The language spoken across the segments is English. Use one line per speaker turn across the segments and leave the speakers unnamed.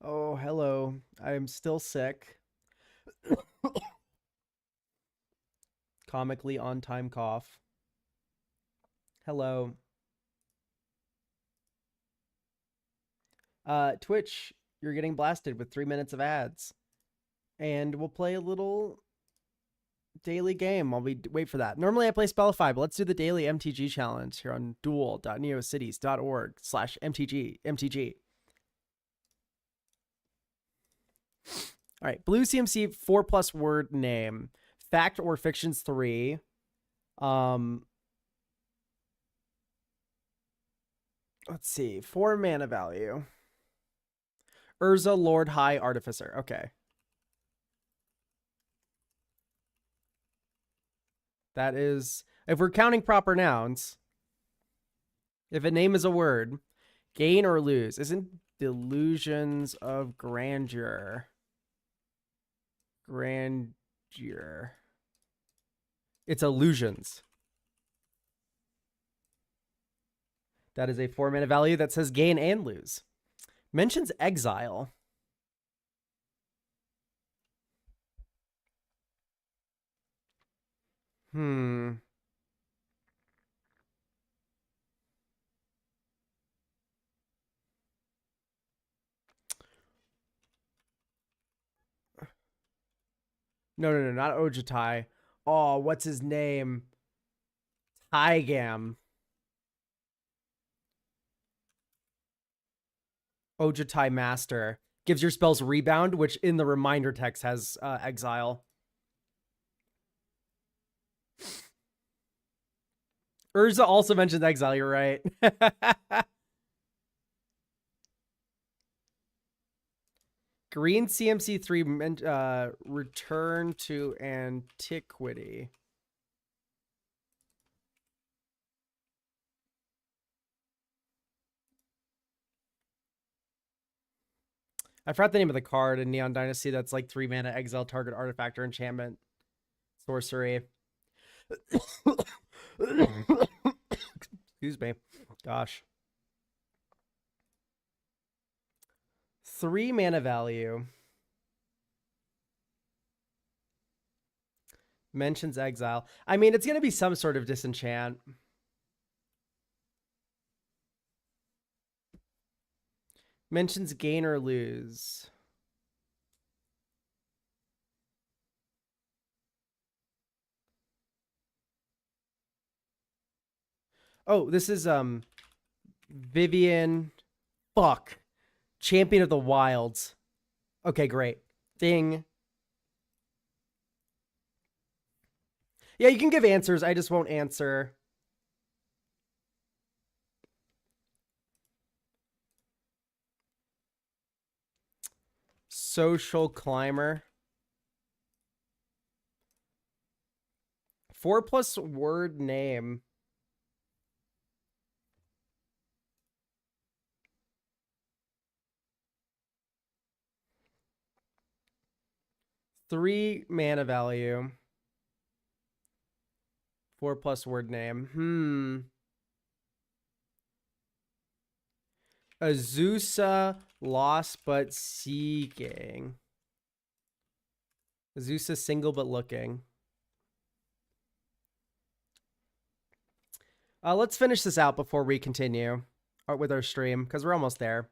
Oh, hello. I'm still sick. Comically on time cough. Hello. Twitch, you're getting blasted with 3 minutes of ads. And we'll play a little daily game while we wait for that. Normally I play Spellify, but let's do the daily MTG challenge here on duel.neocities.org/MTG. All right, blue CMC 4+ word name. Fact or fiction's 3. Let's see. 4 mana value. Urza, Lord, High, Artificer. Okay. That is, if we're counting proper nouns, if a name is a word, gain or lose. Isn't delusions of grandeur. Grandeur. It's illusions. That is a 4 mana value that says gain and lose. Mentions exile. No, not Ojutai. Oh, what's his name? Tygam. Ojutai Master. Gives your spells rebound, which in the reminder text has exile. Urza also mentions exile, you're right. Green CMC3 return to antiquity. I forgot the name of the card in Neon Dynasty that's like 3 mana, exile target artifact or enchantment. Sorcery. Excuse me. Gosh. 3 mana value. Mentions exile. I mean, it's going to be some sort of disenchant. Mentions gain or lose. Oh, this is Vivian. Fuck. Champion of the Wilds. Okay, great. Ding. Yeah, you can give answers. I just won't answer. Social climber. 4+ word name. Three mana value. 4+ word name. Azusa lost but seeking. Azusa single but looking. Let's finish this out before we continue with our stream, because we're almost there.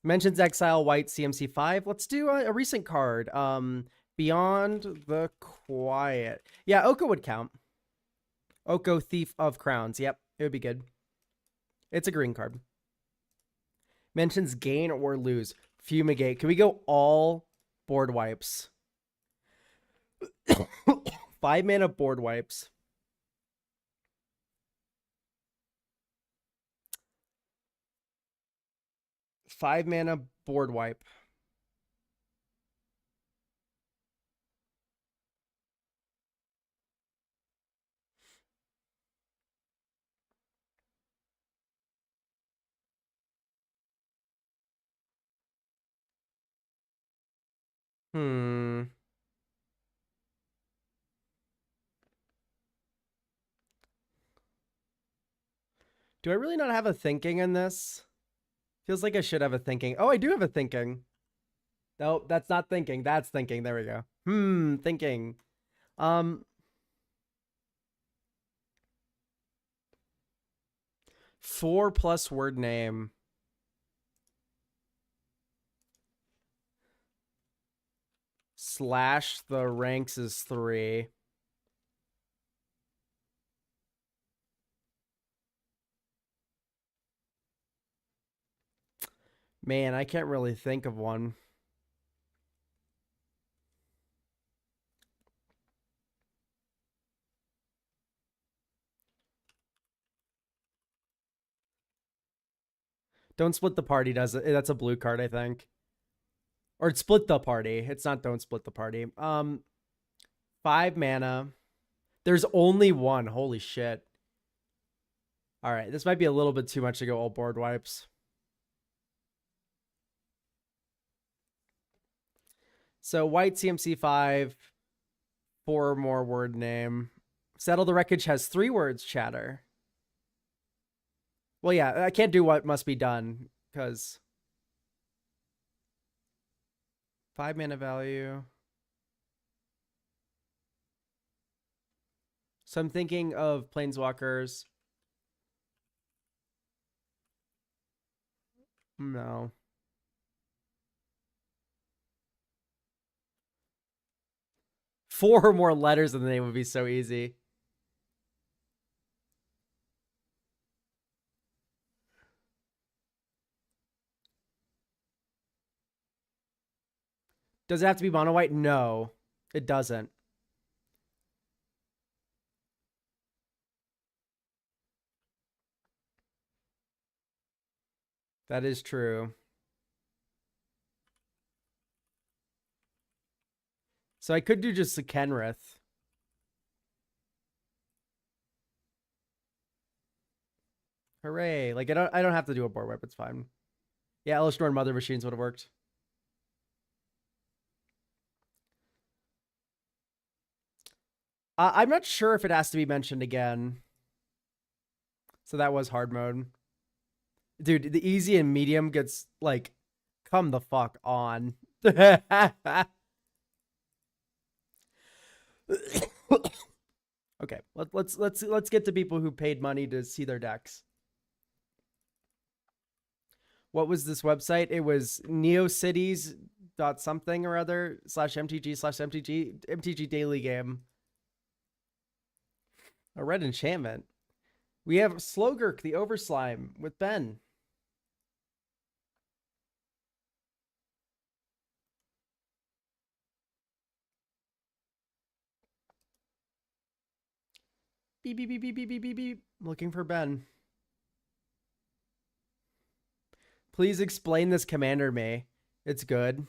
Mentions exile, white, CMC5. Let's do a recent card. Beyond the Quiet. Yeah, Oko would count. Oko, Thief of Crowns. Yep, it would be good. It's a green card. Mentions gain or lose. Fumigate. Can we go all board wipes? 5 mana board wipes. Five mana board wipe. Do I really not have a thinking in this? Feels like I should have a thinking. Oh, I do have a thinking. No, that's not thinking. That's thinking. There we go. Thinking. Um, 4+ word name. Slash the ranks is 3. Man, I can't really think of one. Don't split the party does it. That's a blue card, I think. Or it's split the party. It's not don't split the party. 5 mana. There's only one. Holy shit. All right, this might be a little bit too much to go all board wipes. So white CMC 5, 4 more word name. Settle the Wreckage has 3 words, chatter. Well, yeah, I can't do what must be done because 5 mana value. So I'm thinking of Planeswalkers. No. Four more letters in the name would be so easy. Does it have to be mono white? No, it doesn't. That is true. So I could do just a Kenrith. Hooray. Like I don't have to do a board wipe, it's fine. Yeah, Elishnorn and Mother Machines would have worked. I'm not sure if it has to be mentioned again. So that was hard mode. Dude, the easy and medium gets like come the fuck on. Okay, let's get to people who paid money to see their decks. What was this website? It was neocities dot something or other /mtg/mtg daily game. A red enchantment. We have Slogurk, the Overslime, with Ben. Beep, beep, beep, beep, beep, beep, beep, beep. Looking for Ben. Please explain this commander to me. It's good.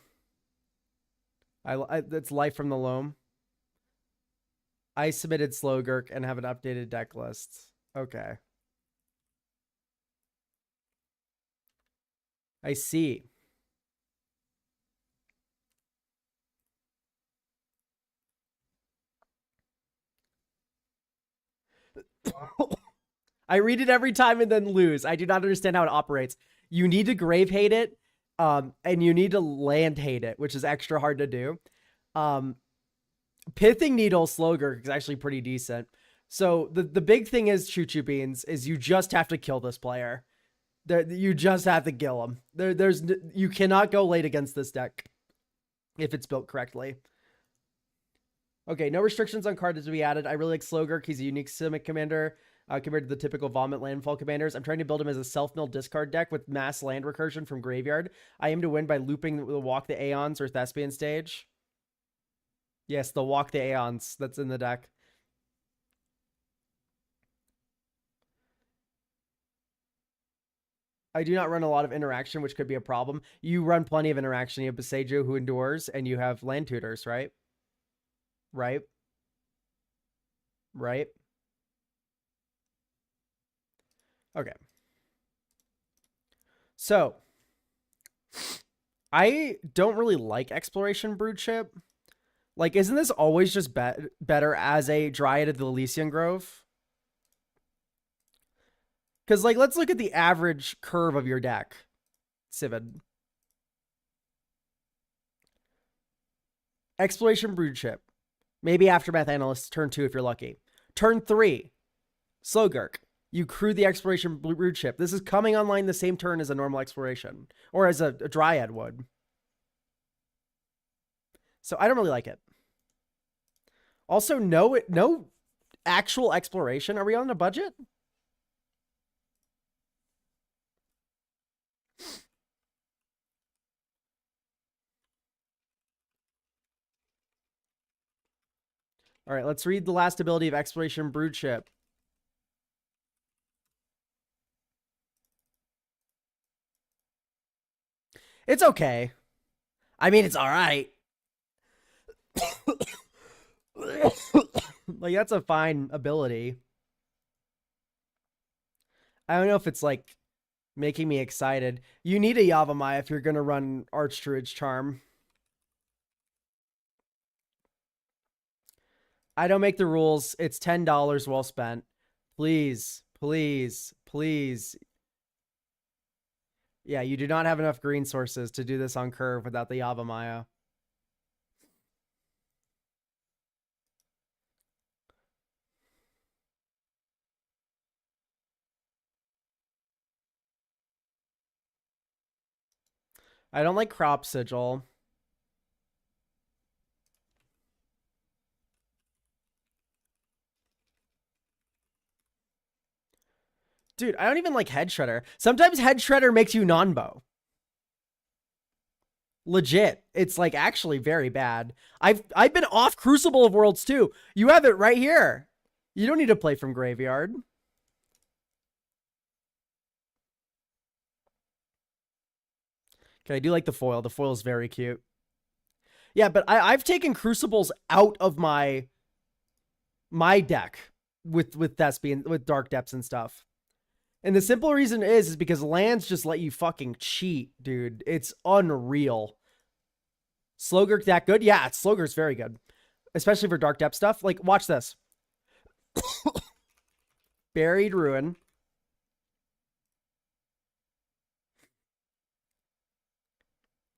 It's Life from the Loam. I submitted Slogurk and have an updated deck list. Okay. I see. I read it every time and then lose. I do not understand how it operates. You need to grave hate it, and you need to land hate it, which is extra hard to do. Pithing Needle Slogurk is actually pretty decent. So the big thing is Choo Choo Beans is you just have to kill this player. You just have to kill him. You cannot go late against this deck if it's built correctly. Okay, no restrictions on cards to be added. I really like Slogurk. He's a unique Simic commander compared to the typical Vomit Landfall commanders. I'm trying to build him as a self-mill discard deck with mass land recursion from Graveyard. I aim to win by looping the Walk the Aeons or Thespian Stage. Yes, the Walk the Aeons that's in the deck. I do not run a lot of interaction, which could be a problem. You run plenty of interaction. You have Besejo who endures, and you have land tutors, right? Right? Right? Okay. So, I don't really like Exploration Broodship. Like, isn't this always just better as a Dryad of the Elysian Grove? Because, like, let's look at the average curve of your deck. Civid. Exploration Brood Ship. Maybe Aftermath Analyst turn 2 if you're lucky. Turn 3, Slogurk. You crew the Exploration Brood Ship. This is coming online the same turn as a normal exploration. Or as a Dryad would. So I don't really like it. Also, no actual exploration. Are we on a budget? All right, let's read the last ability of Exploration Brood Ship. It's okay. I mean, it's all right. Like, that's a fine ability. I don't know if it's, like, making me excited. You need a Yavimaya if you're going to run Archdruid's Charm. I don't make the rules. It's $10 well spent. Please, please, please. Yeah, you do not have enough green sources to do this on curve without the Yavimaya. I don't like Crop Sigil. Dude, I don't even like Head Shredder. Sometimes Head Shredder makes you non-bow. Legit. It's like actually very bad. I've been off Crucible of Worlds too. You have it right here. You don't need to play from Graveyard. Okay, I do like the foil. The foil is very cute. Yeah, but I've taken Crucibles out of my deck with Thespian, with Dark Depths and stuff. And the simple reason is because lands just let you fucking cheat, dude. It's unreal. Slogurk that good? Yeah, Slogurk's very good. Especially for Dark Depth stuff. Like, watch this. Buried Ruin.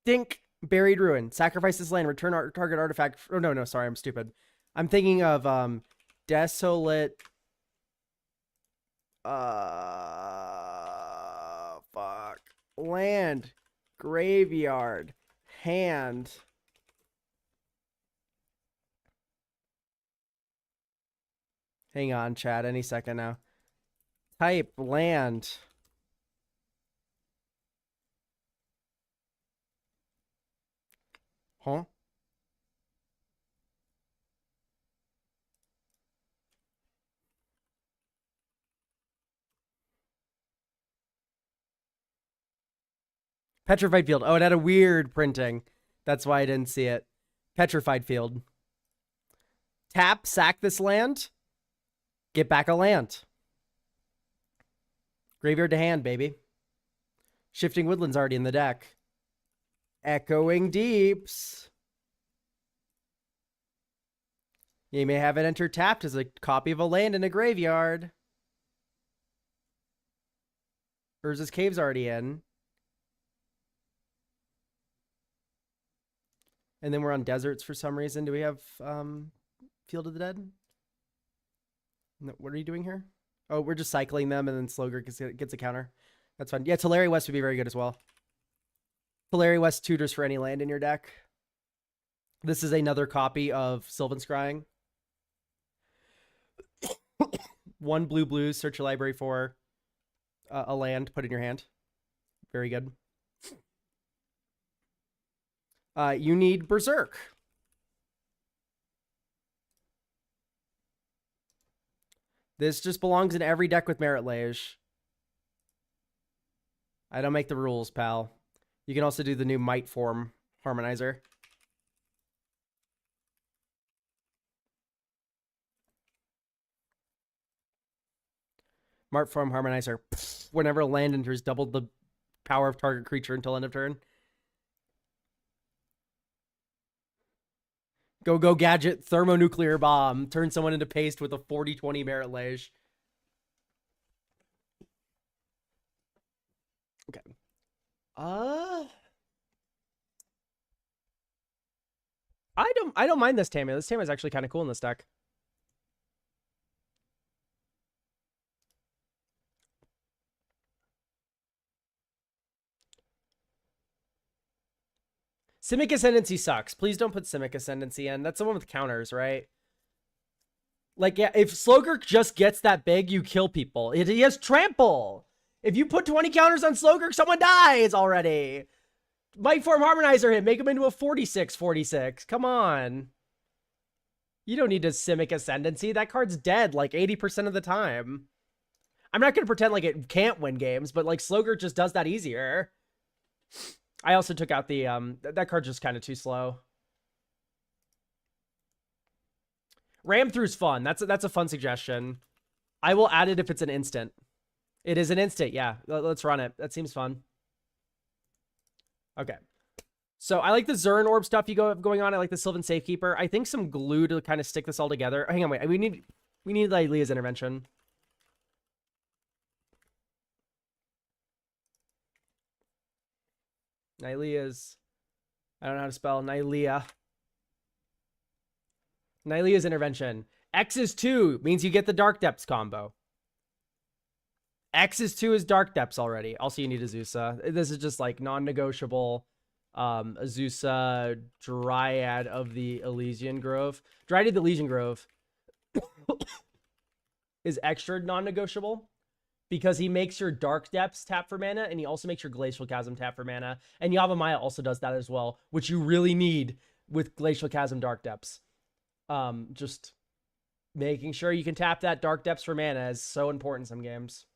Dink. Buried Ruin. Sacrifice this land. Return target artifact. Oh, no, sorry. I'm stupid. I'm thinking of Desolate... fuck. Land. Graveyard. Hand. Hang on, chat. Any second now. Type land. Huh? Petrified Field. Oh, it had a weird printing. That's why I didn't see it. Petrified Field. Tap, sack this land. Get back a land. Graveyard to hand, baby. Shifting Woodland's already in the deck. Echoing Deeps. You may have it enter tapped as a copy of a land in a graveyard. Urza's Cave's already in. And then we're on deserts for some reason. Do we have Field of the Dead? No, what are you doing here? Oh, we're just cycling them, and then Slogurk gets a counter. That's fine. Yeah, Teleri West would be very good as well. Teleri West tutors for any land in your deck. This is another copy of Sylvan Scrying. 1 blue, search your library for a land, put in your hand. Very good. You need Berserk. This just belongs in every deck with Merit Lage. I don't make the rules, pal. You can also do the new Might Form Harmonizer. Might Form Harmonizer. Whenever a land enters, double the power of target creature until end of turn. Go gadget, thermonuclear bomb. Turn someone into paste with a 40-20 Merit Lage. Okay. Uh, I don't mind this Tammy. This Tammy is actually kind of cool in this deck. Simic Ascendancy sucks. Please don't put Simic Ascendancy in. That's the one with counters, right? Like, yeah, if Slogurk just gets that big, you kill people. He has trample. If you put 20 counters on Slogurk, someone dies already. Might Form Harmonizer him. Make him into a 46-46. Come on. You don't need to Simic Ascendancy. That card's dead like 80% of the time. I'm not going to pretend like it can't win games, but like Slogurk just does that easier. I also took out the, that card's just kind of too slow. Ram through's fun. That's a fun suggestion. I will add it if it's an instant. It is an instant, yeah. Let's run it. That seems fun. Okay. So I like the Zern Orb stuff you going on. I like the Sylvan Safekeeper. I think some glue to kind of stick this all together. Hang on, wait. We need Nylea's intervention. Nylea's, I don't know how to spell Nylea. Nylea's intervention. X is 2 means you get the Dark Depths combo. X is 2 is Dark Depths already. Also, you need Azusa. This is just like non-negotiable. Azusa, Dryad of the Elysian Grove. Dryad of the Elysian Grove is extra non-negotiable because he makes your Dark Depths tap for mana, and he also makes your Glacial Chasm tap for mana. And Yavimaya also does that as well, which you really need with Glacial Chasm Dark Depths. Just making sure you can tap that Dark Depths for mana is so important in some games.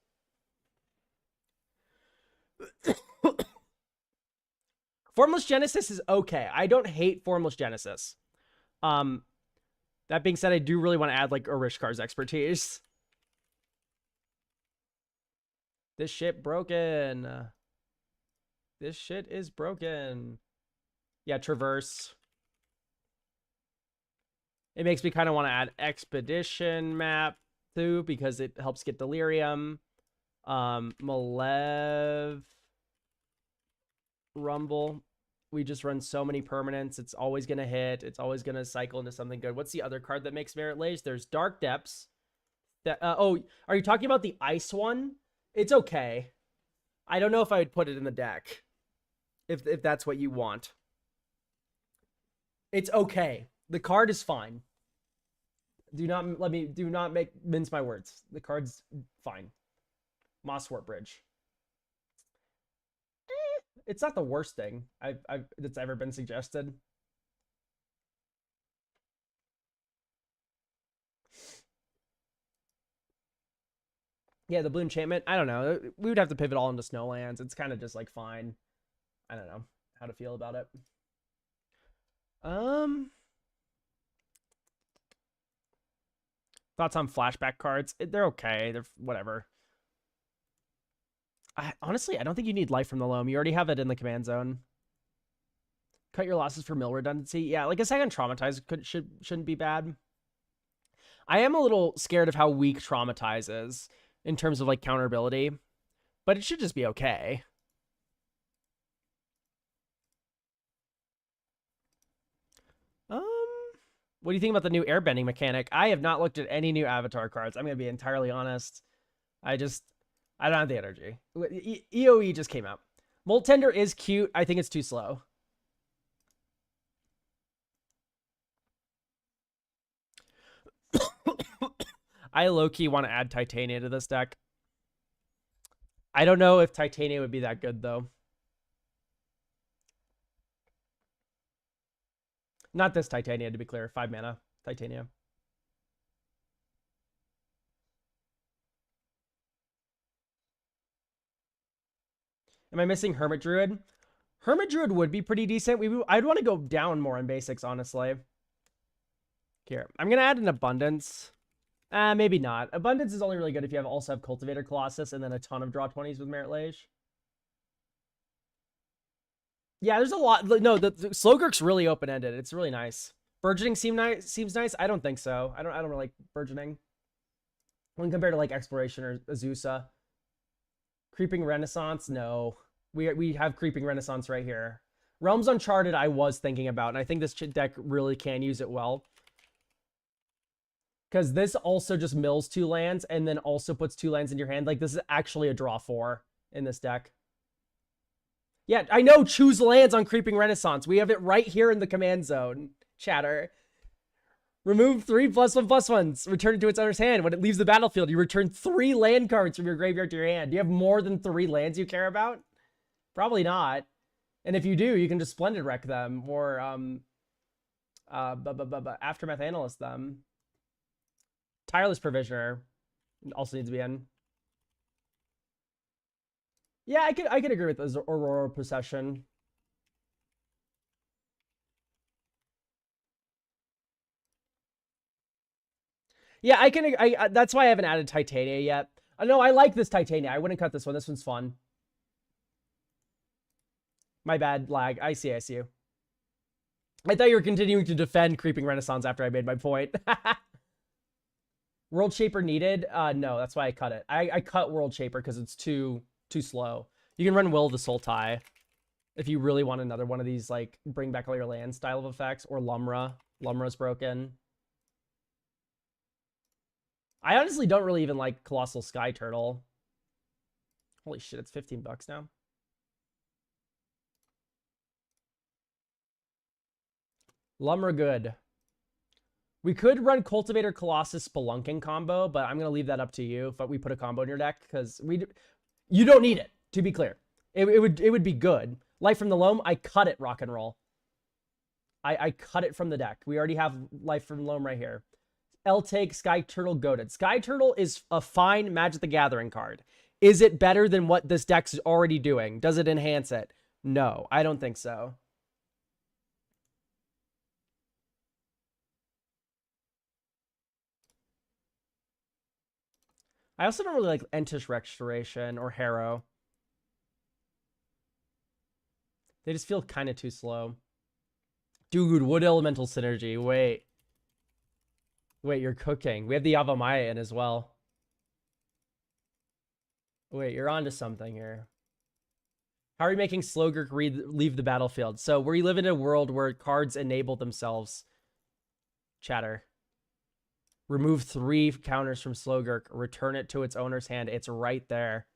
Formless Genesis is okay. I don't hate Formless Genesis. That being said, I do really want to add like Orishkar's expertise. This shit broken. This shit is broken. Yeah, Traverse. It makes me kind of want to add Expedition map too because it helps get Delirium. Malev. Rumble. We just run so many permanents. It's always going to hit. It's always going to cycle into something good. What's the other card that makes Merit Lage? There's Dark Depths. That, oh, are you talking about the ice one? It's okay. I don't know if I would put it in the deck. If that's what you want. It's okay. The card is fine. Do not mince my words. The card's fine. Mosswort Bridge. It's not the worst thing that's ever been suggested. Yeah, the blue enchantment. I don't know. We would have to pivot all into Snowlands. It's kind of just like fine. I don't know how to feel about it. Thoughts on flashback cards? They're okay. They're whatever. Honestly, I don't think you need Life from the Loam. You already have it in the command zone. Cut your losses for mill redundancy. Yeah, like a second Traumatize shouldn't be bad. I am a little scared of how weak Traumatize is in terms of like counterability, but it should just be okay. What do you think about the new airbending mechanic? I have not looked at any new Avatar cards. I'm going to be entirely honest. I don't have the energy. EOE just came out. Molt Tender is cute. I think it's too slow. I low-key want to add Titania to this deck. I don't know if Titania would be that good, though. Not this Titania, to be clear. 5 mana Titania. Am I missing Hermit Druid? Hermit Druid would be pretty decent. I'd want to go down more on basics, honestly. Here, I'm going to add an Abundance. Maybe not. Abundance is only really good if you also have Cultivator Colossus and then a ton of draw 20s with Merit Lage. Yeah, there's a lot. No, the Slogurk's really open-ended. It's really nice. Burgeoning seems nice. I don't think so. I don't really like Burgeoning when compared to like Exploration or Azusa. Creeping Renaissance, no. We have Creeping Renaissance right here. Realms Uncharted I was thinking about, and I think this deck really can use it well. Because this also just mills 2 lands and then also puts 2 lands in your hand. Like, this is actually a draw 4 in this deck. Yeah, I know, choose lands on Creeping Renaissance. We have it right here in the command zone, chatter. Remove 3+1/+1s. Return it to its owner's hand. When it leaves the battlefield, you return 3 land cards from your graveyard to your hand. Do you have more than 3 lands you care about? Probably not. And if you do, you can just Splendid Wreck them or Aftermath Analyst them. Tireless Provisioner also needs to be in. Yeah, I could agree with this Aurora Procession. Yeah, I that's why I haven't added Titania yet. No, I like this Titania. I wouldn't cut this one. This one's fun. My bad, lag. I see you. I thought you were continuing to defend Creeping Renaissance after I made my point. World Shaper needed? No, that's why I cut it. I cut World Shaper because it's too slow. You can run Will of the Sultai if you really want another one of these, like, bring back all your land style of effects, or Lumra. Lumra's broken. I honestly don't really even like Colossal Sky Turtle. Holy shit, it's $15 now. Lumra good. We could run Cultivator Colossus Spelunking combo, but I'm going to leave that up to you if we put a combo in your deck, because you don't need it, to be clear. It would be good. Life from the Loam, I cut it, rock and roll. I cut it from the deck. We already have Life from the Loam right here. L-Take, Sky Turtle, Goaded. Sky Turtle is a fine Magic the Gathering card. Is it better than what this deck's already doing? Does it enhance it? No, I don't think so. I also don't really like Entish Restoration or Harrow. They just feel kind of too slow. Dude, Wood Elemental Synergy. Wait, you're cooking. We have the Avamaya in as well. Wait, you're onto something here. How are you making Slogurk leave the battlefield? So we live in a world where cards enable themselves. Chatter. Remove 3 counters from Slogurk. Return it to its owner's hand. It's right there.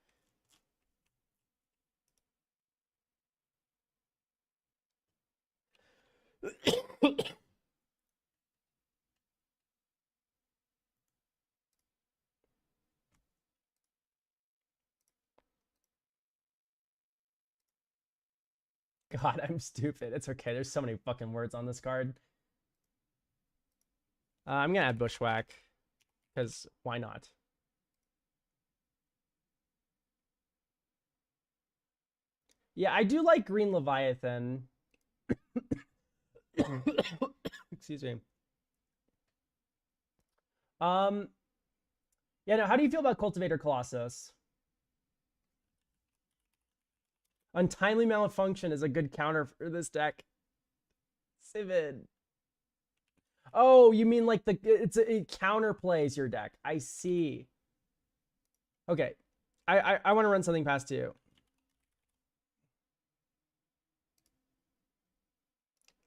God, I'm stupid. It's okay. There's so many fucking words on this card. I'm going to add Bushwhack. Because why not? Yeah, I do like Green Leviathan. Excuse me. Yeah, no, how do you feel about Cultivator Colossus? Untimely Malfunction is a good counter for this deck. Civid. Oh, you mean like it counterplays your deck. I see. Okay. I want to run something past you.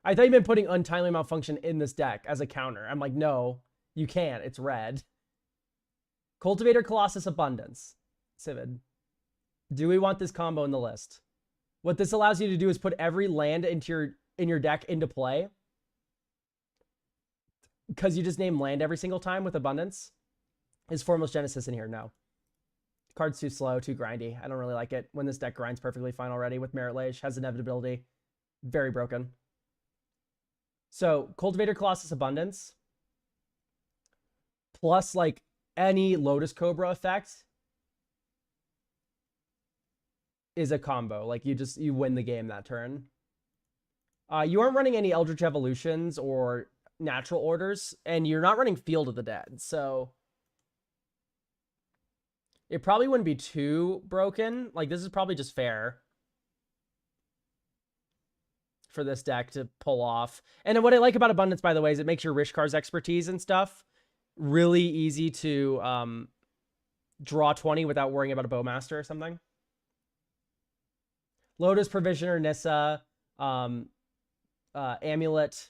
I thought you've been putting Untimely Malfunction in this deck as a counter. I'm like, no, you can't. It's red. Cultivator Colossus Abundance. Civid. Do we want this combo in the list? What this allows you to do is put every land in your deck into play. Because you just name land every single time with Abundance. Is Foremost Genesis in here? No. Card's too slow, too grindy. I don't really like it. When this deck grinds perfectly fine already with Merit Lage, has inevitability. Very broken. So, Cultivator Colossus Abundance. Plus, like, any Lotus Cobra effect is a combo. Like, you win the game that turn. You aren't running any Eldritch Evolutions or Natural Orders, and you're not running Field of the Dead, so it probably wouldn't be too broken. Like, this is probably just fair for this deck to pull off. And what I like about Abundance, by the way, is it makes your Rishkar's expertise and stuff really easy to draw 20 without worrying about a Bowmaster or something. Lotus, Provisioner, Nissa, Amulet,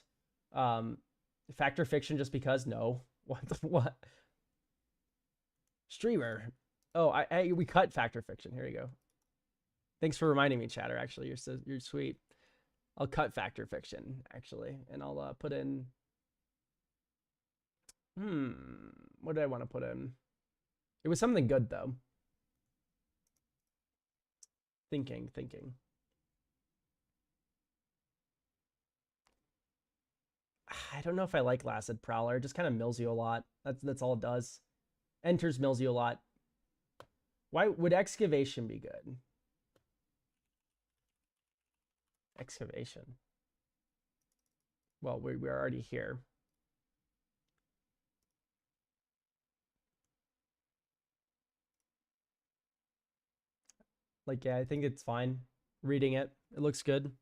Factor Fiction just because? No. What? Streamer. Oh, we cut Factor Fiction. Here you go. Thanks for reminding me, Chatter. Actually, you're sweet. I'll cut Factor Fiction, actually, and I'll put in... what did I want to put in? It was something good, though. Thinking. I don't know if I like Lacid Prowler. It just kind of mills you a lot. That's all it does. Enters, mills you a lot. Why would Excavation be good? Excavation. Well, we're already here. Like, yeah, I think it's fine. Reading it. It looks good.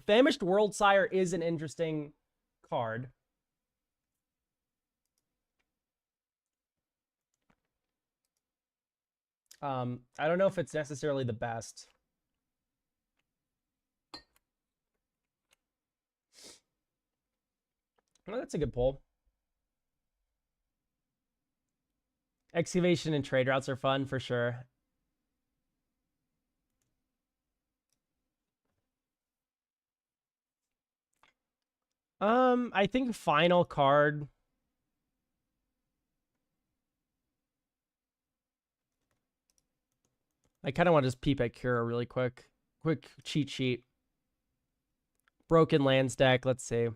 Famished World Sire is an interesting card. I don't know if it's necessarily the best. Well, that's a good pull. Excavation and trade routes are fun for sure. I think final card. I kind of want to just peep at Kira really quick. Quick cheat sheet. Broken Lands deck. Let's see.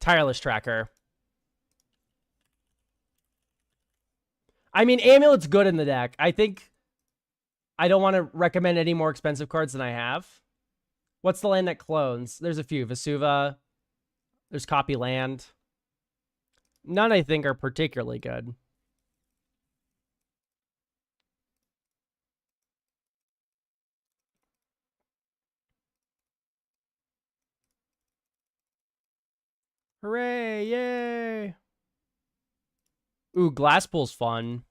Tireless Tracker. I mean, Amulet's good in the deck. I think I don't want to recommend any more expensive cards than I have. What's the land that clones? There's a few. Vesuva. There's Copy Land. None I think are particularly good. Hooray! Yay! Ooh, Glasspool's fun.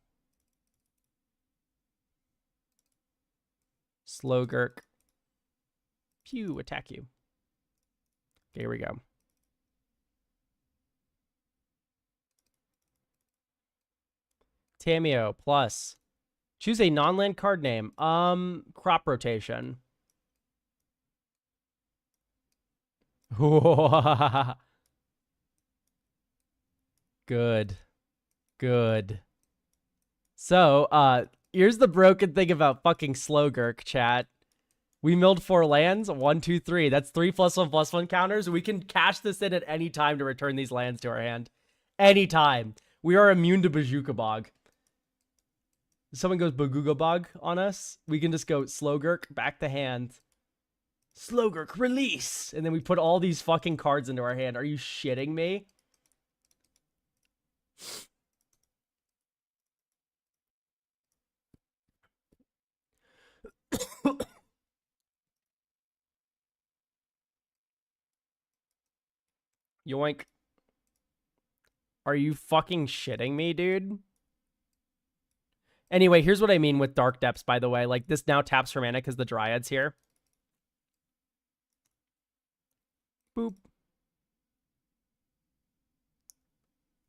Slogurk. Pew, attack you. Okay, here we go. Tameo plus. Choose a non-land card name. Crop Rotation. Good. So, here's the broken thing about fucking Slogurk, chat. We milled 4 lands. 1, 2, 3. That's 3+1/+1 counters. We can cash this in at any time to return these lands to our hand. Anytime. We are immune to Bazooka Bog. If someone goes Bagooga Bog on us, we can just go Slogurk, back to hand. Slogurk, release! And then we put all these fucking cards into our hand. Are you shitting me? Yoink. Are you fucking shitting me, dude? Anyway, here's what I mean with Dark Depths, by the way. Like, this now taps for mana because the Dryad's here. Boop.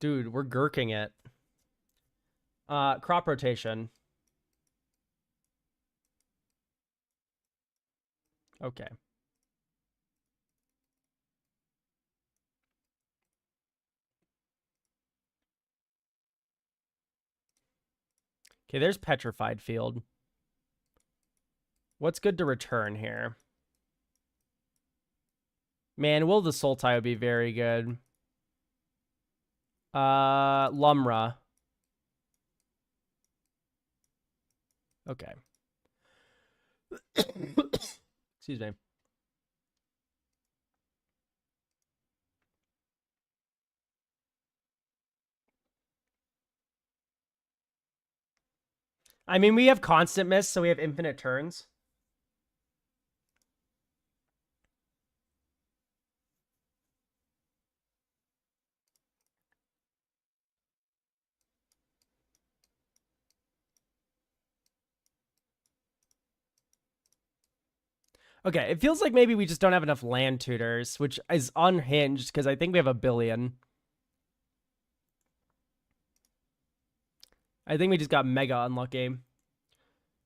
Dude, we're gurking it. Crop Rotation. Okay. Okay, there's Petrified Field. What's good to return here? Man, Will the Sultai would be very good. Lumra. Okay. Excuse me. I mean, we have Constant Miss, so we have infinite turns. Okay, it feels like maybe we just don't have enough land tutors, which is unhinged because I think we have 1 billion. I think we just got mega unlucky.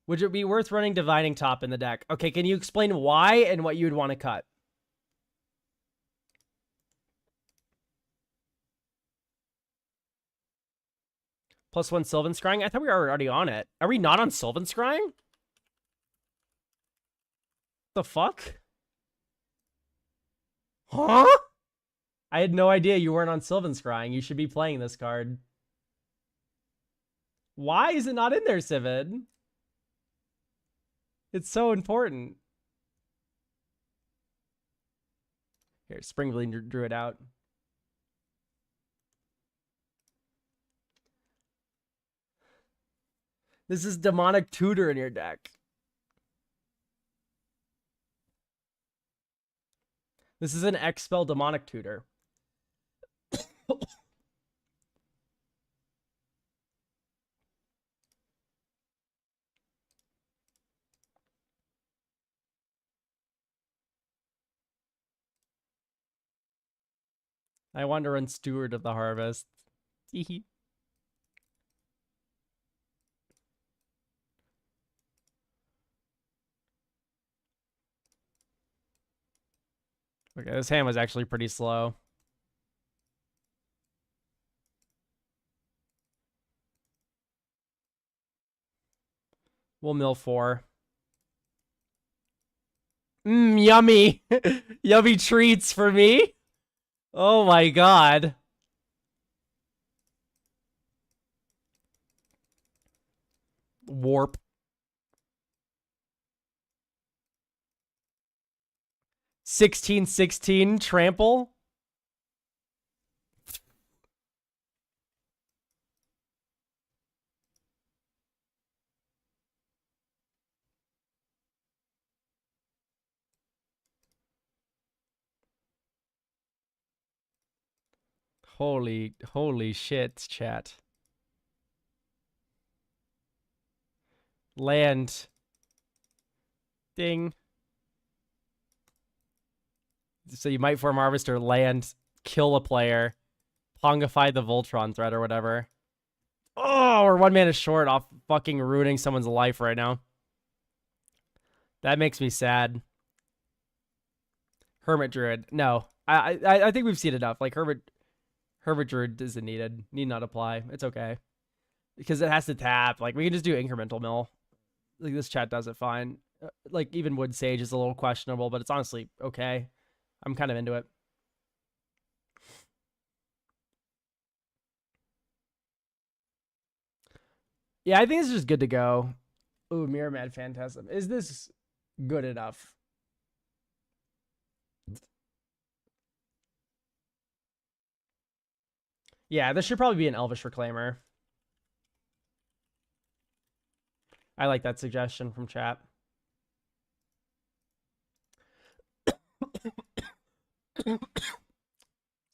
Would it be worth running Divining Top in the deck? Okay, can you explain why and what you would want to cut? +1 Sylvan Scrying? I thought we were already on it. Are we not on Sylvan Scrying? The fuck? Huh? I had no idea you weren't on Sylvan Scrying. You should be playing this card. Why is it not in there, Civid? It's so important. Here, Springbleed drew it out. This is Demonic Tutor in your deck. This is an X-Spell Demonic Tutor. I want to run Steward of the Harvest. Okay, this hand was actually pretty slow. We'll mill 4. Yummy. Yummy treats for me. Oh my god. Warp. 16/16 trample. Holy shit, chat. Land. Ding. So you might form Harvester, land, kill a player, Pongify the Voltron threat or whatever. Oh, we're 1 mana short off fucking ruining someone's life right now. That makes me sad. Hermit Druid. No. I think we've seen enough. Like Hermit Druid isn't needed. Need not apply. It's okay. Because it has to tap. Like we can just do incremental mill. Like this chat does it fine. Like even Wood Sage is a little questionable, but it's honestly okay. I'm kind of into it. Yeah, I think this is just good to go. Ooh, Mirror Mad Phantasm. Is this good enough? Yeah, this should probably be an Elvish Reclaimer. I like that suggestion from chat.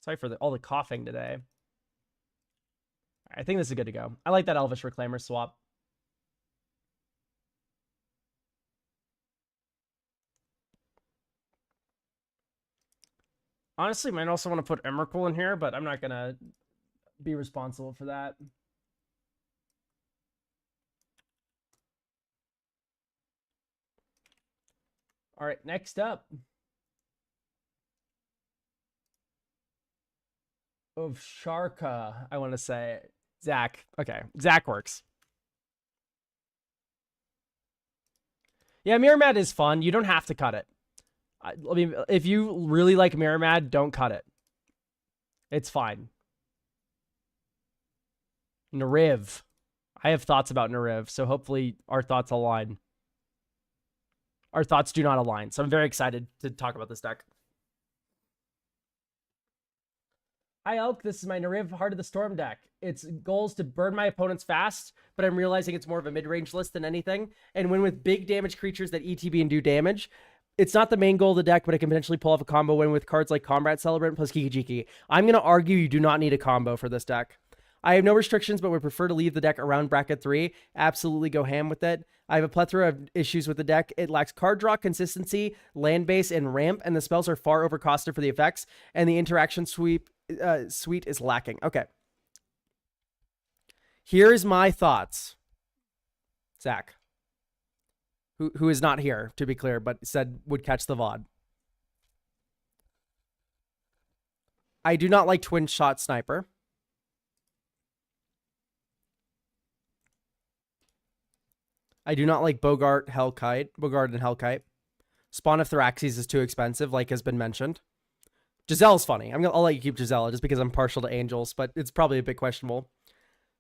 Sorry for all the coughing today. I think this is good to go. I like that Elvish Reclaimer swap. Honestly, might also want to put Emrakul in here, but I'm not going to be responsible for that. All right, next up. Of Sharka, I want to say. Zach. Okay, Zach works. Yeah, Mirror Mad is fun. You don't have to cut it. I mean, if you really like Mirror Mad, don't cut it. It's fine. Nariv. I have thoughts about Nariv, so hopefully our thoughts align. Our thoughts do not align, so I'm very excited to talk about this deck. Hi Elk, this is my Nariv Heart of the Storm deck. Its goal is to burn my opponents fast, but I'm realizing it's more of a mid-range list than anything, and win with big damage creatures that ETB and do damage. It's not the main goal of the deck, but I can potentially pull off a combo win with cards like Combat Celebrant plus Kiki Jiki. I'm going to argue you do not need a combo for this deck. I have no restrictions, but would prefer to leave the deck around bracket 3. Absolutely go ham with it. I have a plethora of issues with the deck. It lacks card draw, consistency, land base, and ramp, and the spells are far overcosted for the effects, and the interaction suite is lacking. Okay. Here's my thoughts. Zach, who is not here, to be clear, but said would catch the VOD. I do not like Twin Shot Sniper. I do not like Bogart and Hellkite. Spawn of Thraxes is too expensive, like has been mentioned. Giselle's funny. I'll let you keep Giselle just because I'm partial to angels, but it's probably a bit questionable.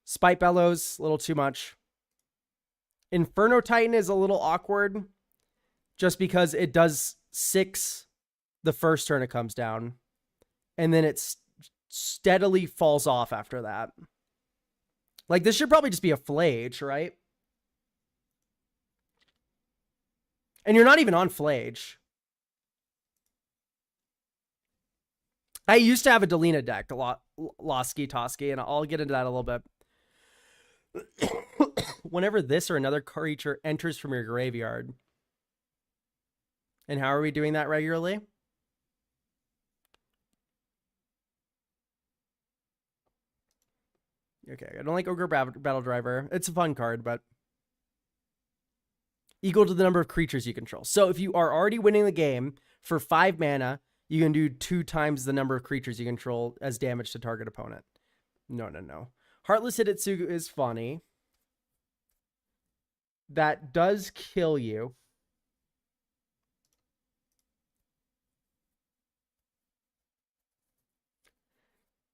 Spite Bellows, a little too much. Inferno Titan is a little awkward just because it does 6 the first turn it comes down, and then it steadily falls off after that. Like, this should probably just be a Flage, right? And you're not even on Flage. I used to have a Delina deck, a lot, Losky Tosky, and I'll get into that a little bit. Whenever this or another creature enters from your graveyard. And how are we doing that regularly? Okay, I don't like Ogre Battle Driver. It's a fun card, but equal to the number of creatures you control. So if you are already winning the game for 5 mana, you can do 2 times the number of creatures you control as damage to target opponent. No. Heartless Hidetsugu is funny. That does kill you.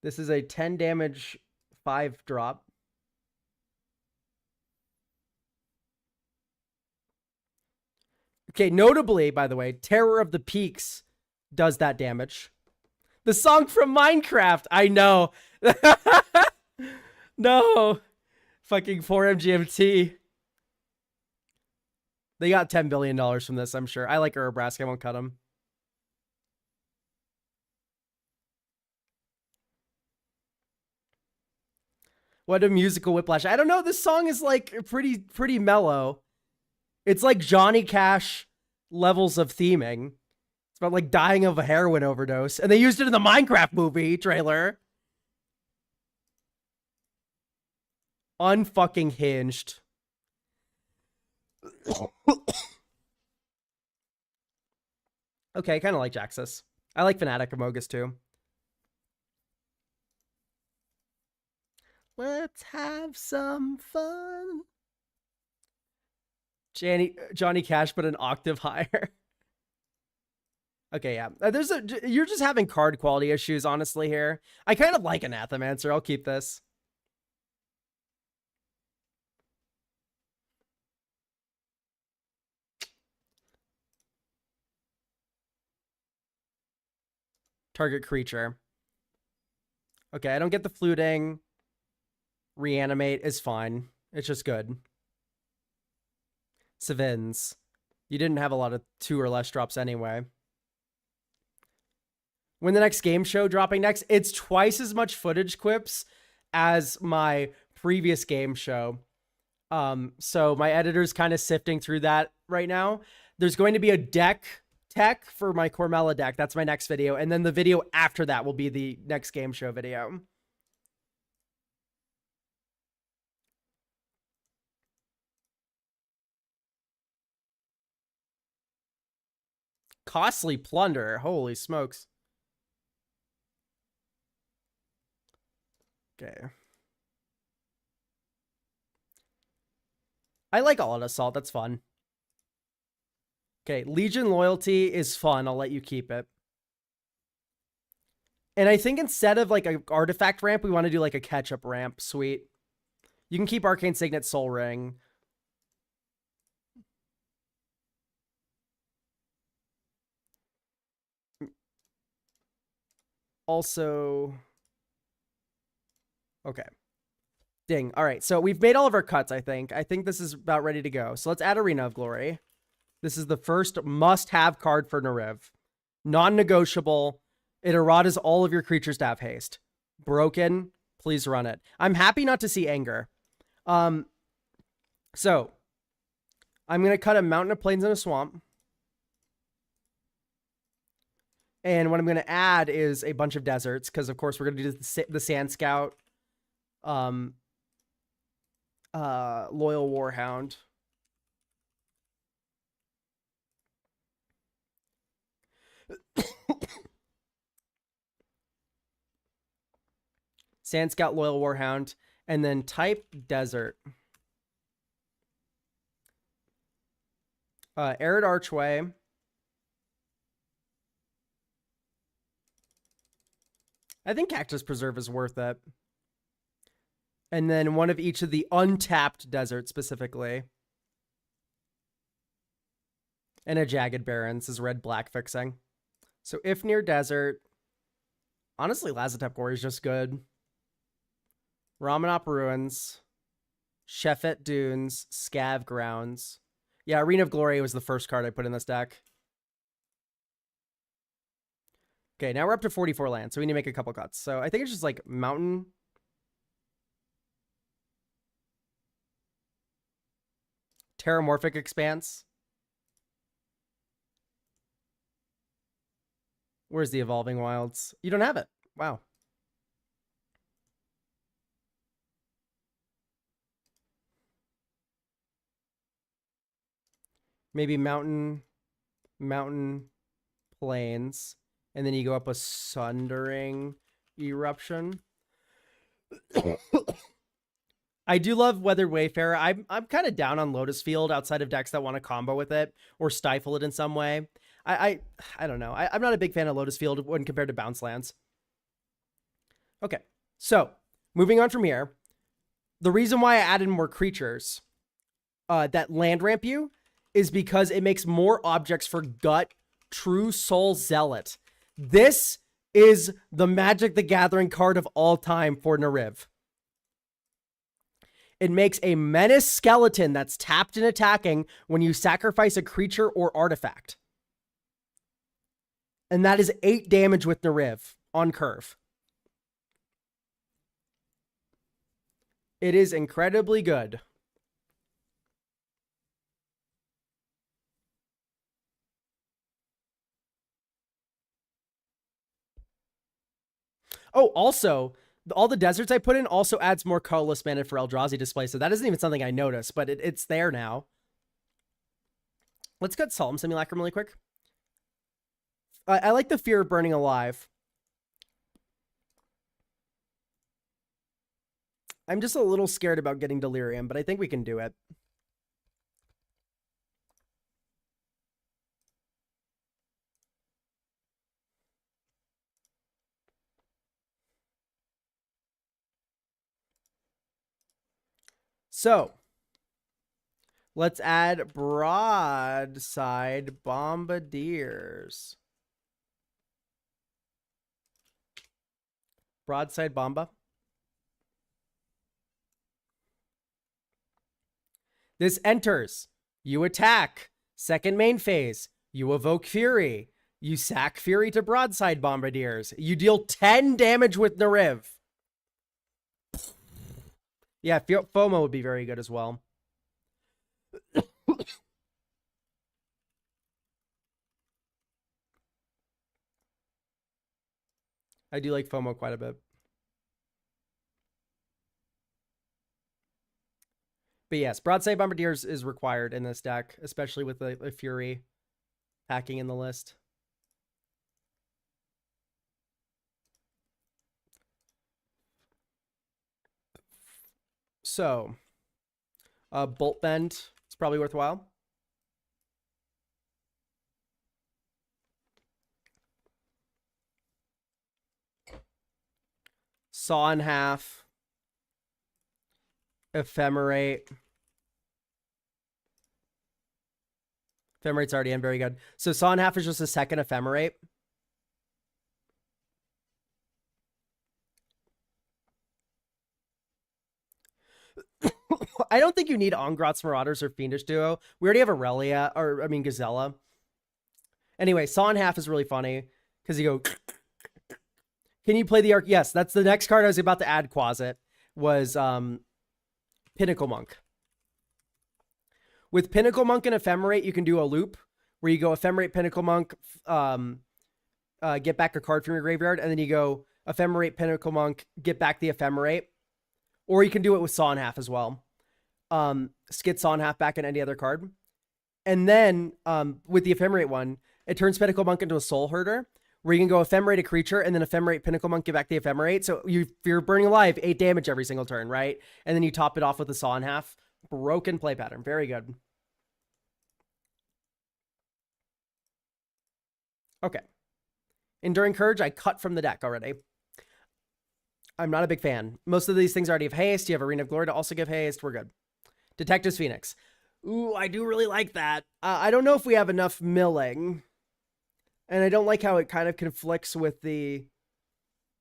This is a 10 damage 5 drop. Okay, notably, by the way, Terror of the Peaks does that damage. The song from Minecraft. I know. No. Fucking 4MGMT. They got $10 billion from this, I'm sure. I like Urabrask. I won't cut them. What a musical whiplash. I don't know. This song is like pretty mellow. It's like Johnny Cash levels of theming. It's about like dying of a heroin overdose. And they used it in the Minecraft movie trailer. Unfucking hinged. Okay, I kind of like Jaxus. I like Fnatic Amogus too. Let's have some fun. Johnny Cash, but an octave higher. Okay, yeah. You're just having card quality issues, honestly, here. I kind of like Anathemancer. I'll keep this. Target creature. Okay, I don't get the fluting. Reanimate is fine. It's just good. Savins. You didn't have a lot of 2 or less drops anyway. When the next game show dropping next, it's twice as much footage quips as my previous game show. So my editor's kind of sifting through that right now. There's going to be a deck tech for my Cormella deck. That's my next video. And then the video after that will be the next game show video. Costly Plunder. Holy smokes. Okay. I like All Out Assault. That's fun. Okay, Legion Loyalty is fun. I'll let you keep it. And I think instead of like an artifact ramp, we want to do like a catch-up ramp. Sweet. You can keep Arcane Signet Soul Ring. Also... Okay. Ding. All right, so we've made all of our cuts, I think. I think this is about ready to go. So let's add Arena of Glory. This is the first must-have card for Nariv. Non-negotiable. It eratas all of your creatures to have haste. Broken. Please run it. I'm happy not to see anger. So I'm going to cut a mountain of plains and a swamp. And what I'm going to add is a bunch of deserts, because of course we're going to do the Sand Scout, Loyal Warhound. Sand Scout, Loyal Warhound, and then type desert. Arid Archway. I think Cactus Preserve is worth it. And then one of each of the untapped deserts specifically. And a Jagged Barrens is red-black fixing. So if near desert, honestly, Lazotep Quarry is just good. Ramanop Ruins, Sheffet Dunes, Scav Grounds. Yeah, Arena of Glory was the first card I put in this deck. Okay, now we're up to 44 lands, so we need to make a couple cuts. So I think it's just like Mountain. Terramorphic Expanse. Where's the Evolving Wilds? You don't have it. Wow. Maybe Mountain, Plains, and then you go up a Sundering Eruption. I do love Weathered Wayfarer. I'm kind of down on Lotus Field outside of decks that want to combo with it or stifle it in some way. I don't know. I'm not a big fan of Lotus Field when compared to Bounce Lands. Okay, so moving on from here, the reason why I added more creatures that land ramp you is because it makes more objects for Gut, True Soul Zealot. This is the Magic the Gathering card of all time for Nariv. It makes a Menace Skeleton that's tapped and attacking when you sacrifice a creature or artifact. And that is 8 damage with Nariv on curve. It is incredibly good. Oh, also, all the deserts I put in also adds more colorless mana for Eldrazi display, so that isn't even something I noticed, but it's there now. Let's cut Solemn Simulacrum really quick. I like the Fear of Burning Alive. I'm just a little scared about getting Delirium, but I think we can do it. So, let's add Broadside Bombardiers. Broadside Bomba. This enters. You attack. Second main phase. You evoke Fury. You sack Fury to Broadside Bombardiers. You deal 10 damage with Nariv. Yeah, FOMO would be very good as well. I do like FOMO quite a bit. But yes, Broadside Bombardiers is required in this deck, especially with the Fury packing in the list. So, Bolt Bend is probably worthwhile. Saw in Half. Ephemerate. Ephemerate's already in, very good. So Saw in Half is just a second Ephemerate. I don't think you need Ongrot's Marauders or Fiendish Duo. We already have Aurelia, or I mean Gazella. Anyway, Saw in Half is really funny because you go Can you play the arc? Yes, that's the next card I was about to add. Quasit was Pinnacle Monk. With Pinnacle Monk and Ephemerate, you can do a loop where you go Ephemerate Pinnacle Monk, get back a card from your graveyard, and then you go Ephemerate Pinnacle Monk, get back the Ephemerate. Or you can do it with Saw in Half as well. Skid Saw in Half back on any other card. And then with the Ephemerate one, it turns Pinnacle Monk into a Soul Herder, where you can go Ephemerate a creature, and then Ephemerate Pinnacle Monk, get back the Ephemerate. So you're burning alive 8 damage every single turn, right? And then you top it off with the Saw in Half. Broken play pattern. Very good. Okay. Enduring Courage, I cut from the deck already. I'm not a big fan. Most of these things already have haste. You have Arena of Glory to also give haste. We're good. Detective's Phoenix. Ooh, I do really like that. I don't know if we have enough milling. And I don't like how it kind of conflicts with the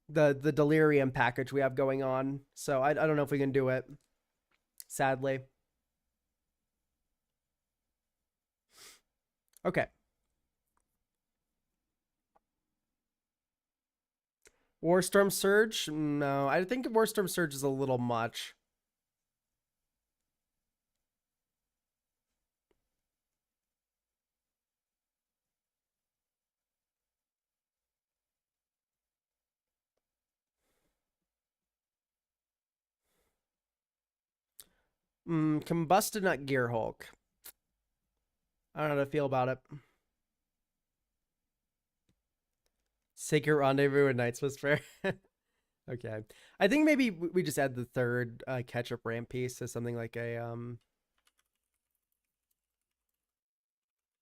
Delirium package we have going on. So I don't know if we can do it. Sadly. Okay. Warstorm Surge? No, I think Warstorm Surge is a little much. Combusted Nut Gear Hulk. I don't know how to feel about it. Sacred Rendezvous and Night's Whisper. Okay. I think maybe we just add the third ketchup ramp piece to something like a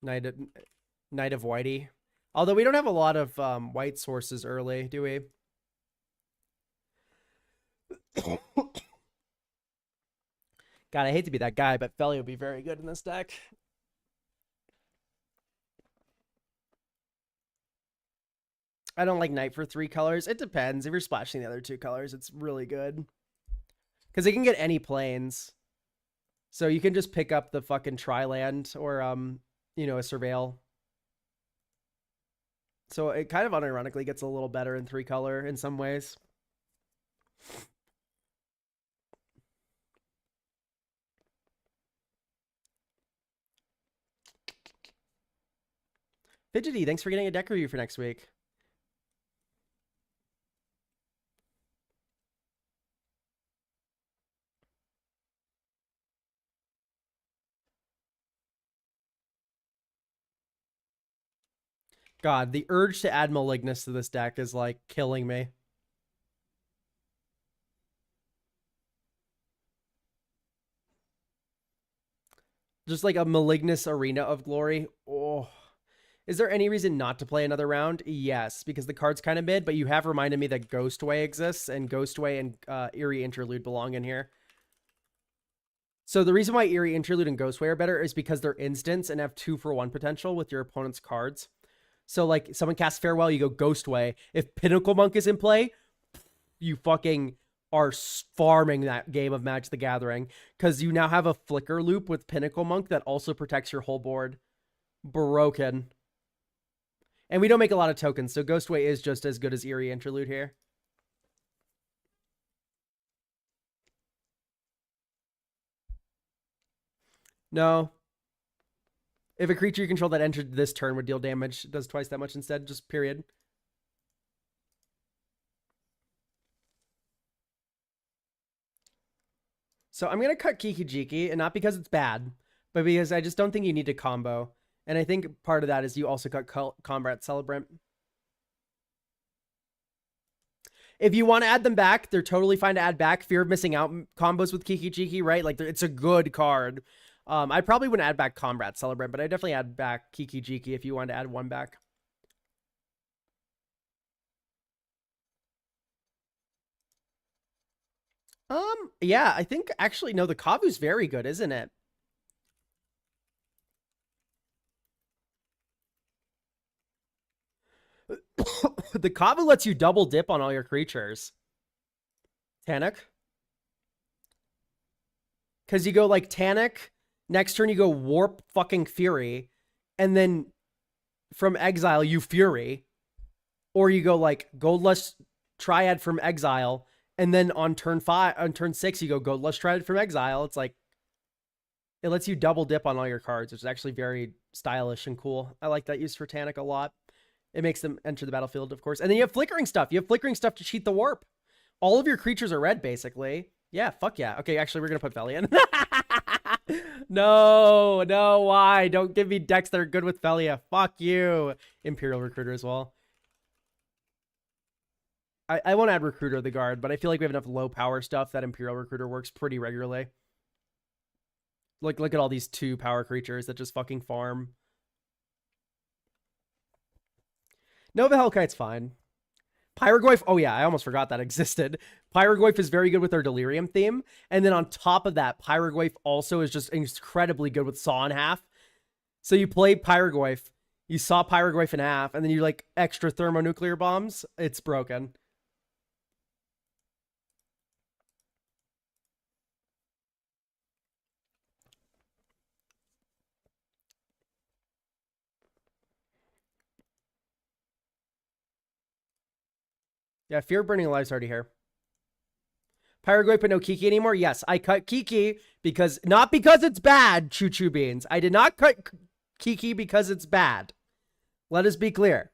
Night of Whitey. Although we don't have a lot of white sources early, do we? God, I hate to be that guy, but Felly would be very good in this deck. I don't like Night for 3 colors. It depends. If you're splashing the other 2 colors, it's really good. Because it can get any planes. So you can just pick up the fucking Tri-Land or, you know, a Surveil. So it kind of unironically gets a little better in 3 color in some ways. Fidgety, thanks for getting a deck review for next week. God, the urge to add Malignus to this deck is like killing me. Just like a Malignus Arena of Glory. Oh. Is there any reason not to play another round? Yes, because the card's kind of mid, but you have reminded me that Ghostway exists, and Ghostway and Eerie Interlude belong in here. So the reason why Eerie Interlude and Ghostway are better is because they're instants and have 2-for-1 potential with your opponent's cards. So like someone casts Farewell, you go Ghostway. If Pinnacle Monk is in play, you fucking are farming that game of Magic the Gathering, because you now have a flicker loop with Pinnacle Monk that also protects your whole board. Broken. And we don't make a lot of tokens, so Ghostway is just as good as Eerie Interlude here. No. If a creature you control that entered this turn would deal damage, it does twice that much instead, just period. So I'm going to cut Kiki Jiki, and not because it's bad, but because I just don't think you need to combo. And I think part of that is you also cut Combat Celebrant. If you want to add them back, they're totally fine to add back. Fear of Missing Out combos with Kiki Jiki, right? Like, it's a good card. I probably wouldn't add back Combat Celebrant, but I definitely add back Kiki Jiki if you want to add one back. Yeah, I think actually, no, the Kavu's very good, isn't it? The Kavu lets you double dip on all your creatures. Tanic. Because you go like Tanic, next turn you go Warp fucking Fury, and then from exile you Fury. Or you go like Goldlust Triad from exile, and then on turn 6, you go Lush Triad from exile. It's like, it lets you double dip on all your cards, which is actually very stylish and cool. I like that use for Tanic a lot. It makes them enter the battlefield, of course. And then you have flickering stuff. You have flickering stuff to cheat the warp. All of your creatures are red, basically. Yeah, fuck yeah. Okay, actually, we're going to put Felly in. No, why? Don't give me decks that are good with Felia. Fuck you. Imperial Recruiter as well. I won't add Recruiter to the guard, but I feel like we have enough low power stuff that Imperial Recruiter works pretty regularly. Look at all these 2 power creatures that just fucking farm. Nova Hellkite's fine. Pyrogoyf, oh yeah, I almost forgot that existed. Pyrogoyf is very good with our Delirium theme. And then on top of that, Pyrogoyf also is just incredibly good with Saw in half. So you play Pyrogoyf, you saw Pyrogoyf in half, and then you like extra thermonuclear bombs. It's broken. Yeah, Fear of Burning Alive's already here. Pyrogoyf, but no Kiki anymore? Yes, I cut Kiki because, not because it's bad, Choo Choo Beans. I did not cut Kiki because it's bad. Let us be clear.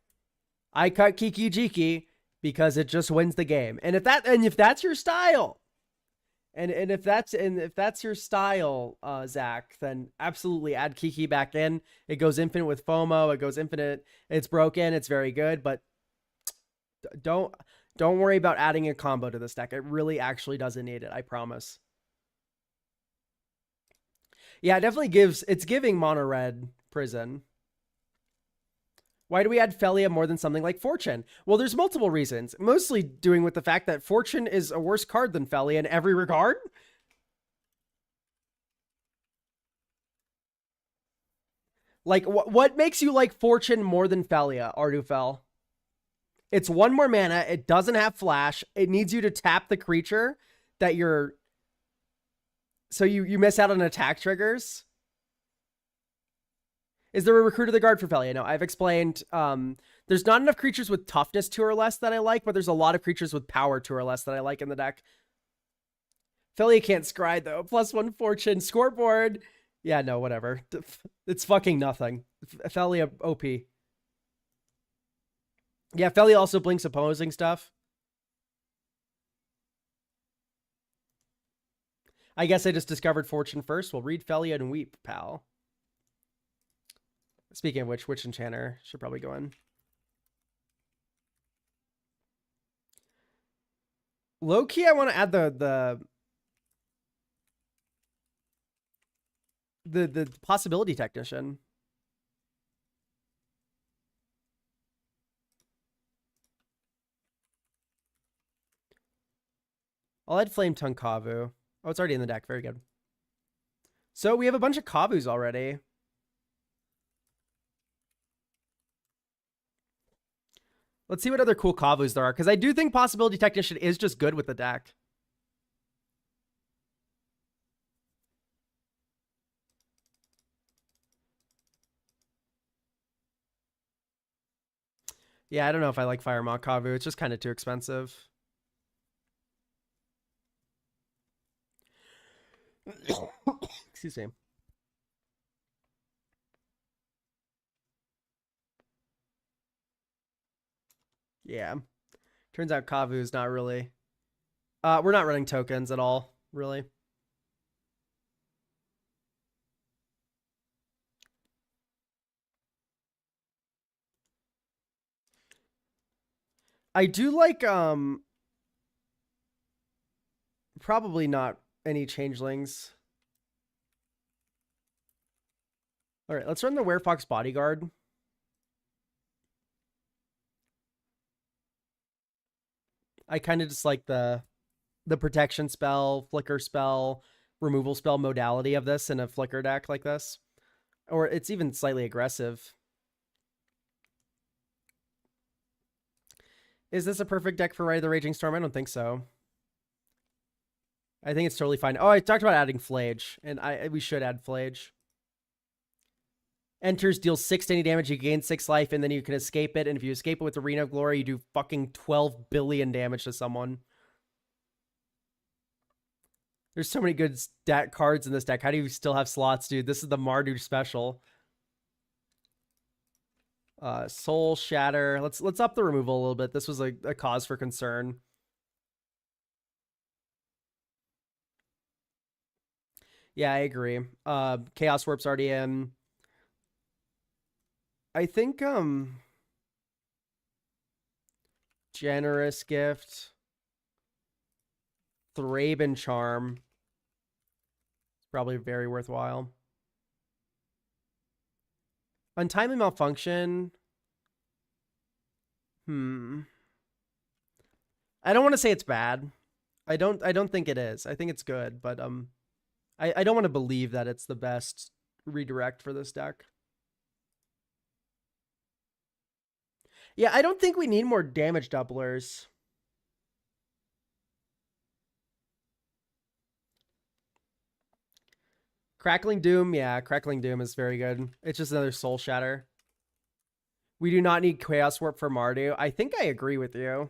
I cut Kiki Jiki because it just wins the game. And if that's your style, and if that's your style, Zach, then absolutely add Kiki back in. It goes infinite with FOMO. It goes infinite. It's broken. It's very good, but don't worry about adding a combo to this deck. It really actually doesn't need it. I promise. Yeah, it definitely it's giving mono red prison. Why do we add Felia more than something like Fortune? Well, there's multiple reasons. Mostly doing with the fact that Fortune is a worse card than Felia in every regard. Like, what makes you like Fortune more than Felia, Ardufel? It's 1 more mana. It doesn't have flash. It needs you to tap the creature that you're... So you miss out on attack triggers. Is there a Recruit of the Guard for Felia? No, I've explained. There's not enough creatures with toughness 2 or less that I like, but there's a lot of creatures with power 2 or less that I like in the deck. Felia can't scry, though. +1 Fortune. Scoreboard. Yeah, no, whatever. It's fucking nothing. Felia OP. Yeah, Felia also blinks opposing stuff. I guess I just discovered Fortune first. We'll read Felia and weep, pal. Speaking of which, Witch Enchanter should probably go in. Low key, I want to add the Possibility Technician. I'll add Flame Tongue Kavu. Oh, it's already in the deck. Very good. So we have a bunch of Kavus already. Let's see what other cool Kavus there are, because I do think Possibility Technician is just good with the deck. Yeah, I don't know if I like Firemont Kavu. It's just kind of too expensive. Excuse me. Yeah. Turns out Kavu is not really... we're not running tokens at all, really. I do like, probably not any changelings. All right, let's run the Werefox Bodyguard. I kind of just like the protection spell, flicker spell, removal spell modality of this in a flicker deck like this. Or it's even slightly aggressive. Is this a perfect deck for Ride of the Raging Storm? I don't think so. I think it's totally fine. Oh, I talked about adding Flage, and we should add Flage. Enters, deals 6 to any damage, you gain 6 life, and then you can escape it. And if you escape it with Arena of Glory, you do fucking 12 billion damage to someone. There's so many good stat cards in this deck. How do you still have slots, dude? This is the Mardu special. Soul Shatter. Let's up the removal a little bit. This was a cause for concern. Yeah, I agree. Chaos Warp's already in. I think Generous Gift, Thraben Charm, probably very worthwhile. Untimely Malfunction. I don't want to say it's bad. I don't think it is. I think it's good, but I don't want to believe that it's the best redirect for this deck. Yeah, I don't think we need more damage doublers. Crackling Doom, yeah, Crackling Doom is very good. It's just another Soul Shatter. We do not need Chaos Warp for Mardu. I think I agree with you.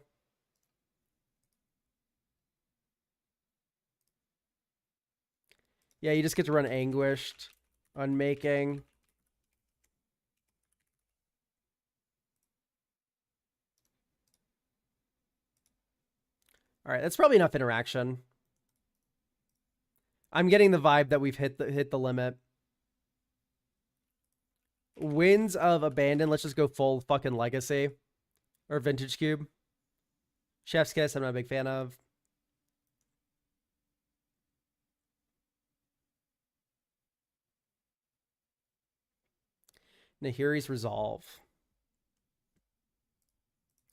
Yeah, you just get to run Anguished, Unmaking. All right, that's probably enough interaction. I'm getting the vibe that we've hit the limit. Winds of Abandon. Let's just go full fucking Legacy. Or Vintage Cube. Chef's Kiss, I'm not a big fan of. Nahiri's Resolve.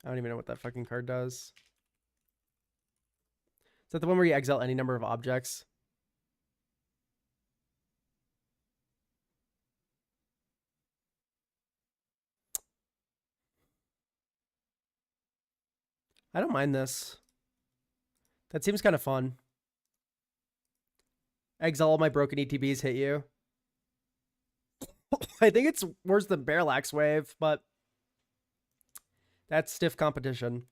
I don't even know what that fucking card does. Is that the one where you exile any number of objects? I don't mind this. That seems kind of fun. Exile all my broken ETBs, hit you. I think it's worse than Parallax Wave, but that's stiff competition.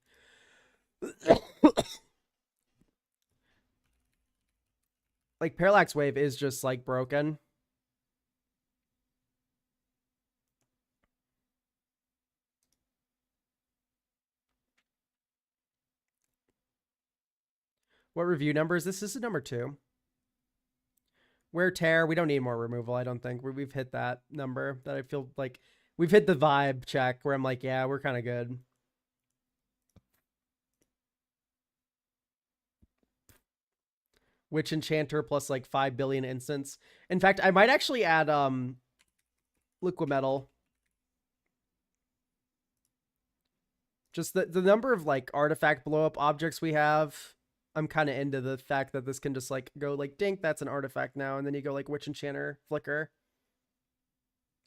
Like, Parallax Wave is just, like, broken. What review number is this? This is number 2. Wear Tear. We don't need more removal, I don't think. We've hit that number that I feel like we've hit the vibe check where I'm like, yeah, we're kind of good. Witch Enchanter plus like 5 billion instants. In fact, I might actually add Liquid Metal. Just the number of like artifact blow up objects we have. I'm kind of into the fact that this can just like go like dink, that's an artifact now, and then you go like Witch Enchanter, Flicker.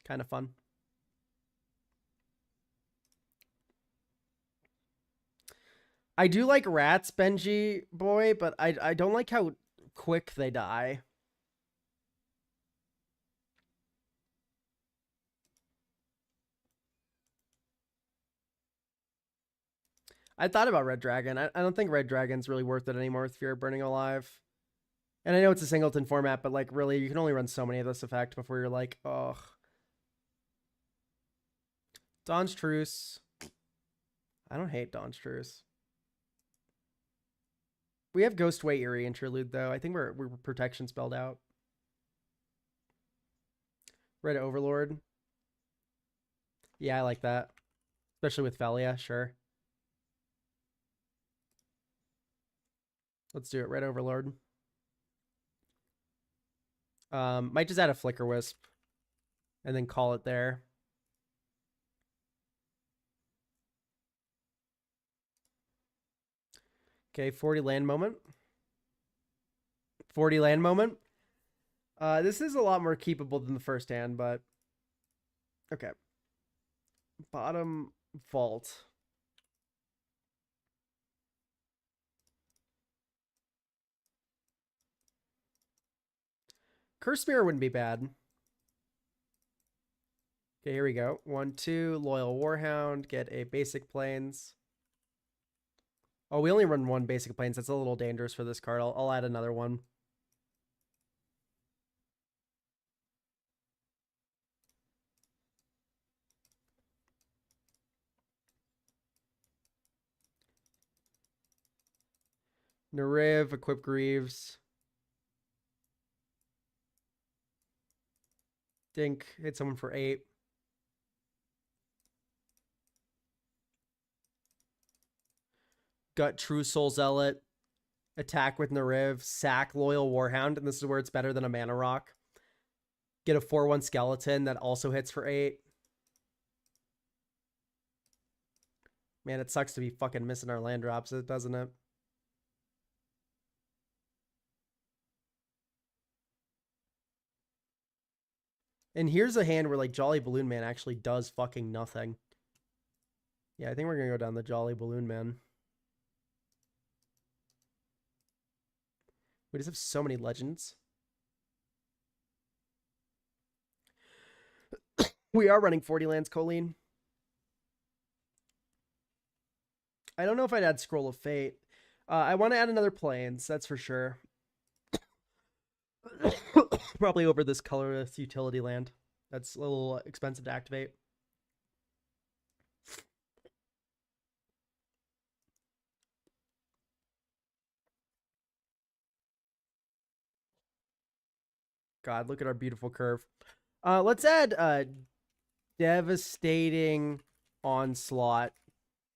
Kind of fun. I do like rats, Benji boy, but I don't like how quick they die. I thought about Red Dragon. I don't think Red Dragon's really worth it anymore with Fear of Burning Alive. And I know it's a singleton format, but like really, you can only run so many of this effect before you're like, ugh. Dawn's Truce. I don't hate Dawn's Truce. We have Ghostway Eerie Interlude, though. I think we're protection spelled out. Red Overlord. Yeah, I like that. Especially with Felia, sure. Let's do it. Red Overlord. Might just add a Flicker Wisp. And then call it there. Okay, 40 land moment. 40 land moment. This is a lot more keepable than the first hand, but okay. Bottom vault. Curse Mirror wouldn't be bad. Okay, here we go. 1/2, Loyal Warhound, get a basic plains. Oh, we only run one basic plains. That's a little dangerous for this card. I'll add another one. Nariv, equip Greaves. Dink, hit someone for 8. Gut True Soul Zealot. Attack with Nariv. Sack Loyal Warhound. And this is where it's better than a Mana Rock. Get a 4/1 Skeleton that also hits for 8. Man, it sucks to be fucking missing our land drops, doesn't it? And here's a hand where like Jolly Balloon Man actually does fucking nothing. Yeah, I think we're gonna go down the Jolly Balloon Man. We just have so many legends. We are running 40 lands, Colleen. I don't know if I'd add Scroll of Fate. I want to add another Plains, that's for sure. Probably over this colorless utility land. That's a little expensive to activate. God, look at our beautiful curve. Let's add Devastating Onslaught.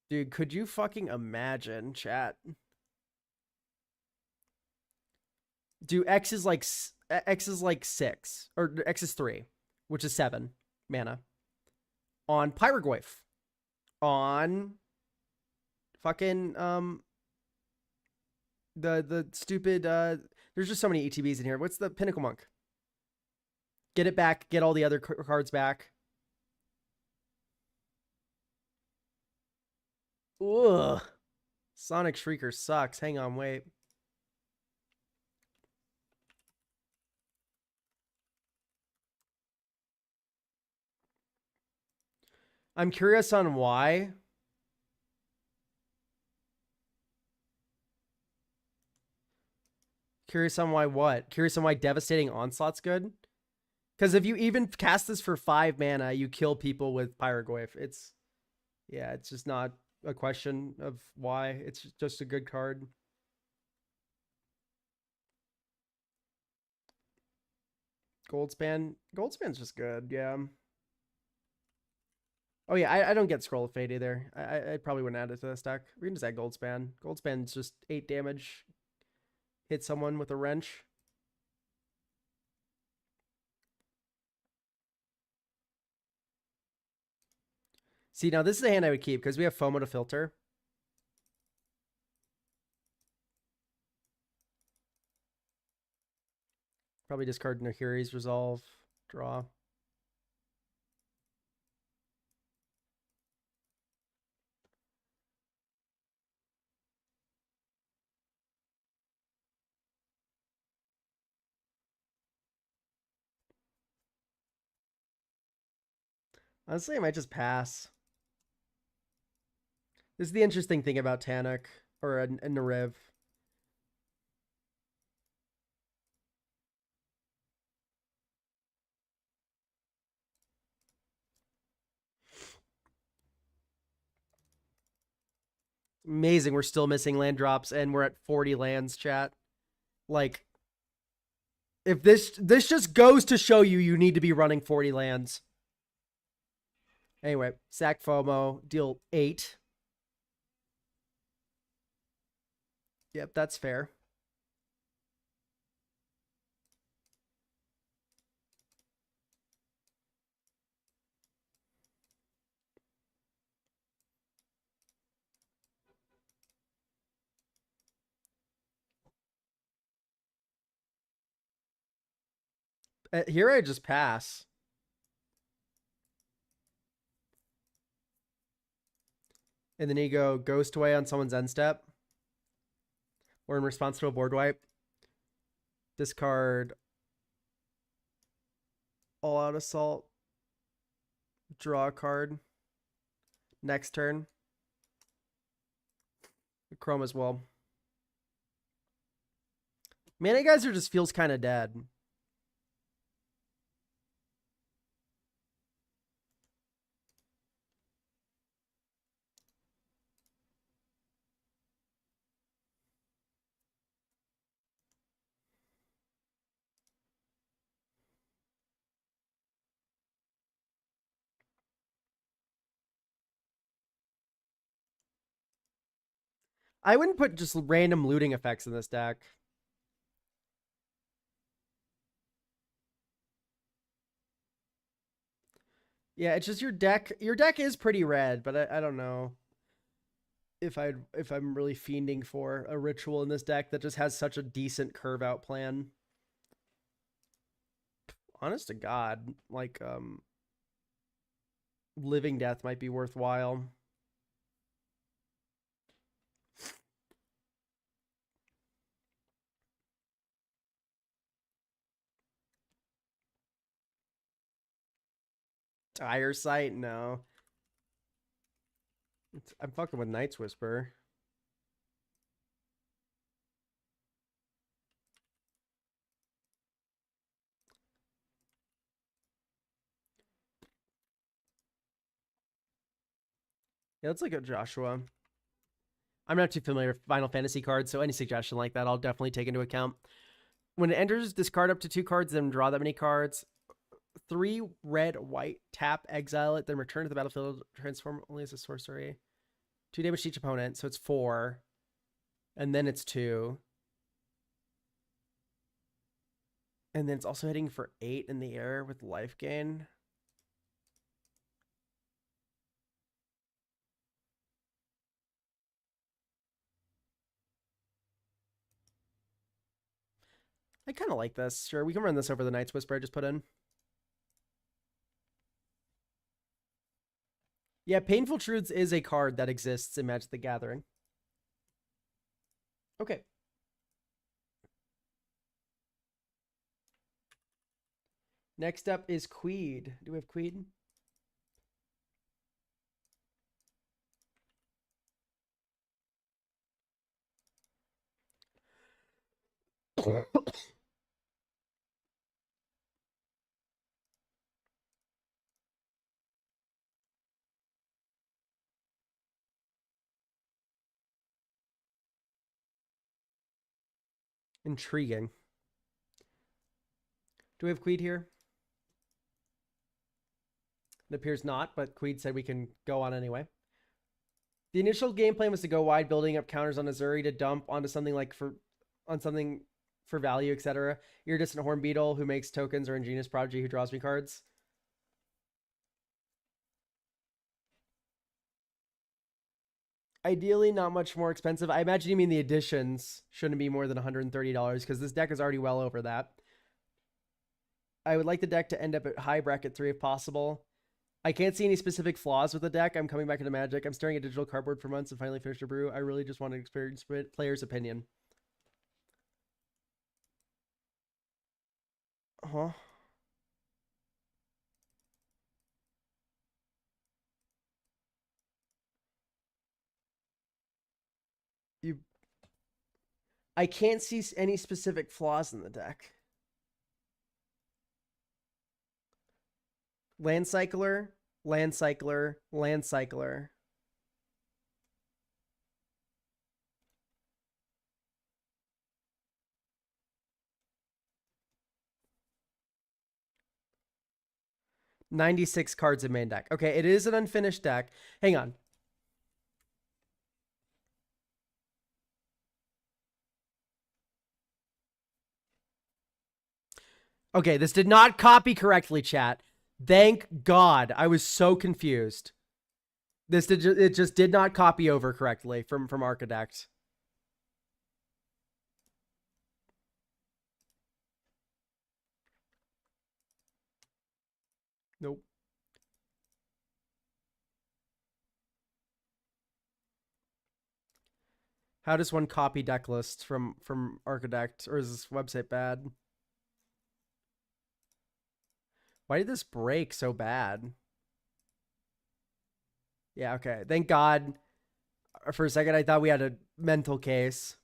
Dude, could you fucking imagine, chat? Dude, X is like 6, or X is 3, which is 7 mana. On Pyroglyph. On fucking the stupid there's just so many ETBs in here. What's the Pinnacle Monk? Get it back, get all the other cards back. Ugh. Sonic Shrieker sucks. Hang on, wait. I'm curious on why. Curious on why what? Curious on why Devastating Onslaught's good? Because if you even cast this for 5 mana, you kill people with Pyroglyph. It's just not a question of why. It's just a good card. Goldspan's just good, yeah. Oh yeah, I don't get Scroll of Fate either. I probably wouldn't add it to this deck. We can just add Goldspan. Goldspan's just 8 damage. Hit someone with a wrench. See, now this is a hand I would keep because we have FOMO to filter. Probably discard Nahiri's Resolve. Draw. Honestly, I might just pass. This is the interesting thing about Tanic or a Nariv. Amazing, we're still missing land drops and we're at 40 lands, chat. Like, if this just goes to show you need to be running 40 lands. Anyway, sack FOMO, deal 8. Yep, that's fair. Here I just pass. And then you go Ghost Away on someone's end step. Or in response to a board wipe. Discard All Out Assault. Draw a card. Next turn. Chrome as well. Mana Geyser just feels kind of dead. I wouldn't put just random looting effects in this deck. Yeah, it's just your deck. Your deck is pretty red, but I don't know if I'm really fiending for a ritual in this deck that just has such a decent curve out plan. Honest to God, like Living Death might be worthwhile. Dire Sight, no. I'm fucking with Night's Whisper. Yeah, let's look at Joshua. I'm not too familiar with Final Fantasy cards, so any suggestion like that I'll definitely take into account. When it enters, discard up to 2 cards, then draw that many cards. 3 red, white, tap, exile it, then return to the battlefield, transform only as a sorcery. 2 damage to each opponent, so it's 4. And then it's 2. And then it's also hitting for 8 in the air with life gain. I kind of like this. Sure, we can run this over the Night's Whisper I just put in. Yeah, Painful Truths is a card that exists in Magic the Gathering. Okay. Next up is Queed. Do we have Queed? Intriguing. Do we have Queed here? It appears not, but Queed said we can go on anyway. The initial game plan was to go wide, building up counters on Azuri to dump onto something like something for value, etc. Iridescent Horn Beetle, who makes tokens, or Ingenious Prodigy, who draws me cards. Ideally, not much more expensive. I imagine you mean the additions shouldn't be more than $130 because this deck is already well over that. I would like the deck to end up at high bracket 3 if possible. I can't see any specific flaws with the deck. I'm coming back into Magic. I'm staring at digital cardboard for months and finally finished a brew. I really just want to experience player's opinion. Huh? You. I can't see any specific flaws in the deck. Land Cycler, Land Cycler, Land Cycler. $96 cards in main deck. Okay, it is an unfinished deck. Hang on. Okay, this did not copy correctly, chat. Thank God. I was so confused. It just did not copy over correctly from Architect. Nope. How does one copy deck lists from Architect, or is this website bad? Why did this break so bad? Yeah, okay. Thank God. For a second, I thought we had a mental case.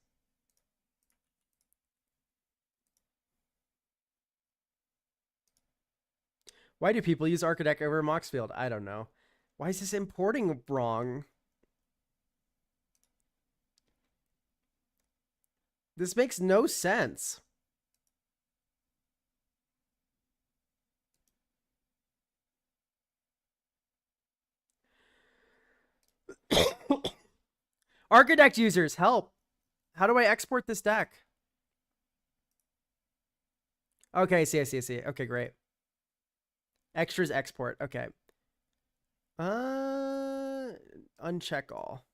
Why do people use Architect over Moxfield? I don't know. Why is this importing wrong? This makes no sense. Architect users, help. How do I export this deck? Okay, see. Okay, great. Extras export. Okay. Uncheck all.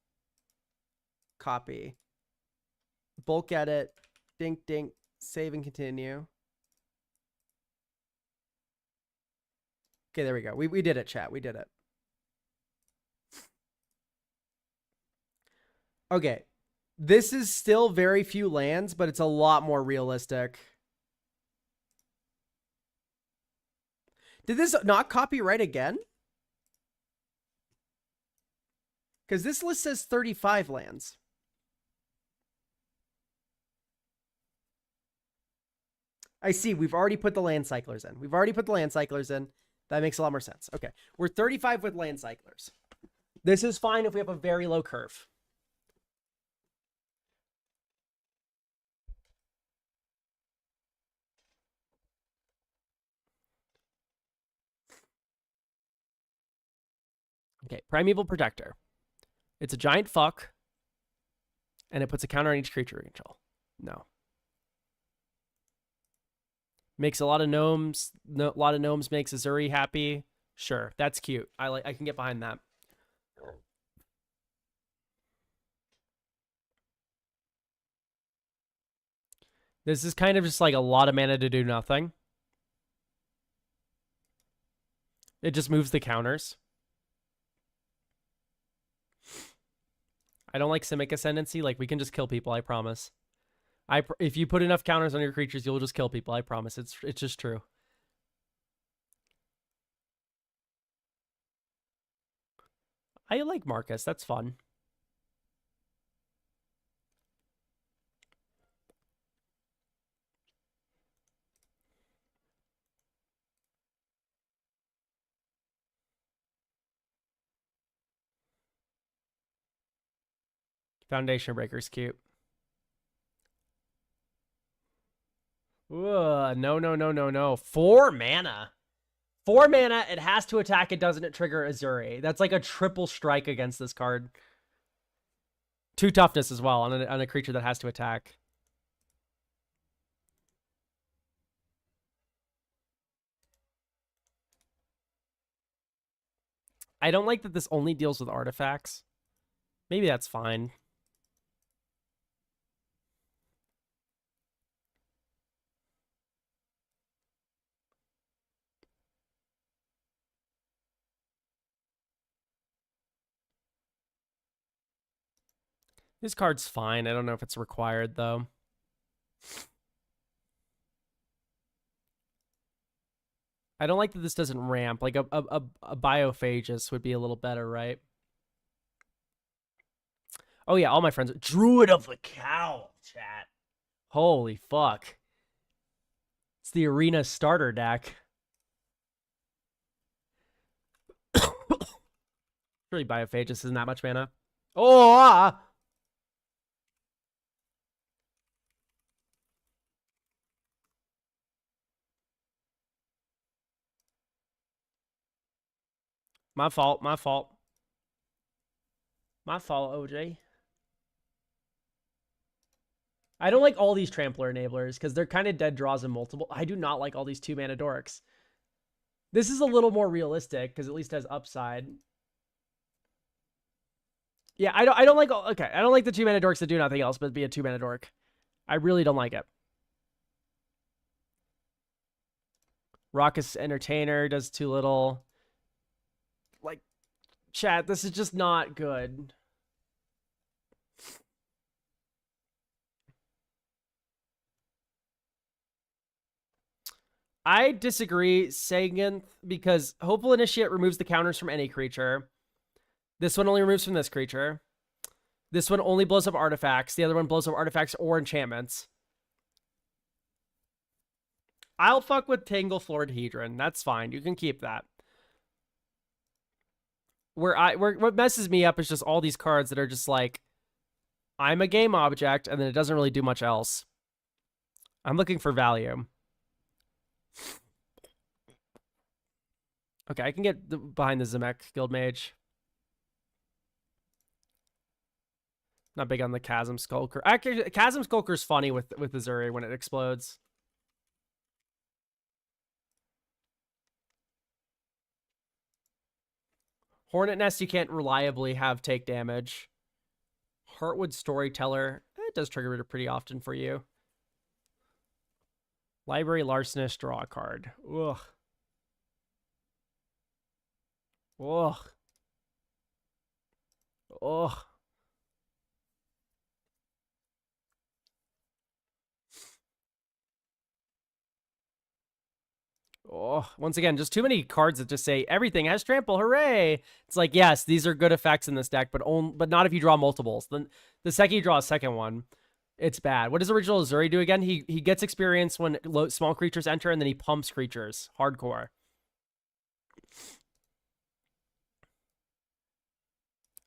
Copy. Bulk edit. Dink dink. Save and continue. Okay, there we go. We did it, chat. We did it. Okay. This is still very few lands, but it's a lot more realistic. Did this not copyright again? Because this list says 35 lands. I see. We've already put the land cyclers in. That makes a lot more sense. Okay. We're 35 with land cyclers. This is fine if we have a very low curve. Okay, Primeval Protector. It's a giant fuck, and it puts a counter on each creature you control. No. Makes a lot of gnomes. A lot of gnomes makes Azuri happy. Sure, that's cute. I can get behind that. This is kind of just like a lot of mana to do nothing. It just moves the counters. I don't like Simic Ascendancy. Like, we can just kill people, I promise. If you put enough counters on your creatures, you'll just kill people, I promise. It's just true. I like Marcus. That's fun. Foundation Breaker's cute. Ugh, no. 4 mana. 4 mana, it has to attack, it doesn't trigger Azuri. That's like a triple strike against this card. 2 toughness as well on a creature that has to attack. I don't like that this only deals with artifacts. Maybe that's fine. This card's fine. I don't know if it's required, though. I don't like that this doesn't ramp. Like, a Biophagus would be a little better, right? Oh, yeah, all my friends. Druid of the Cowl, chat. Holy fuck. It's the arena starter deck. Really, Biophagus isn't that much mana. Oh! My fault, OJ. I don't like all these Trampler Enablers because they're kind of dead draws and multiple. I do not like all these 2-mana dorks. This is a little more realistic because at least has upside. Yeah, I don't like. Okay, I don't like the 2-mana dorks that do nothing else but be a 2-mana dork. I really don't like it. Raucous Entertainer does too little. Like, chat, this is just not good. I disagree, Saganth, because Hopeful Initiate removes the counters from any creature. This one only removes from this creature. This one only blows up artifacts. The other one blows up artifacts or enchantments. I'll fuck with Tangle Floored Hedron. That's fine. You can keep that. What messes me up is just all these cards that are just like, I'm a game object, and then it doesn't really do much else. I'm looking for value. Okay, I can get behind the Zemek Guildmage. Not big on the Chasm Skulker. Actually, Chasm Skulker is funny with Azuri when it explodes. Hornet Nest, you can't reliably have take damage. Heartwood Storyteller, it does trigger it pretty often for you. Library Larcenist, draw a card. Ugh. Ugh. Ugh. Oh, once again, just too many cards that just say everything has trample. Hooray! It's like, yes, these are good effects in this deck, but not if you draw multiples. Then the second you draw a second one, it's bad. What does original Azuri do again? He gets experience when small creatures enter, and then he pumps creatures. Hardcore.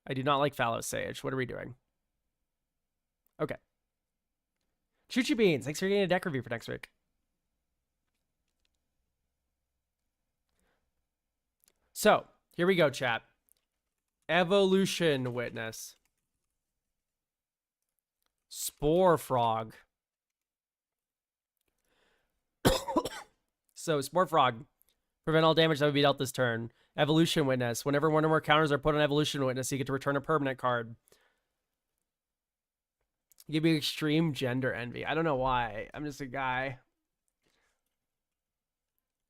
I do not like Fallow Sage. What are we doing? Okay. Choo Choo Beans, thanks for getting a deck review for next week. So, here we go, chat. Evolution Witness. Spore Frog. So, Spore Frog. Prevent all damage that would be dealt this turn. Evolution Witness. Whenever one or more counters are put on Evolution Witness, you get to return a permanent card. Give me extreme gender envy. I don't know why. I'm just a guy.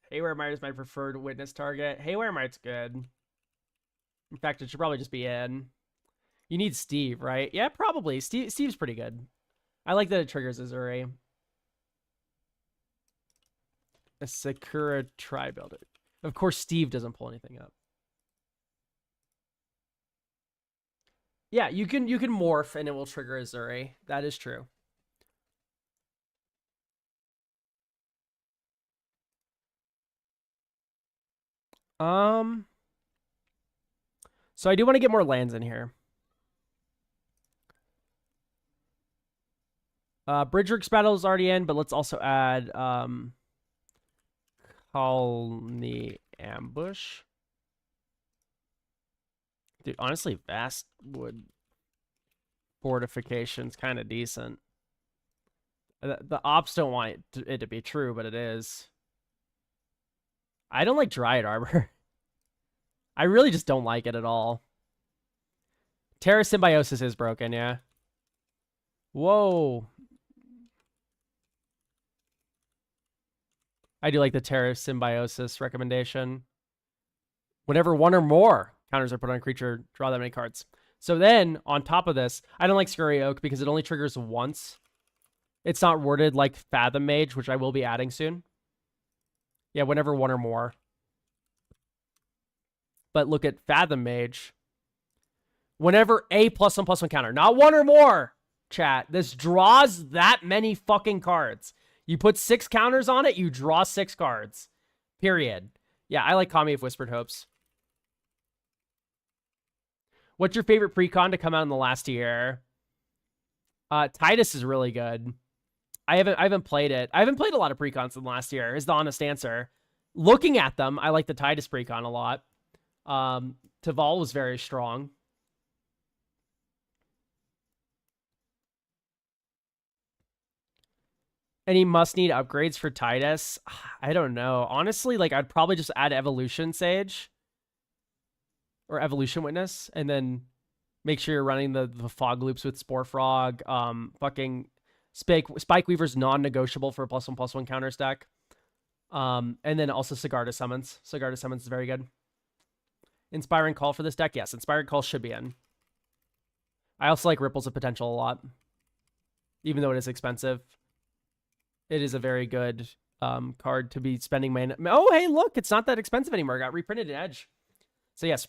Haywire Mite is my preferred witness target. Haywire Mite's good. In fact, it should probably just be in. You need Steve, right? Yeah, probably. Steve's pretty good. I like that it triggers Azuri. A Sakura Tri-Builder. Of course, Steve doesn't pull anything up. Yeah, you can morph and it will trigger Azuri. That is true. So I do want to get more lands in here. Bridgeric's Battle is already in, but let's also add Colony Ambush. Dude, honestly, Vastwood Fortification's kind of decent. The ops don't want it to be true, but it is. I don't like Dryad Arbor. I really just don't like it at all. Terra Symbiosis is broken, yeah. Whoa. I do like the Terra Symbiosis recommendation. Whenever one or more counters are put on a creature, draw that many cards. So then, on top of this, I don't like Scurry Oak because it only triggers once. It's not worded like Fathom Mage, which I will be adding soon. Yeah, whenever one or more. But look at Fathom Mage. Whenever a +1/+1 counter, not one or more, chat. This draws that many fucking cards. You put 6 counters on it, you draw 6 cards. Period. Yeah, I like Kami of Whispered Hopes. What's your favorite precon to come out in the last year? Titus is really good. I haven't played it. I haven't played a lot of precons in the last year, is the honest answer. Looking at them, I like the Titus precon a lot. Taval was very strong. Any must-need upgrades for Titus? I don't know. Honestly, like, I'd probably just add Evolution Sage. Or Evolution Witness. And then make sure you're running the Fog Loops with Spore Frog. Fucking Spike Weaver's non-negotiable for a +1/+1 counter stack. And then also Sigarda Summons. Sigarda Summons is very good. Inspiring Call for this deck? Yes, Inspiring Call should be in. I also like Ripples of Potential a lot. Even though it is expensive. It is a very good card to be spending mana. Oh, hey, look, it's not that expensive anymore. It got reprinted in Edge. So yes,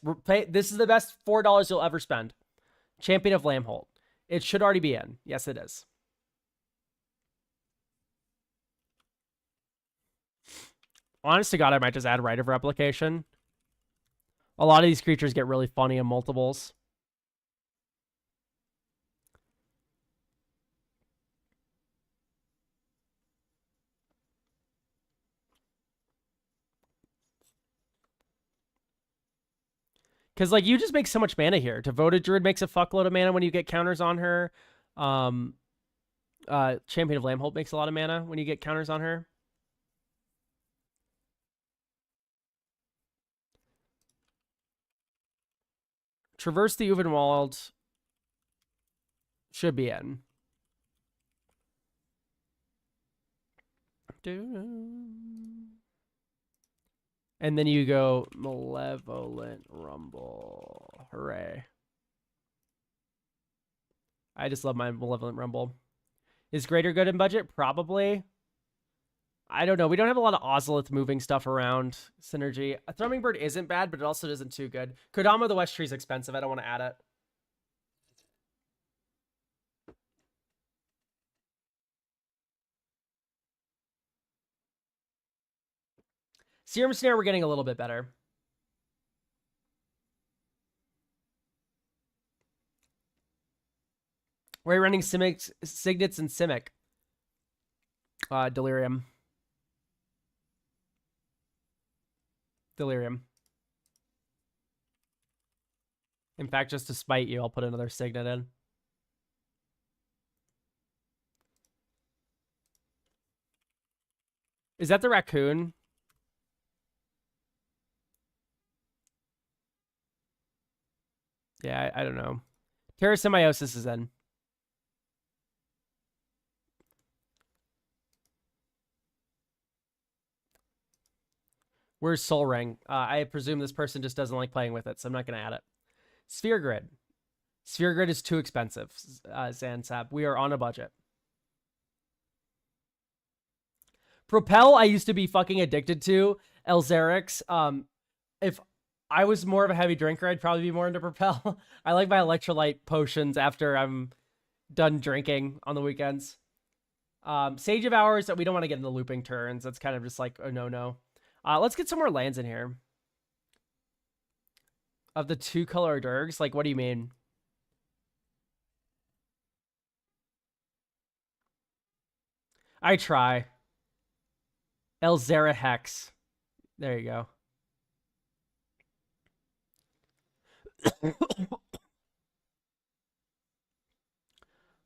this is the best $4 you'll ever spend. Champion of Lambholt. It should already be in. Yes, it is. Honest to God, I might just add Rite of Replication. A lot of these creatures get really funny in multiples. Because, like, you just make so much mana here. Devoted Druid makes a fuckload of mana when you get counters on her. Champion of Lambholt makes a lot of mana when you get counters on her. Traverse the Uvenwald should be in. And then you go Malevolent Rumble. Hooray. I just love my Malevolent Rumble. Is Greater good in budget? Probably. I don't know. We don't have a lot of Ozolith moving stuff around. Synergy. A Thrumming Bird isn't bad, but it also isn't too good. Kodama the West Tree is expensive. I don't want to add it. Serum Snare, we're getting a little bit better. We're running Signets and Simic. Delirium. Delirium. In fact, just to spite you, I'll put another Signet in. Is that the raccoon? Yeah, I don't know. Terra Symbiosis is in. Where's Soul Ring? I presume this person just doesn't like playing with it, so I'm not going to add it. Sphere Grid. Sphere Grid is too expensive, Zansab. We are on a budget. Propel, I used to be fucking addicted to. Elzerix. If I was more of a heavy drinker, I'd probably be more into Propel. I like my electrolyte potions after I'm done drinking on the weekends. Sage of Hours, we don't want to get into looping turns. That's kind of just like a no-no. Let's get some more lands in here. Of the 2-color Durgs, like, what do you mean? I try. Elzera Hex. There you go.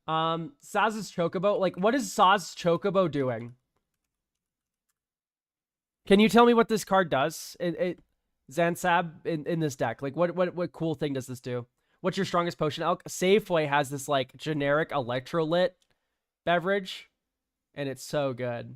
Saz's Chocobo. Like, what is Saz's Chocobo doing? Can you tell me what this card does? Zansab in this deck. Like, what cool thing does this do? What's your strongest potion? Safeway has this, like, generic electrolyte beverage, and it's so good.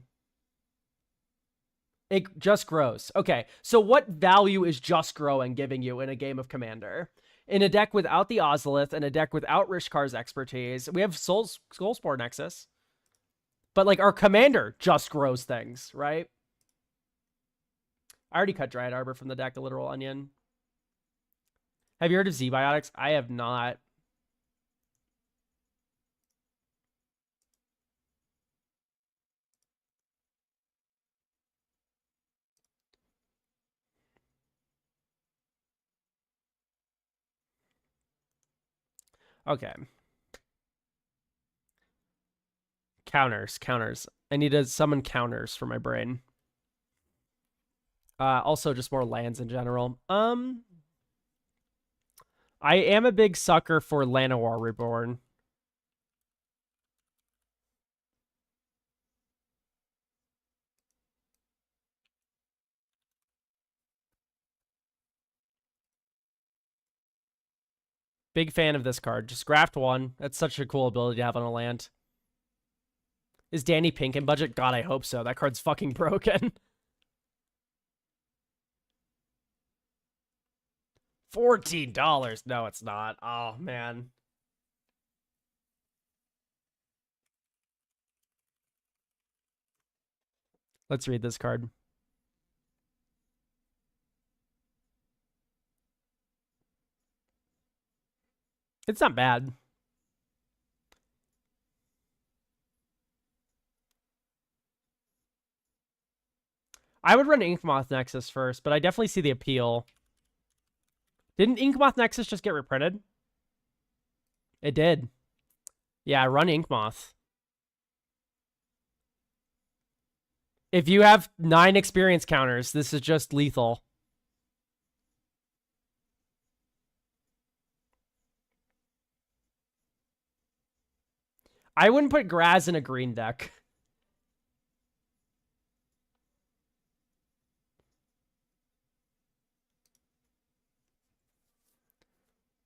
It just grows. Okay, so what value is just growing giving you in a game of Commander? In a deck without the Ozolith and a deck without Rishkar's expertise, we have Soulspore Nexus. But, like, our Commander just grows things, right? I already cut Dryad Arbor from the deck, a literal onion. Have you heard of Z-Biotics? I have not. Okay. Counters. I need to summon counters for my brain. Also, just more lands in general. I am a big sucker for Llanowar Reborn. Big fan of this card. Just graft 1. That's such a cool ability to have on a land. Is Danny Pink in budget? God, I hope so. That card's fucking broken. $14. No, it's not. Oh, man. Let's read this card. It's not bad. I would run Inkmoth Nexus first, but I definitely see the appeal. Didn't Inkmoth Nexus just get reprinted? It did. Yeah, run Inkmoth. If you have 9 experience counters, this is just lethal. I wouldn't put Graz in a green deck.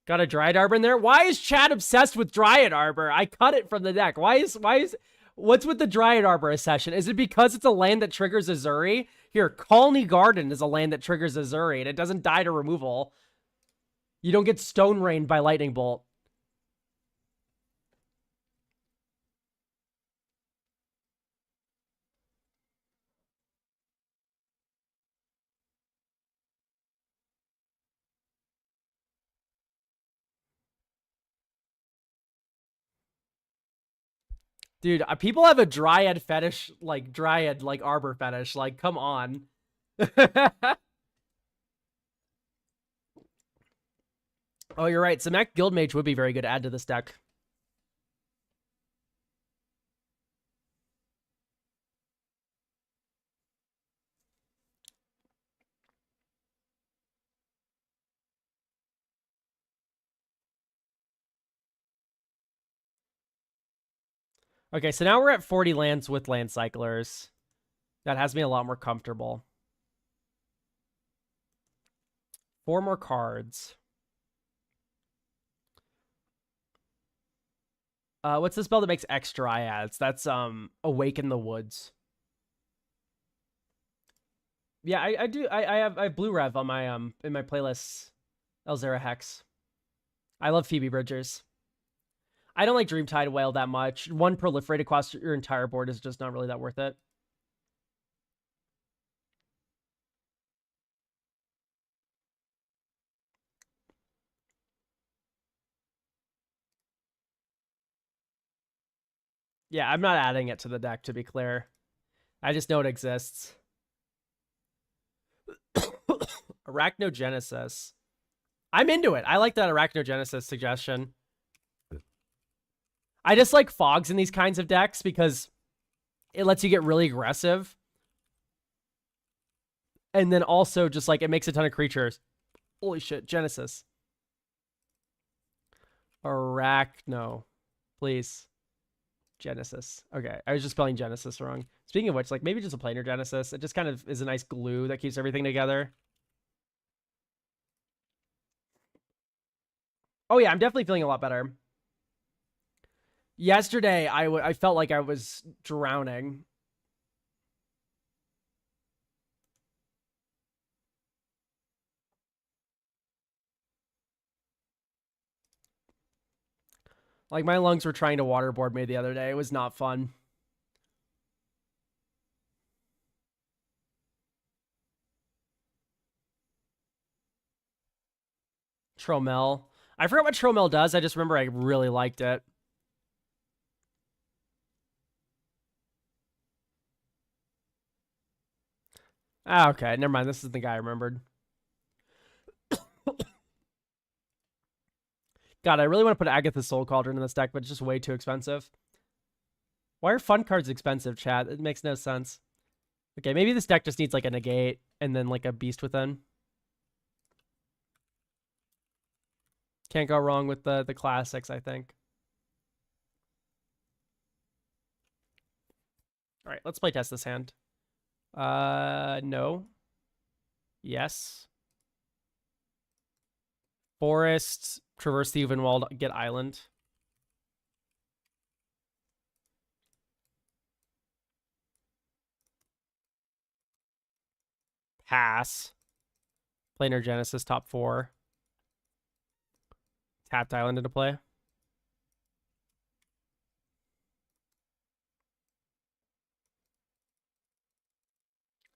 Got a Dryad Arbor in there. Why is Chad obsessed with Dryad Arbor? I cut it from the deck. Why is what's with the Dryad Arbor accession? Is it because it's a land that triggers Azuri? Here, Colony Garden is a land that triggers Azuri, and it doesn't die to removal. You don't get Stone Rained by Lightning Bolt. Dude, people have a Dryad fetish, like Dryad, like Arbor fetish. Like, come on. Oh, you're right. Zemek Guildmage would be very good to add to this deck. Okay, so now we're at 40 lands with land cyclers. That has me a lot more comfortable. 4 more cards. What's the spell that makes X Dryads? That's Awaken the Woods. Yeah, I do. I have Blue Rev on my in my playlist. Elzera Hex. I love Phoebe Bridgers. I don't like Dreamtide Whale that much. 1 proliferate across your entire board is just not really that worth it. Yeah, I'm not adding it to the deck, to be clear. I just know it exists. Arachnogenesis. I'm into it. I like that Arachnogenesis suggestion. I just like fogs in these kinds of decks because it lets you get really aggressive. And then also just like it makes a ton of creatures. Holy shit, Genesis. Arachno. Please. Genesis. Okay, I was just spelling Genesis wrong. Speaking of which, like maybe just a planar Genesis. It just kind of is a nice glue that keeps everything together. Oh yeah, I'm definitely feeling a lot better. Yesterday, I felt like I was drowning. Like my lungs were trying to waterboard me the other day. It was not fun. Tromel. I forgot what Tromel does. I just remember I really liked it. Ah, okay. Never mind. This is the guy I remembered. God, I really want to put Agatha's Soul Cauldron in this deck, but it's just way too expensive. Why are fun cards expensive, chat? It makes no sense. Okay, maybe this deck just needs like a negate and then like a Beast Within. Can't go wrong with the classics, I think. All right, let's play test this hand. No. Yes. Forest, traverse the Evenwald, get island. Pass. Planar Genesis, top 4. Tapped island into play.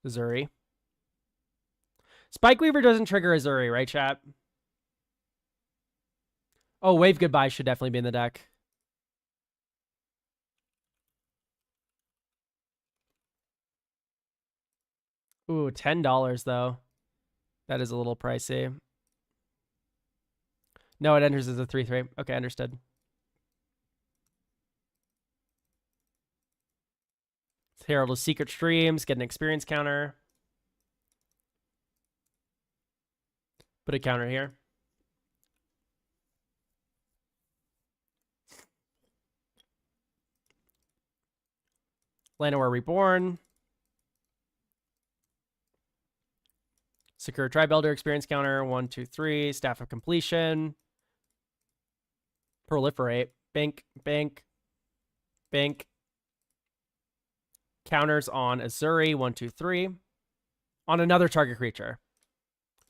Azuri. Spike Weaver doesn't trigger Azuri, right, chat? Oh, Wave Goodbye should definitely be in the deck. Ooh, $10 though. That is a little pricey. No, it enters as a 3/3. Okay, understood. Herald of Secret Streams, get an experience counter. Put a counter here. Llanowar Reborn. Secure Tribe-Elder experience counter. 1, 2, 3. Staff of Completion. Proliferate. Bank, bank, bank. Counters on Azuri. 1, 2, 3. On another target creature.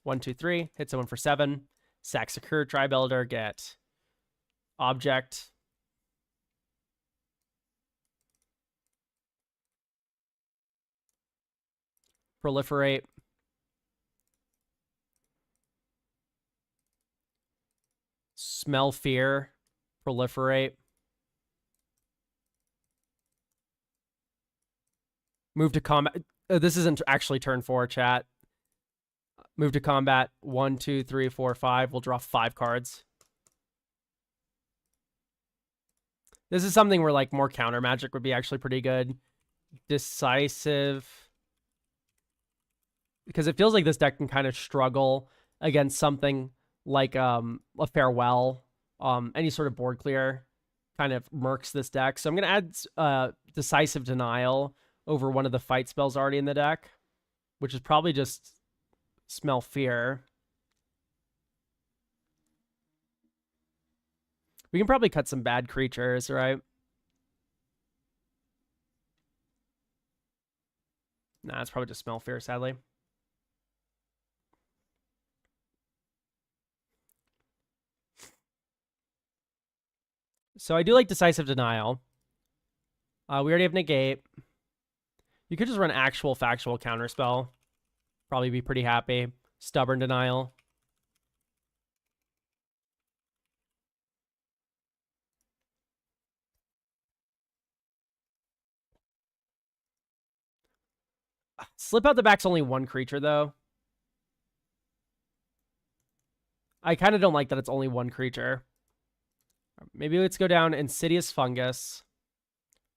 1, 2, 3. Hit someone for 7. Sack Secure Tribe-Elder. Get object. Proliferate. Smell Fear. Proliferate. Move to combat. This isn't actually turn 4, chat. Move to combat. 1, 2, 3, 4, 5. We'll draw 5 cards. This is something where like more counter magic would be actually pretty good. Decisive. Because it feels like this deck can kind of struggle against something like a Farewell. Any sort of board clear kind of murks this deck. So I'm going to add Decisive Denial over one of the fight spells already in the deck, which is probably just Smell Fear. We can probably cut some bad creatures, right? Nah, it's probably just Smell Fear, sadly. So I do like Decisive Denial. We already have Negate. You could just run actual factual counterspell. Probably be pretty happy. Stubborn Denial. Slip Out the Back's only one creature, though. I kind of don't like that it's only one creature. Maybe let's go down Insidious Fungus.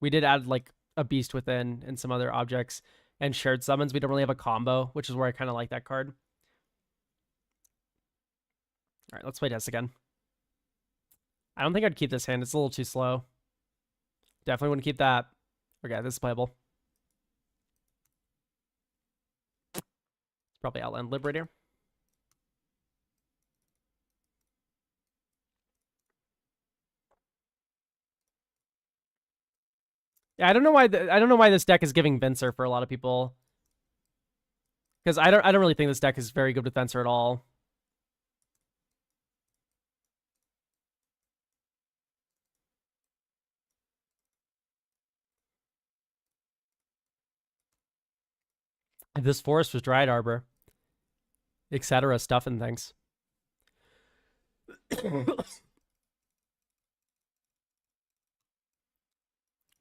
We did add, like, a Beast Within and some other objects. And Shared Summons. We don't really have a combo, which is where I kind of like that card. All right, let's play this again. I don't think I'd keep this hand. It's a little too slow. Definitely wouldn't keep that. Okay, this is playable. It's probably Outland Liberator. Yeah, I don't know why this deck is giving Venser for a lot of people. Because I don't really think this deck is very good with Venser at all. This forest was Dried Arbor, etc. Stuff and things.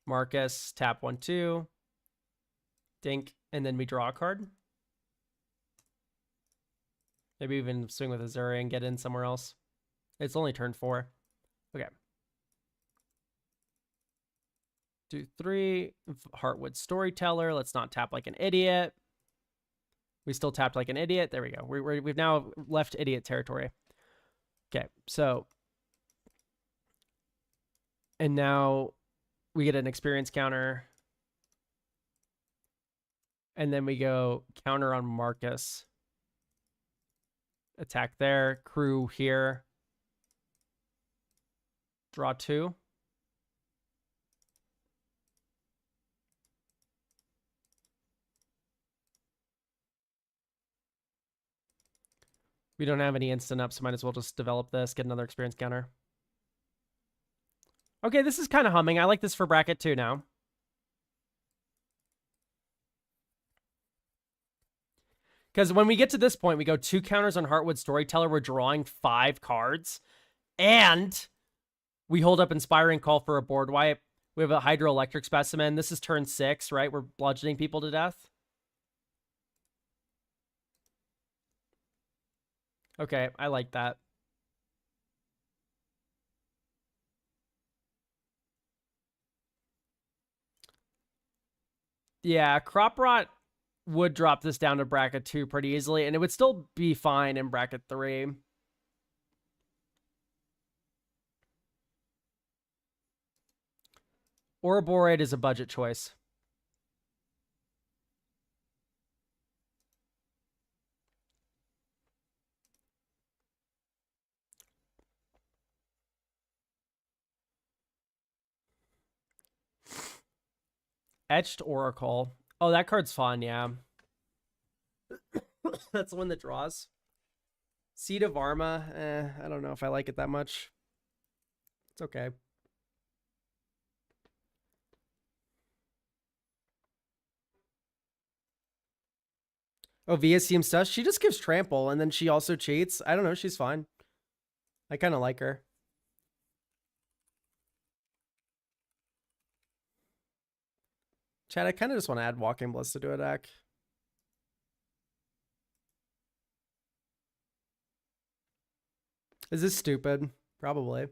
Marcus, tap 1, 2. Dink, and then we draw a card. Maybe even swing with Azuri and get in somewhere else. It's only turn 4. Okay. 2, 3. Heartwood Storyteller. Let's not tap like an idiot. We still tapped like an idiot. There we go. We've now left idiot territory. Okay, so. And now we get an experience counter. And then we go counter on Marcus. Attack there. Crew here. Draw 2. We don't have any instant up, so might as well just develop this, get another experience counter. Okay, this is kind of humming. I like this for bracket 2 now. Because when we get to this point, we go 2 counters on Heartwood Storyteller. We're drawing 5 cards. And we hold up Inspiring Call for a board wipe. We have a Hydroelectric Specimen. This is turn 6, right? We're bludgeoning people to death. Okay, I like that. Yeah, Crop Rot would drop this down to bracket 2 pretty easily, and it would still be fine in bracket 3. Ouroborate is a budget choice. Etched Oracle. Oh, that card's fun, yeah. That's the one that draws. Seed of Arma. I don't know if I like it that much. It's okay. Oh, Via seems sus. She just gives trample, and then she also cheats. I don't know. She's fine. I kind of like her. Chad, I kind of just want to add Walking Ballista to a deck. Is this stupid? Probably.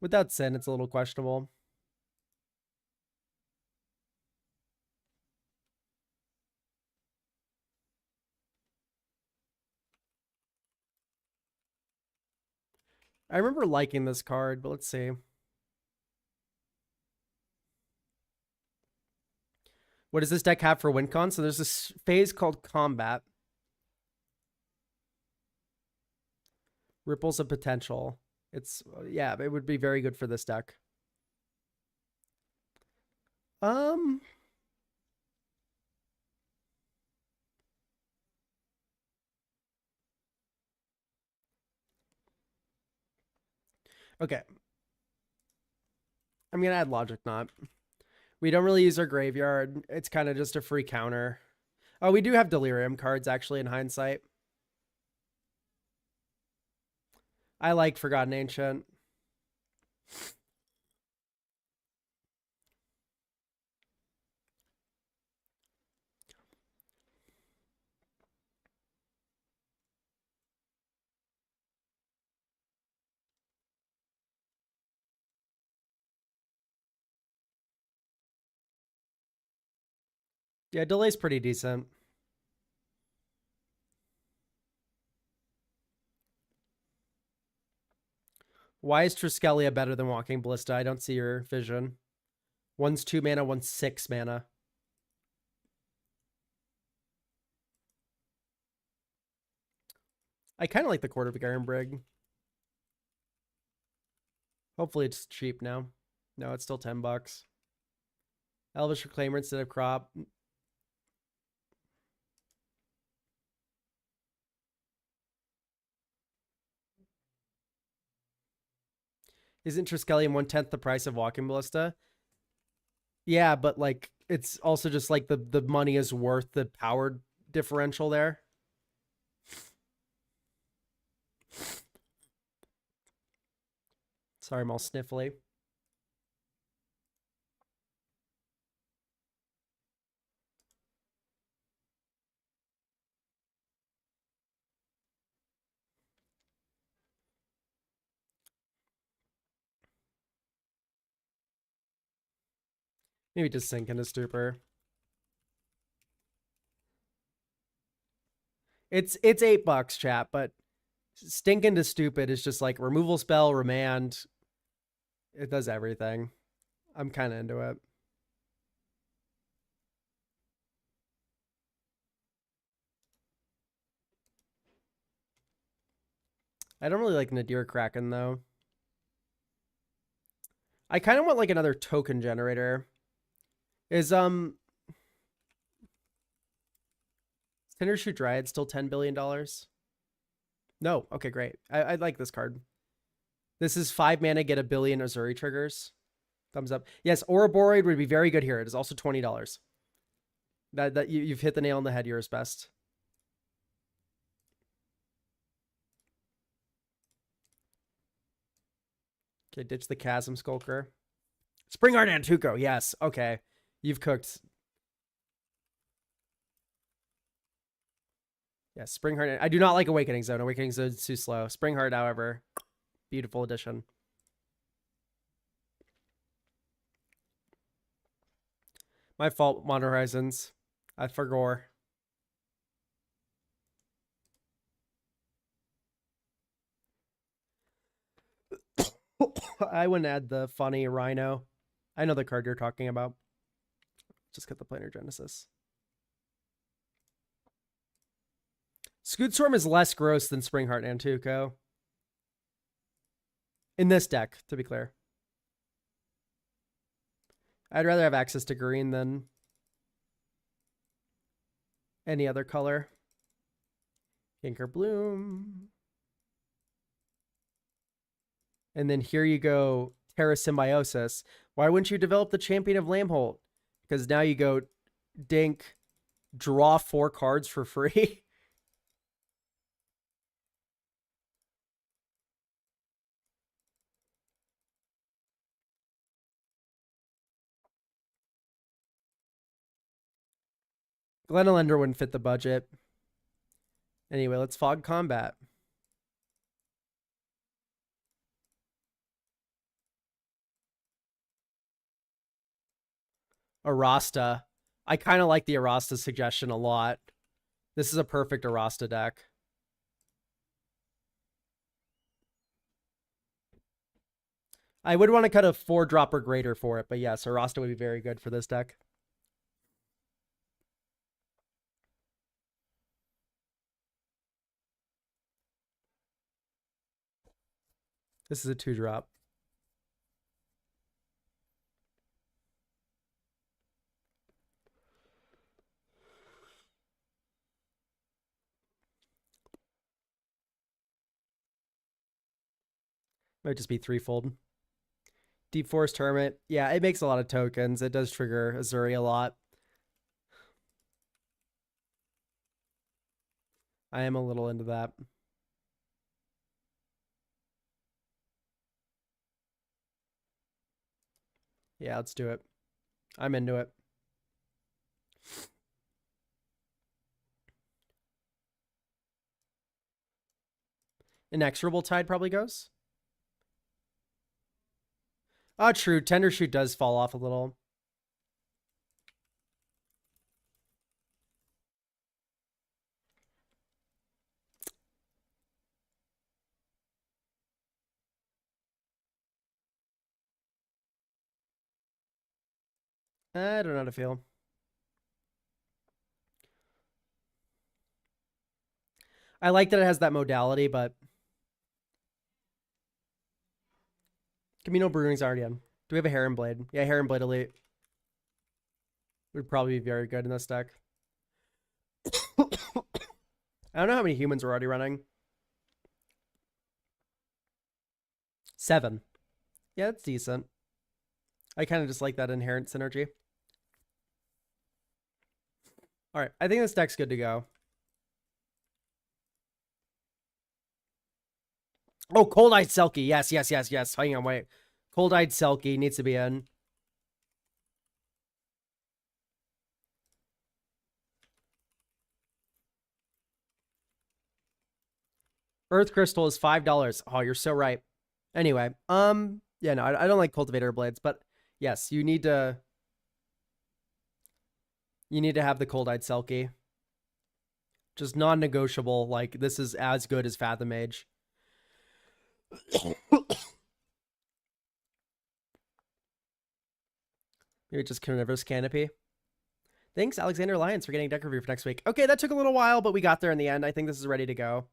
Without Sin, it's a little questionable. I remember liking this card, but let's see. What does this deck have for WinCon? So there's this phase called Combat. Ripples of Potential. It's, yeah, it would be very good for this deck. Okay. I'm going to add Logic Knot. We don't really use our graveyard. It's kind of just a free counter. Oh, we do have Delirium cards, actually, in hindsight. I like Forgotten Ancient. Yeah, Delay's pretty decent. Why is Triskalia better than Walking Ballista? I don't see your vision. One's 2 mana, one's 6 mana. I kind of like the Court of Garen Brig. Hopefully it's cheap now. No, it's still $10. Elvish Reclaimer instead of Crop. Isn't Triskelion 1/10 the price of Walking Ballista? Yeah, but like it's also just like the money is worth the power differential there. Sorry, I'm all sniffly. Maybe just sink into Stupor. It's $8, chat, but Stink into Stupid is just like removal spell, remand. It does everything. I'm kind of into it. I don't really like Nadir Kraken though. I kind of want like another token generator. Is Tindershoot Dryad still $10 billion? No. Okay, great. I like this card. This is 5 mana, get a billion Azuri triggers. Thumbs up. Yes, Ouroborate would be very good here. It is also $20. You've hit the nail on the head. Yours best. Okay, ditch the Chasm Skulker. Springheart Antuco, yes. Okay. You've cooked. Yes, Springheart. I do not like Awakening Zone. Awakening Zone is too slow. Springheart, however, beautiful addition. My fault, Modern Horizons. I forgot. I wouldn't add the funny Rhino. I know the card you're talking about. Just got the Planar Genesis. Scootstorm is less gross than Springheart Antuco. In this deck, to be clear. I'd rather have access to green than any other color. Inker Bloom. And then here you go, Terra Symbiosis. Why wouldn't you develop the Champion of Lambholt? Because now you go dink, draw 4 cards for free. Glenelender wouldn't fit the budget. Anyway, let's Fog Combat. Arasta. I kind of like the Arasta suggestion a lot. This is a perfect Arasta deck. I would want to cut a 4-drop or greater for it, but yes, Arasta would be very good for this deck. This is a 2-drop. Might just be 3-fold. Deep Forest Hermit. Yeah, it makes a lot of tokens. It does trigger Azuri a lot. I am a little into that. Yeah, let's do it. I'm into it. Inexorable Tide probably goes. Oh, true. Tender Shoot does fall off a little. I don't know how to feel. I like that it has that modality, but Camino Brewing's already in. Do we have a Heron Blade? Yeah, Heron Blade Elite would probably be very good in this deck. I don't know how many humans we're already running. 7. Yeah, that's decent. I kind of just like that inherent synergy. All right, I think this deck's good to go. Oh, Cold-Eyed Selkie. Yes, yes, yes, yes. Hang on, wait. Cold-Eyed Selkie needs to be in. Earth Crystal is $5. Oh, you're so right. Anyway, yeah, no, I don't like Cultivator Blades, but yes, you need to have the Cold-Eyed Selkie. Just non-negotiable. Like, this is as good as Fathom Mage. Maybe just Carnivorous Canopy. Thanks, Alexander Lyons, for getting a deck review for next week. Okay, that took a little while, but we got there in the end. I think this is ready to go.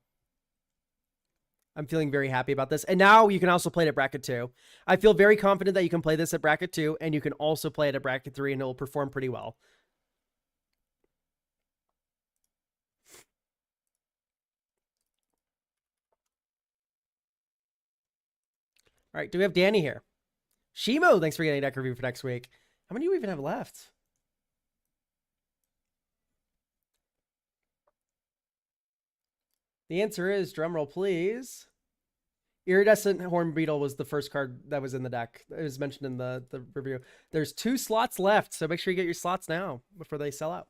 I'm feeling very happy about this. And now you can also play it at bracket 2. I feel very confident that you can play this at bracket 2, and you can also play it at bracket 3, and it will perform pretty well. All right, do we have Danny here? Shimo, thanks for getting a deck review for next week. How many do we even have left? The answer is, drumroll please, Iridescent Horn Beetle was the first card that was in the deck. It was mentioned in the review. There's 2 slots left, so make sure you get your slots now before they sell out.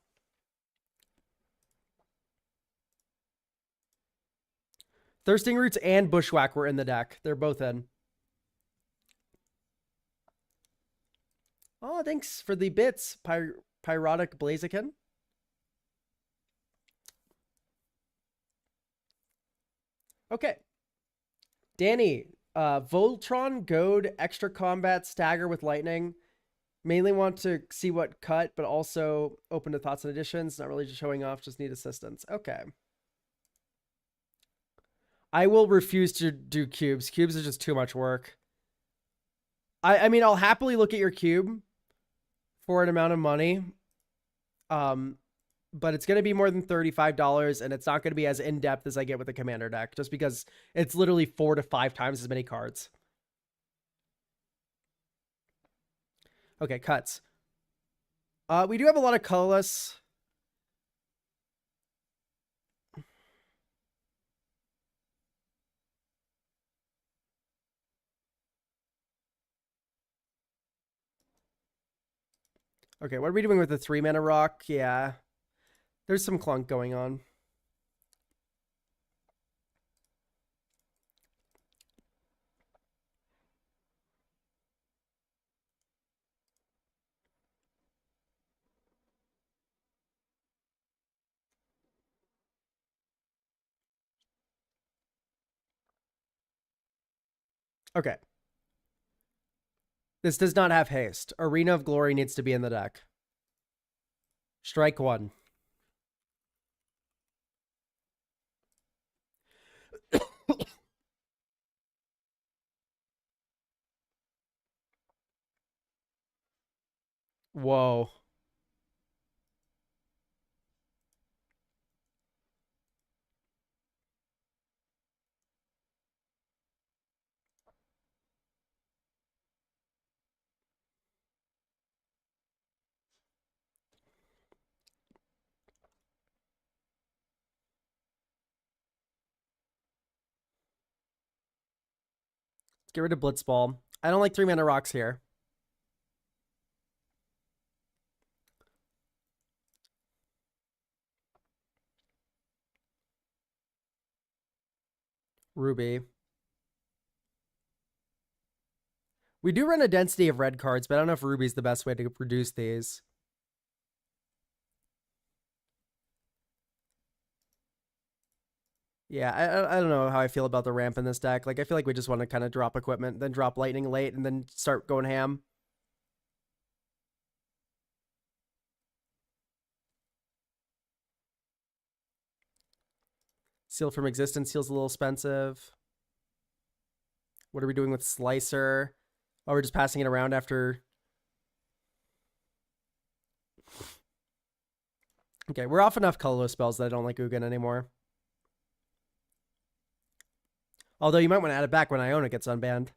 Thirsting Roots and Bushwhack were in the deck. They're both in. Oh, thanks for the bits, Pyrotic Blaziken. Okay. Danny, Voltron, Goad, Extra Combat, Stagger with Lightning. Mainly want to see what cut, but also open to thoughts and additions. Not really just showing off, just need assistance. Okay. I will refuse to do cubes. Cubes is just too much work. I mean, I'll happily look at your cube for an amount of money. But it's going to be more than $35, and it's not going to be as in-depth as I get with the Commander deck, just because it's literally 4 to 5 times as many cards. Okay, cuts. We do have a lot of colorless. Okay, what are we doing with the 3-mana rock? Yeah. There's some clunk going on. Okay. This does not have haste. Arena of Glory needs to be in the deck. Strike 1. Whoa. Let's get rid of Blitzball. I don't like 3-mana rocks here. Ruby. We do run a density of red cards, but I don't know if Ruby's the best way to produce these. Yeah, I don't know how I feel about the ramp in this deck. Like, I feel like we just want to kind of drop equipment, then drop lightning late, and then start going ham. Seal from Existence feels a little expensive. What are we doing with Slicer? Oh, we're just passing it around after. Okay, we're off enough colorless spells that I don't like Ugin anymore. Although you might want to add it back when Iona gets unbanned.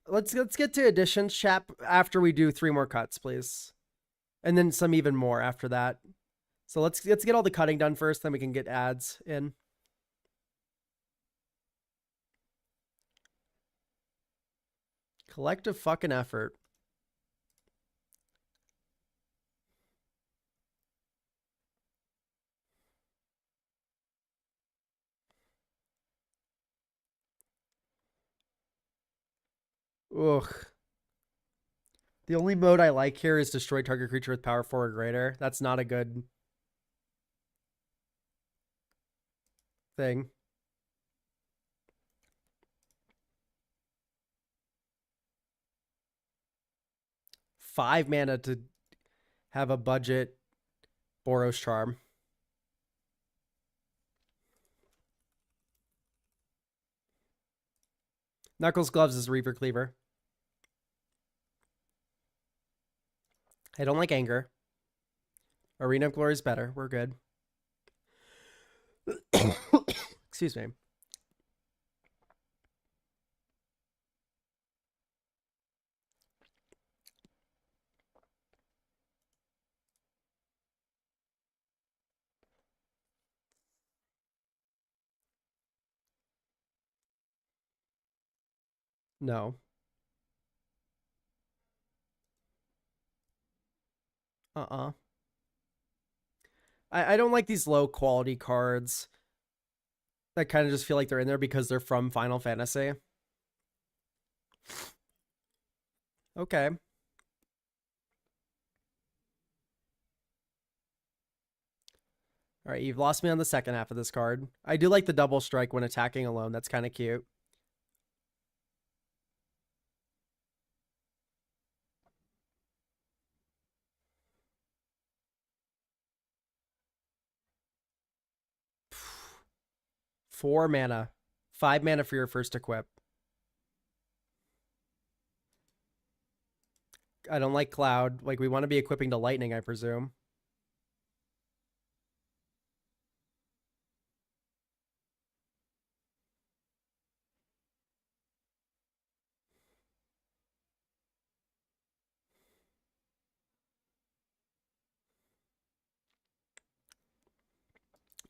Let's get to additions, chap, after we do 3 more cuts, please. And then some even more after that. So let's get all the cutting done first, then we can get ads in. Collective fucking effort. Ugh. The only mode I like here is destroy target creature with power 4 or greater. That's not a good thing. Five mana to have a budget Boros Charm. Knuckles Gloves is Reaver Cleaver. I don't like Anger. Arena of Glory is better. We're good. Excuse me. No. Uh-uh. I don't like these low quality cards that kind of just feel like they're in there because they're from Final Fantasy. Okay. All right, you've lost me on the second half of this card. I do like the double strike when attacking alone. That's kind of cute. Four mana. 5 mana for your first equip. I don't like Cloud. Like, we want to be equipping to Lightning, I presume.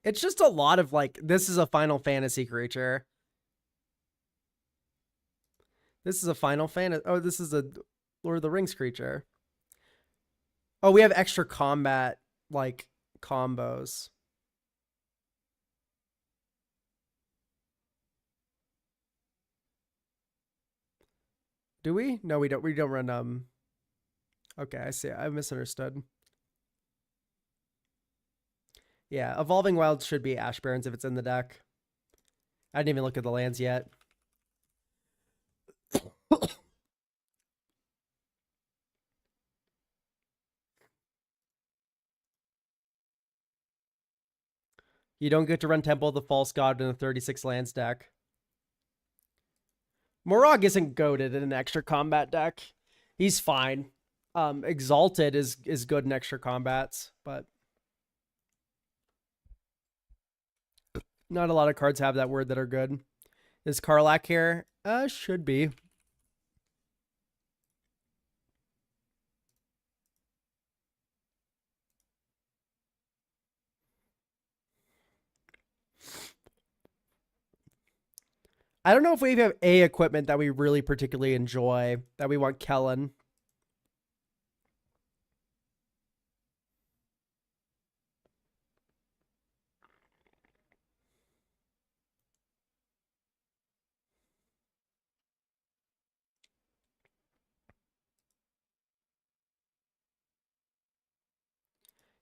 It's just a lot of, like, this is a Final Fantasy creature. This is a Final Fantasy. Oh, this is a Lord of the Rings creature. Oh, we have extra combat, like, combos. Do we? No, we don't. We don't run, Okay, I see. I misunderstood. Yeah, Evolving Wilds should be Ash Barrens if it's in the deck. I didn't even look at the lands yet. You don't get to run Temple of the False God in a 36 lands deck. Morog isn't goated in an extra combat deck. He's fine. Exalted is good in extra combats, but not a lot of cards have that word that are good. Is Karlak here? Should be. I don't know if we have a equipment that we really particularly enjoy that we want Kellen.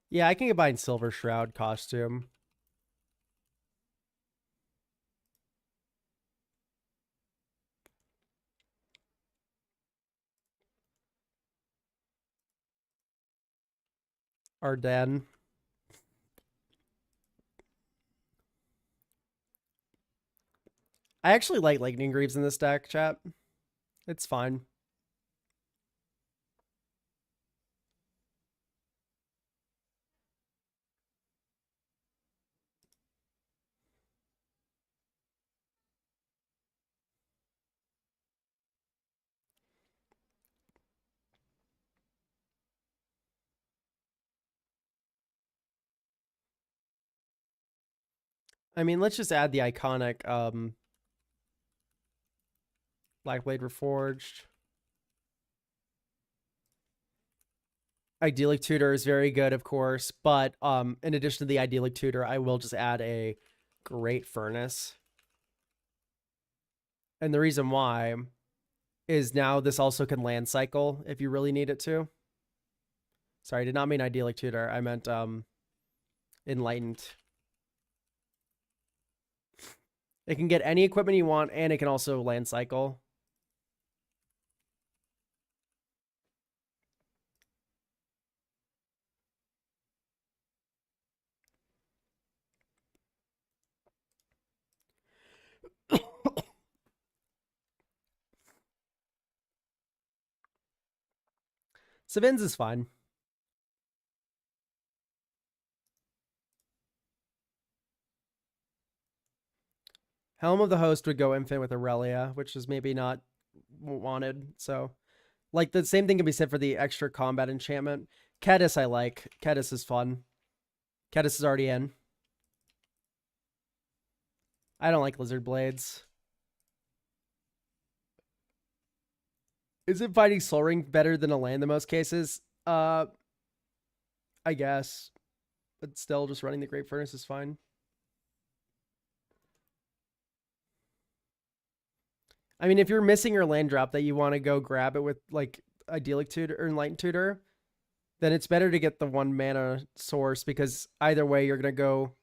Yeah, I can get behind Silver Shroud costume. Ardennes. I actually like Lightning Greaves in this deck, chat. It's fine. I mean, let's just add the iconic Blackblade Reforged. Idyllic Tutor is very good, of course, but in addition to the Idyllic Tutor, I will just add a Great Furnace. And the reason why is now this also can land cycle if you really need it to. Sorry, I did not mean Idyllic Tutor. I meant Enlightened. It can get any equipment you want, and it can also land cycle. Savins is fine. Helm of the Host would go infinite with Aurelia, which is maybe not wanted. So, like, the same thing can be said for the extra combat enchantment. Kedis I like. Kedis is fun. Kedis is already in. I don't like Lizard Blades. Is it fighting Soul Ring better than a land in most cases? I guess. But still, just running the Great Furnace is fine. I mean, if you're missing your land drop that you want to go grab it with, like, Idyllic Tutor or Enlightened Tutor, then it's better to get the 1 mana source, because either way, you're going to go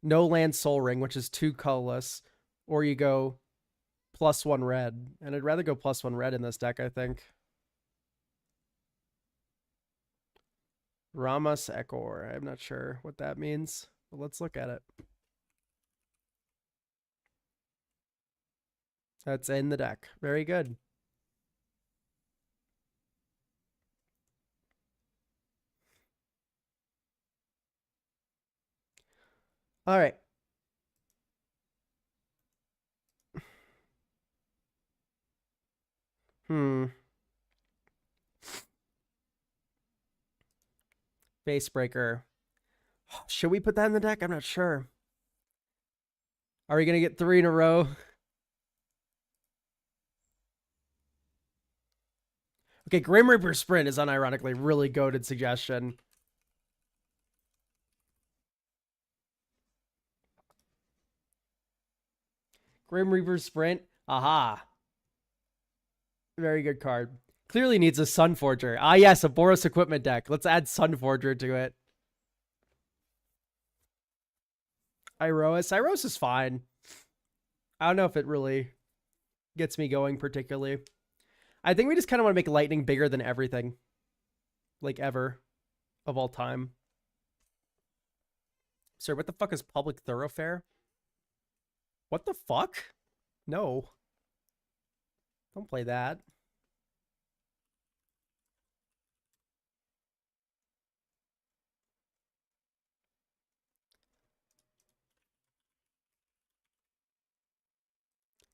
no land Soul Ring, which is 2 colorless, or you go +1 red. And I'd rather go +1 red in this deck, I think. Ramas Ekor. I'm not sure what that means, but let's look at it. That's in the deck. Very good. All right. Facebreaker. Should we put that in the deck? I'm not sure. Are we going to get 3 in a row? Okay, Grim Reaper Sprint is unironically really goated suggestion. Grim Reaper Sprint. Aha. Very good card. Clearly needs a Sunforger. Ah, yes, a Boros equipment deck. Let's add Sunforger to it. Iroas is fine. I don't know if it really gets me going particularly. I think we just kind of want to make Lightning bigger than everything. Like ever. Of all time. Sir, what the fuck is Public Thoroughfare? What the fuck? No. Don't play that.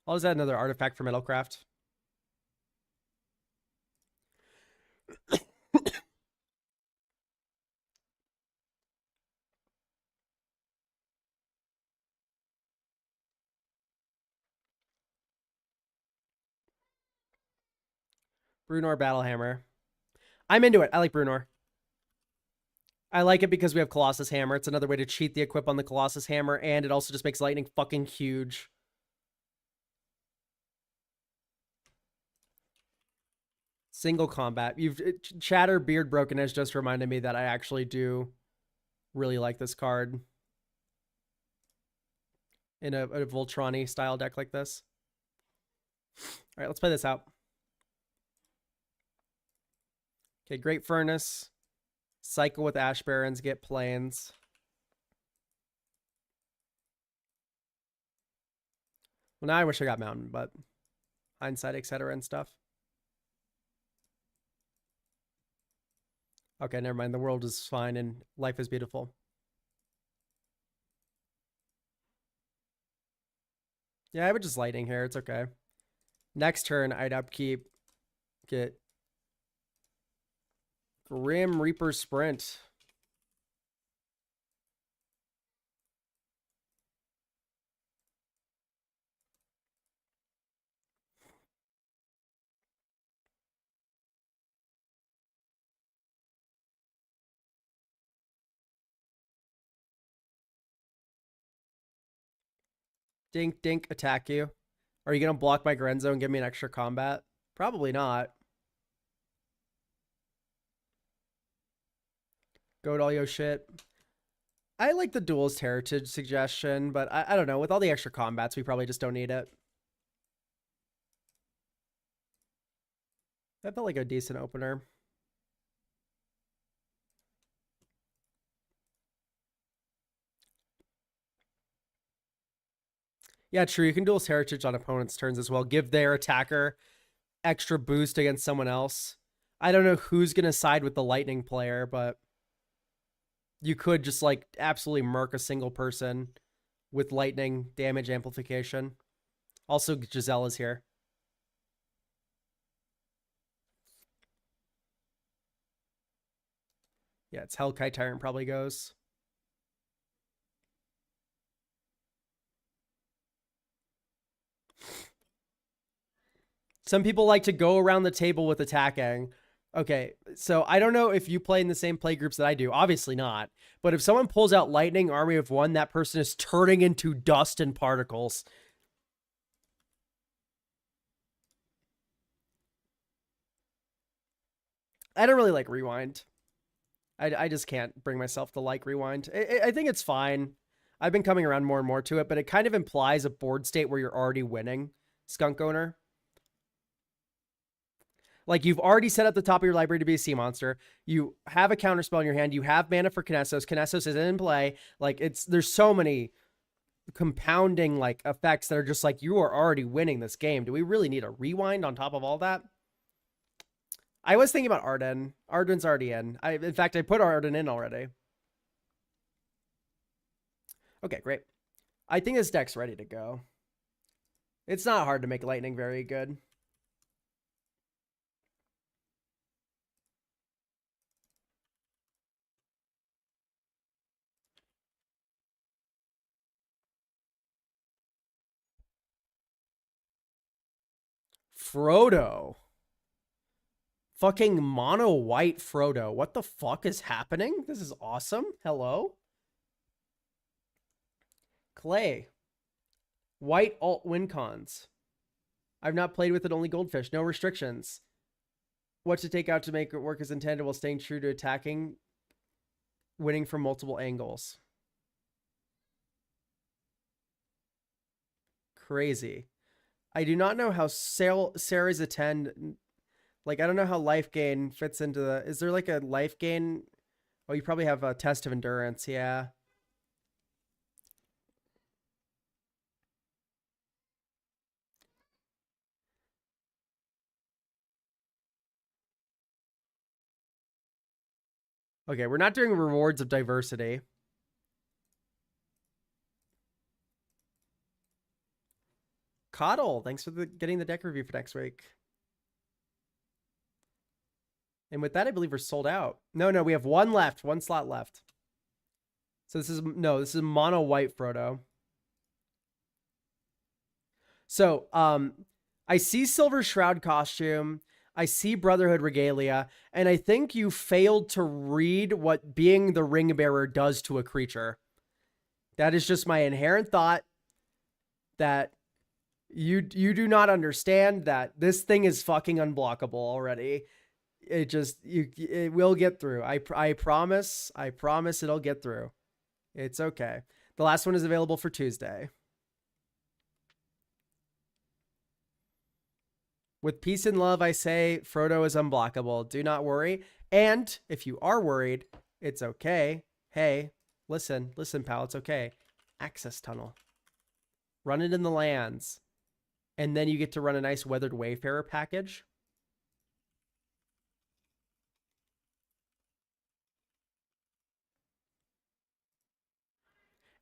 I'll just add another artifact for Metalcraft. Brunor Battlehammer. I'm into it. I like Brunor. I like it because we have Colossus Hammer. It's another way to cheat the equip on the Colossus Hammer, and it also just makes Lightning fucking huge. Single combat. Chatter Beard Broken has just reminded me that I actually do really like this card in a Voltron-y style deck like this. All right, let's play this out. Okay, Great Furnace. Cycle with Ash Barrens, get planes. Well, now I wish I got Mountain, but hindsight, etc. and stuff. Okay, never mind. The world is fine and life is beautiful. Yeah, I would just Lightning here. It's okay. Next turn, I'd upkeep. Get Grim Reaper Sprint. Dink, dink, attack you. Are you going to block my Grenzo and give me an extra combat? Probably not. Go to all your shit. I like the Duelist Heritage suggestion, but I don't know. With all the extra combats, we probably just don't need it. That felt like a decent opener. Yeah, true. You can Duelist Heritage on opponents' turns as well. Give their attacker extra boost against someone else. I don't know who's going to side with the Lightning player, but you could just, like, absolutely murk a single person with Lightning damage amplification. Also, Giselle is here. Yeah, it's Hellkite Tyrant probably goes. Some people like to go around the table with attacking. Okay, so I don't know if you play in the same play groups that I do. Obviously not. But if someone pulls out Lightning Army of One, that person is turning into dust and particles. I don't really like Rewind. I just can't bring myself to like Rewind. I think it's fine. I've been coming around more and more to it, but it kind of implies a board state where you're already winning, Skunk Owner. Like, you've already set up the top of your library to be a sea monster. You have a counterspell in your hand. You have mana for Kinesos. Kinesos is in play. Like, there's so many compounding, like, effects that are just like, you are already winning this game. Do we really need a Rewind on top of all that? I was thinking about Arden. Arden's already in. In fact, I put Arden in already. Okay, great. I think this deck's ready to go. It's not hard to make Lightning very good. Frodo. Fucking mono white Frodo. What the fuck is happening? This is awesome. Hello? Clay. White alt win cons. I've not played with it, only goldfish. No restrictions. What to take out to make it work as intended while staying true to attacking, winning from multiple angles. Crazy. I do not know how Sarah's attend. Like, I don't know how life gain fits into the. Is there like a life gain? Oh, you probably have a test of endurance. Yeah. Okay, we're not doing rewards of diversity. Coddle, thanks for getting the deck review for next week. And with that, I believe we're sold out. No, we have one left, one slot left. So this is mono white Frodo. So, I see Silver Shroud costume. I see Brotherhood regalia, and I think you failed to read what being the ring bearer does to a creature. That is just my inherent thought, that you do not understand that this thing is fucking unblockable already. It will get through. I promise it'll get through. It's okay. The last one is available for Tuesday. With peace and love, I say Frodo is unblockable. Do not worry. And if you are worried, it's okay. Hey, listen, pal, it's okay. Access tunnel. Run it in the lands. And then you get to run a nice Weathered Wayfarer package.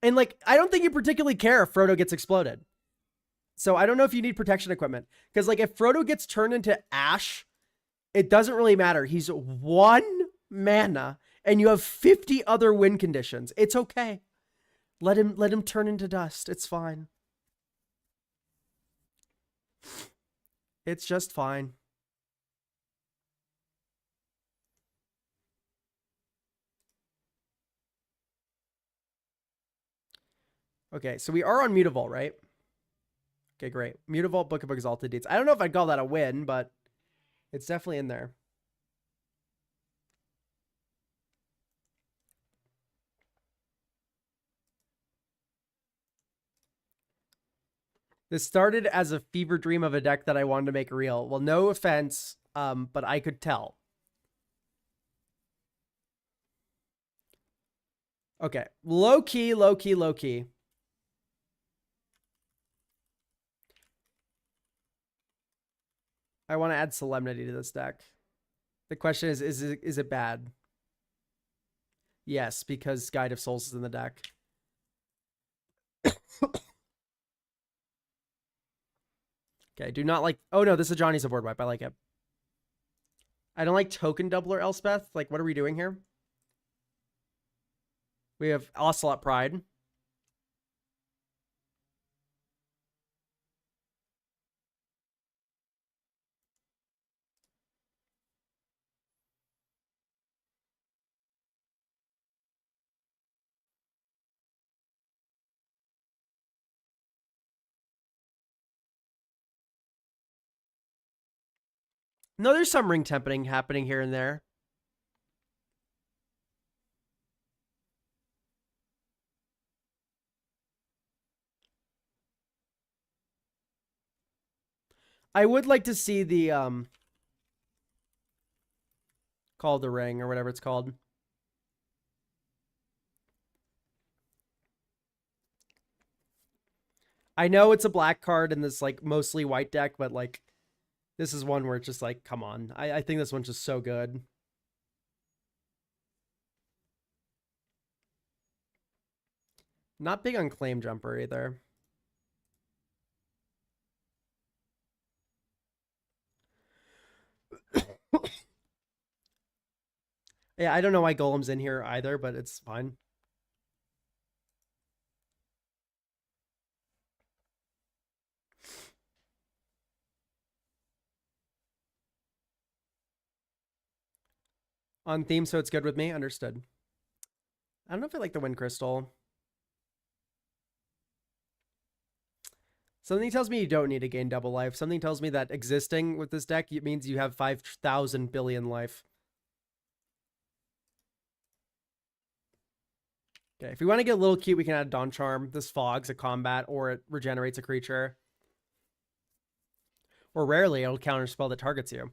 And, like, I don't think you particularly care if Frodo gets exploded. So I don't know if you need protection equipment. Because, like, if Frodo gets turned into ash, it doesn't really matter. He's 1 mana, and you have 50 other win conditions. It's okay. Let him turn into dust. It's fine. It's just fine. Okay, so we are on Mutavault, right? Okay, great. Mutavault, Book of Exalted Deeds. I don't know if I'd call that a win, but it's definitely in there. This started as a fever dream of a deck that I wanted to make real. Well, no offense, but I could tell. Okay, low key. I want to add Solemnity to this deck. The question is it bad? Yes, because Guide of Souls is in the deck. Okay, do not like... Oh, no, this is Johnny's a board wipe. I like it. I don't like Token Doubler, Elspeth. Like, what are we doing here? We have Ocelot Pride. No, there's some ring temping happening here and there. I would like to see the Call the Ring or whatever it's called. I know it's a black card in this like mostly white deck, but like this is one where it's just like, come on. I think this one's just so good. Not big on Claim Jumper either. Yeah, I don't know why Golem's in here either, but it's fine. On theme, so it's good with me. Understood. I don't know if I like the Wind Crystal. Something tells me you don't need to gain double life. Something tells me that existing with this deck means you have 5,000 billion life. Okay, if we want to get a little cute, we can add Dawn Charm. This fogs a combat, or it regenerates a creature. Or rarely, it'll counterspell that targets you.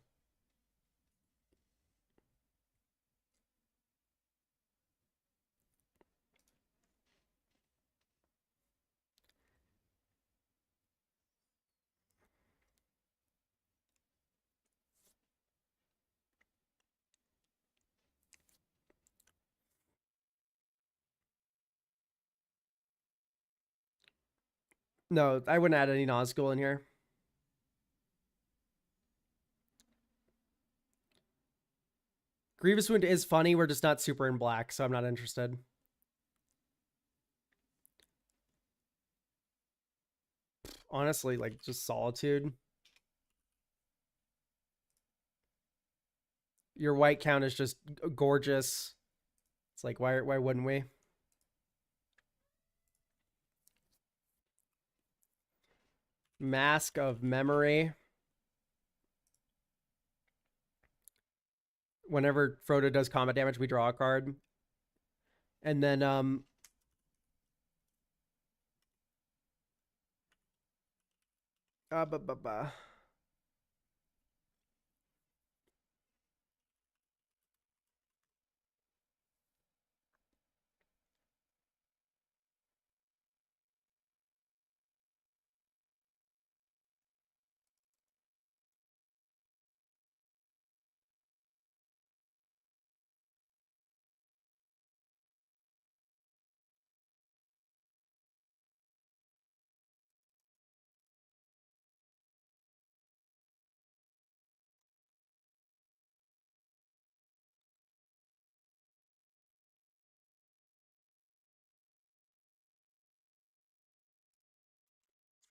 No, I wouldn't add any Nazgul in here. Grievous Wound is funny. We're just not super in black, so I'm not interested. Honestly, like, just Solitude. Your white count is just gorgeous. It's like, why wouldn't we? Mask of Memory. Whenever Frodo does combat damage, we draw a card. And then uh, bu- bu- bu-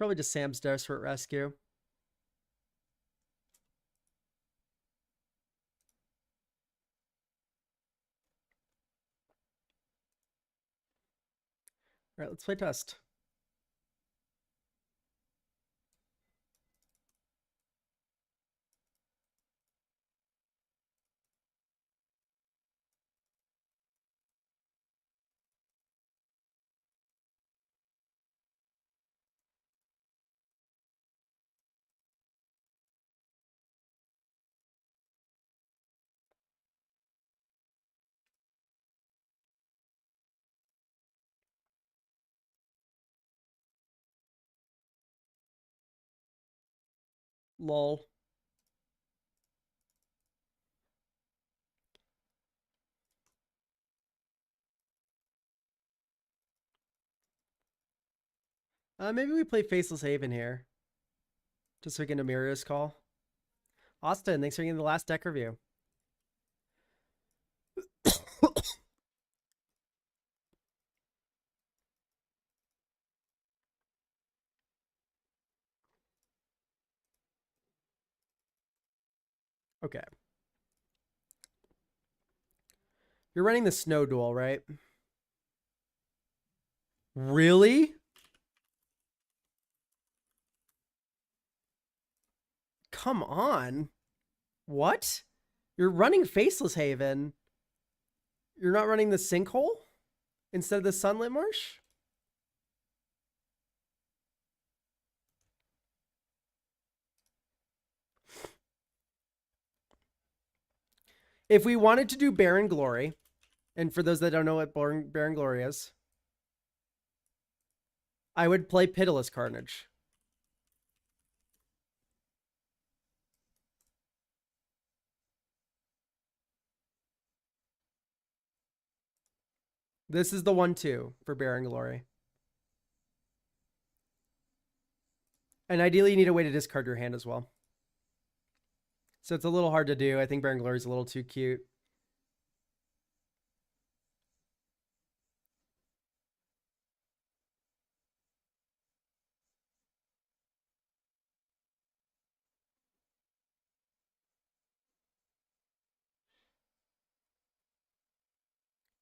probably just Sam's Desperate Rescue. All right, let's play test. Lol. Maybe we play Faceless Haven here. Just so we can Amiria's call. Austin, thanks for getting the last deck review. Okay. You're running the Snow Duel, right? Really? Come on. What? You're running Faceless Haven. You're not running the Sinkhole instead of the Sunlit Marsh? If we wanted to do Barren Glory, and for those that don't know what Barren Glory is, I would play Pitiless Carnage. This is the 1/2 for Barren Glory. And ideally, you need a way to discard your hand as well. So it's a little hard to do. I think Barren Glory is a little too cute.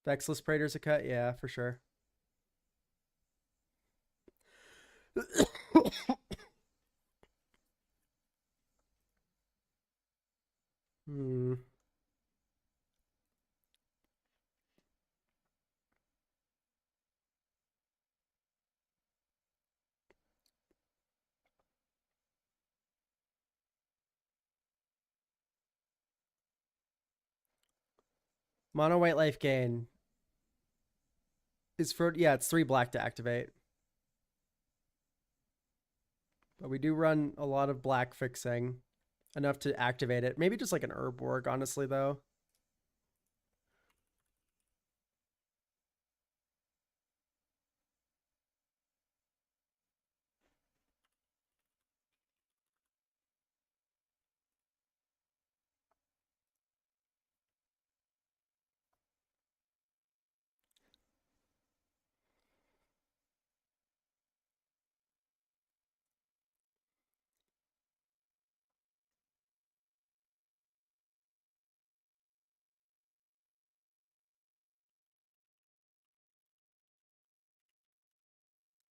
Vexless Praetor's a cut? Yeah, for sure. Hmm. Mono white life gain is for, yeah, it's 3 black to activate. But we do run a lot of black fixing, enough to activate it. Maybe just like an Urborg, honestly, though.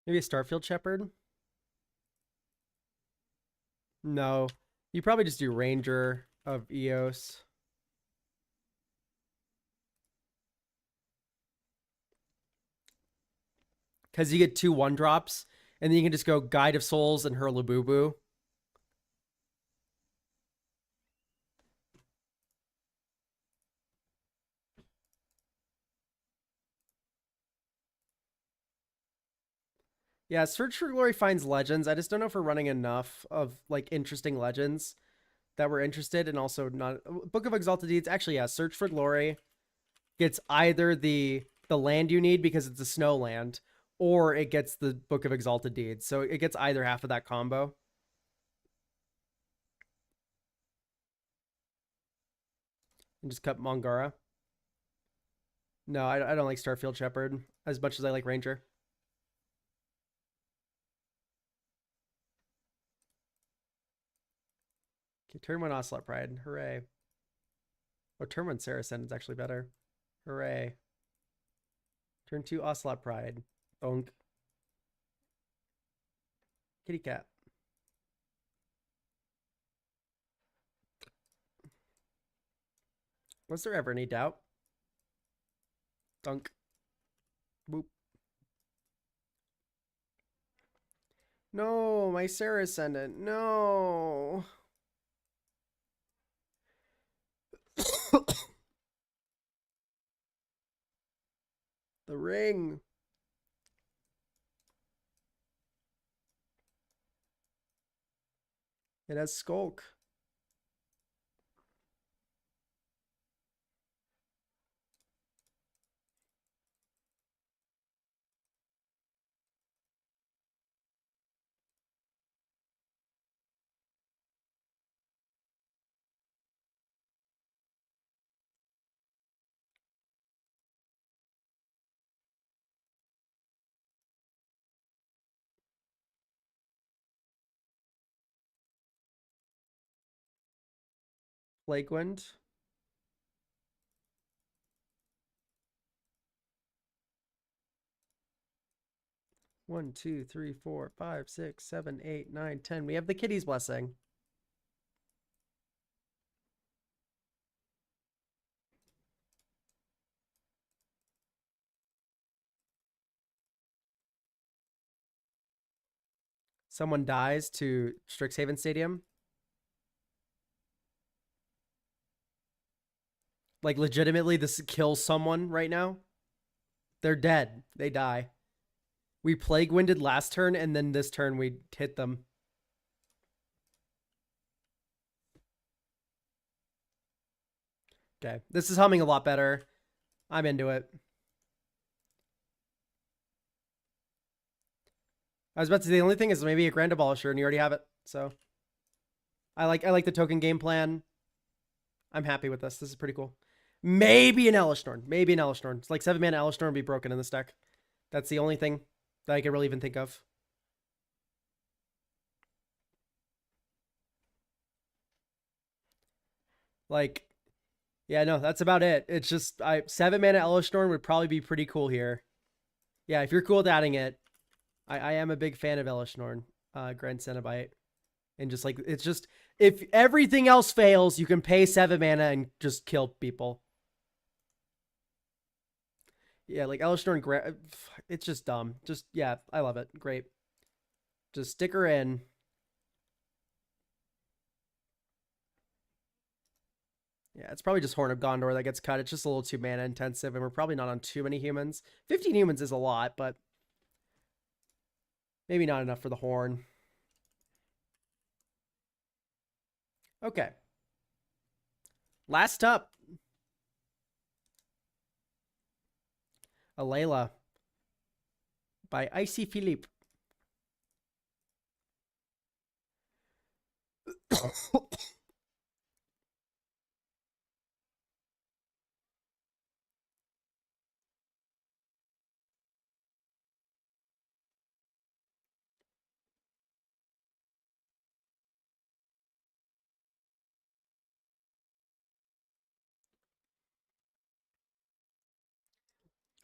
Maybe a Starfield Shepherd? No. You probably just do Ranger of Eos. Because you get 2 1-drops, and then you can just go Guide of Souls and Hurlububu. Yeah, Search for Glory finds legends. I just don't know if we're running enough of like interesting legends that we're interested, and also not Book of Exalted Deeds. Actually, yeah, Search for Glory gets either the land you need because it's a snow land, or it gets the Book of Exalted Deeds. So it gets either half of that combo. And just cut Mongara. No, I don't like Starfield Shepherd as much as I like Ranger. Okay, turn 1 Ocelot Pride. Hooray. Oh, turn 1 Saracen is actually better. Hooray. Turn 2 Ocelot Pride. Bonk. Kitty cat. Was there ever any doubt? Dunk. Boop. No, my Sarah Ascendant. No. The ring. It has Skulk. Plaguewind. One, two, three, 4, 5, 6, 7, 8, 9, 10. We have the Kitty's Blessing. Someone dies to Strixhaven Stadium. Like, legitimately, this kills someone right now. They're dead. They die. We Plague Winded last turn, and then this turn we hit them. Okay. This is humming a lot better. I'm into it. I was about to say, the only thing is maybe a Grand Abolisher, and you already have it. So I like the token game plan. I'm happy with this. This is pretty cool. Maybe an Elesh Norn. Maybe an Elesh Norn. It's like 7-mana Elesh Norn would be broken in this deck. That's the only thing that I can really even think of. Like, yeah, no, that's about it. It's just 7-mana Elesh Norn would probably be pretty cool here. Yeah, if you're cool with adding it, I am a big fan of Elesh Norn, Grand Cenobite. And just like, it's just, if everything else fails, you can pay 7 mana and just kill people. Yeah, like Elesh Norn, it's just dumb. Just, yeah, I love it. Great. Just stick her in. Yeah, it's probably just Horn of Gondor that gets cut. It's just a little too mana intensive, and we're probably not on too many humans. 15 humans is a lot, but maybe not enough for the Horn. Okay. Last up. Alayla by Icy Phillip.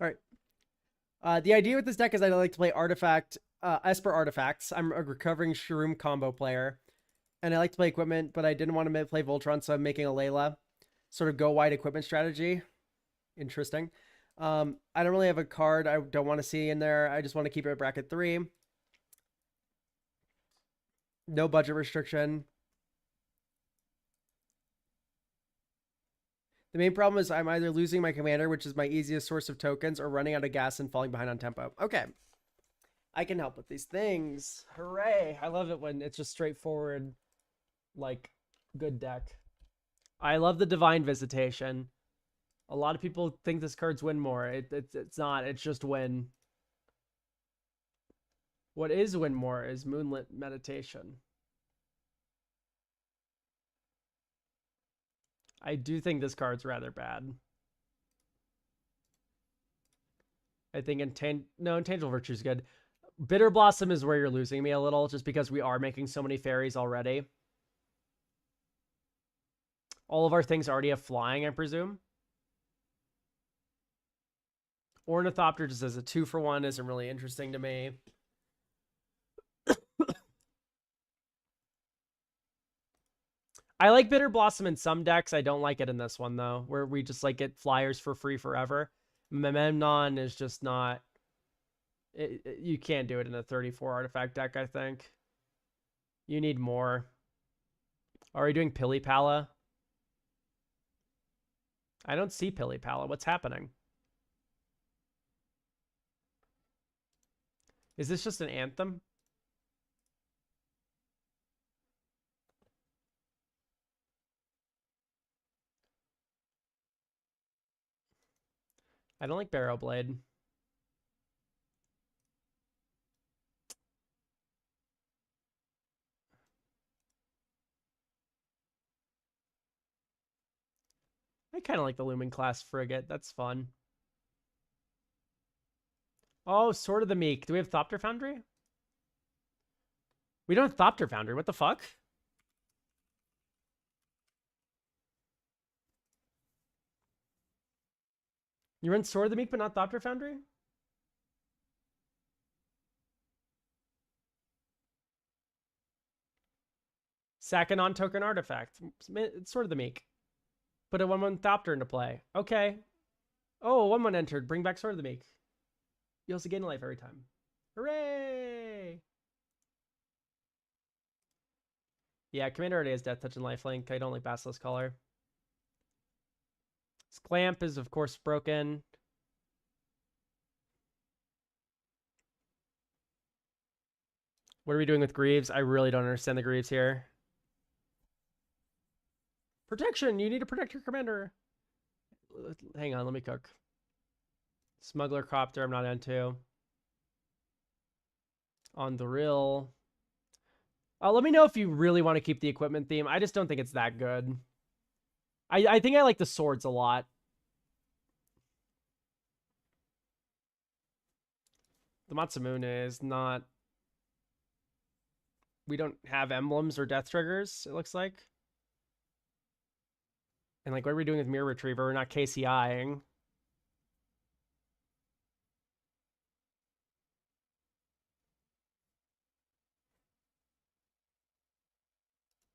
All right. The idea with this deck is I like to play artifact, Esper artifacts. I'm a recovering Shroom combo player, and I like to play equipment, but I didn't want to play Voltron, so I'm making a Layla. Sort of go wide equipment strategy. Interesting. I don't really have a card I don't want to see in there. I just want to keep it at bracket 3. No budget restriction. The main problem is I'm either losing my commander, which is my easiest source of tokens, or running out of gas and falling behind on tempo. Okay. I can help with these things. Hooray. I love it when it's just straightforward, like, good deck. I love the Divine Visitation. A lot of people think this card's win more. It's not. It's just win. What is win more is Moonlit Meditation. I do think this card's rather bad. I think Intangible Virtue is good. Bitter Blossom is where you're losing me a little, just because we are making so many fairies already. All of our things already have flying, I presume. Ornithopter just as a 2-for-1 isn't really interesting to me. I like Bitter Blossom in some decks. I don't like it in this one, though, where we just like get flyers for free forever. Memnon is just not... you can't do it in a 34 artifact deck, I think. You need more. Are we doing Pilipala? I don't see Pilipala. What's happening? Is this just an anthem? I don't like Barrow Blade. I kind of like the Lumen Class Frigate. That's fun. Oh, Sword of the Meek. Do we have Thopter Foundry? We don't have Thopter Foundry. What the fuck? You run Sword of the Meek, but not Thopter Foundry? Sack a non-token artifact. It's Sword of the Meek. Put a 1/1 Thopter into play. Okay. Oh, 1/1 entered. Bring back Sword of the Meek. You also gain a life every time. Hooray! Yeah, Commander already has Death Touch and Lifelink. I don't like Basilisk Collar. Clamp is, of course, broken. What are we doing with Greaves? I really don't understand the Greaves here. Protection! You need to protect your commander. Hang on, let me cook. Smuggler Copter, I'm not into. On the Rill. Let me know if you really want to keep the equipment theme. I just don't think it's that good. I think I like the swords a lot. The Matsumune is not... We don't have emblems or death triggers, it looks like. And like, what are we doing with Mirror Retriever? We're not KCIing.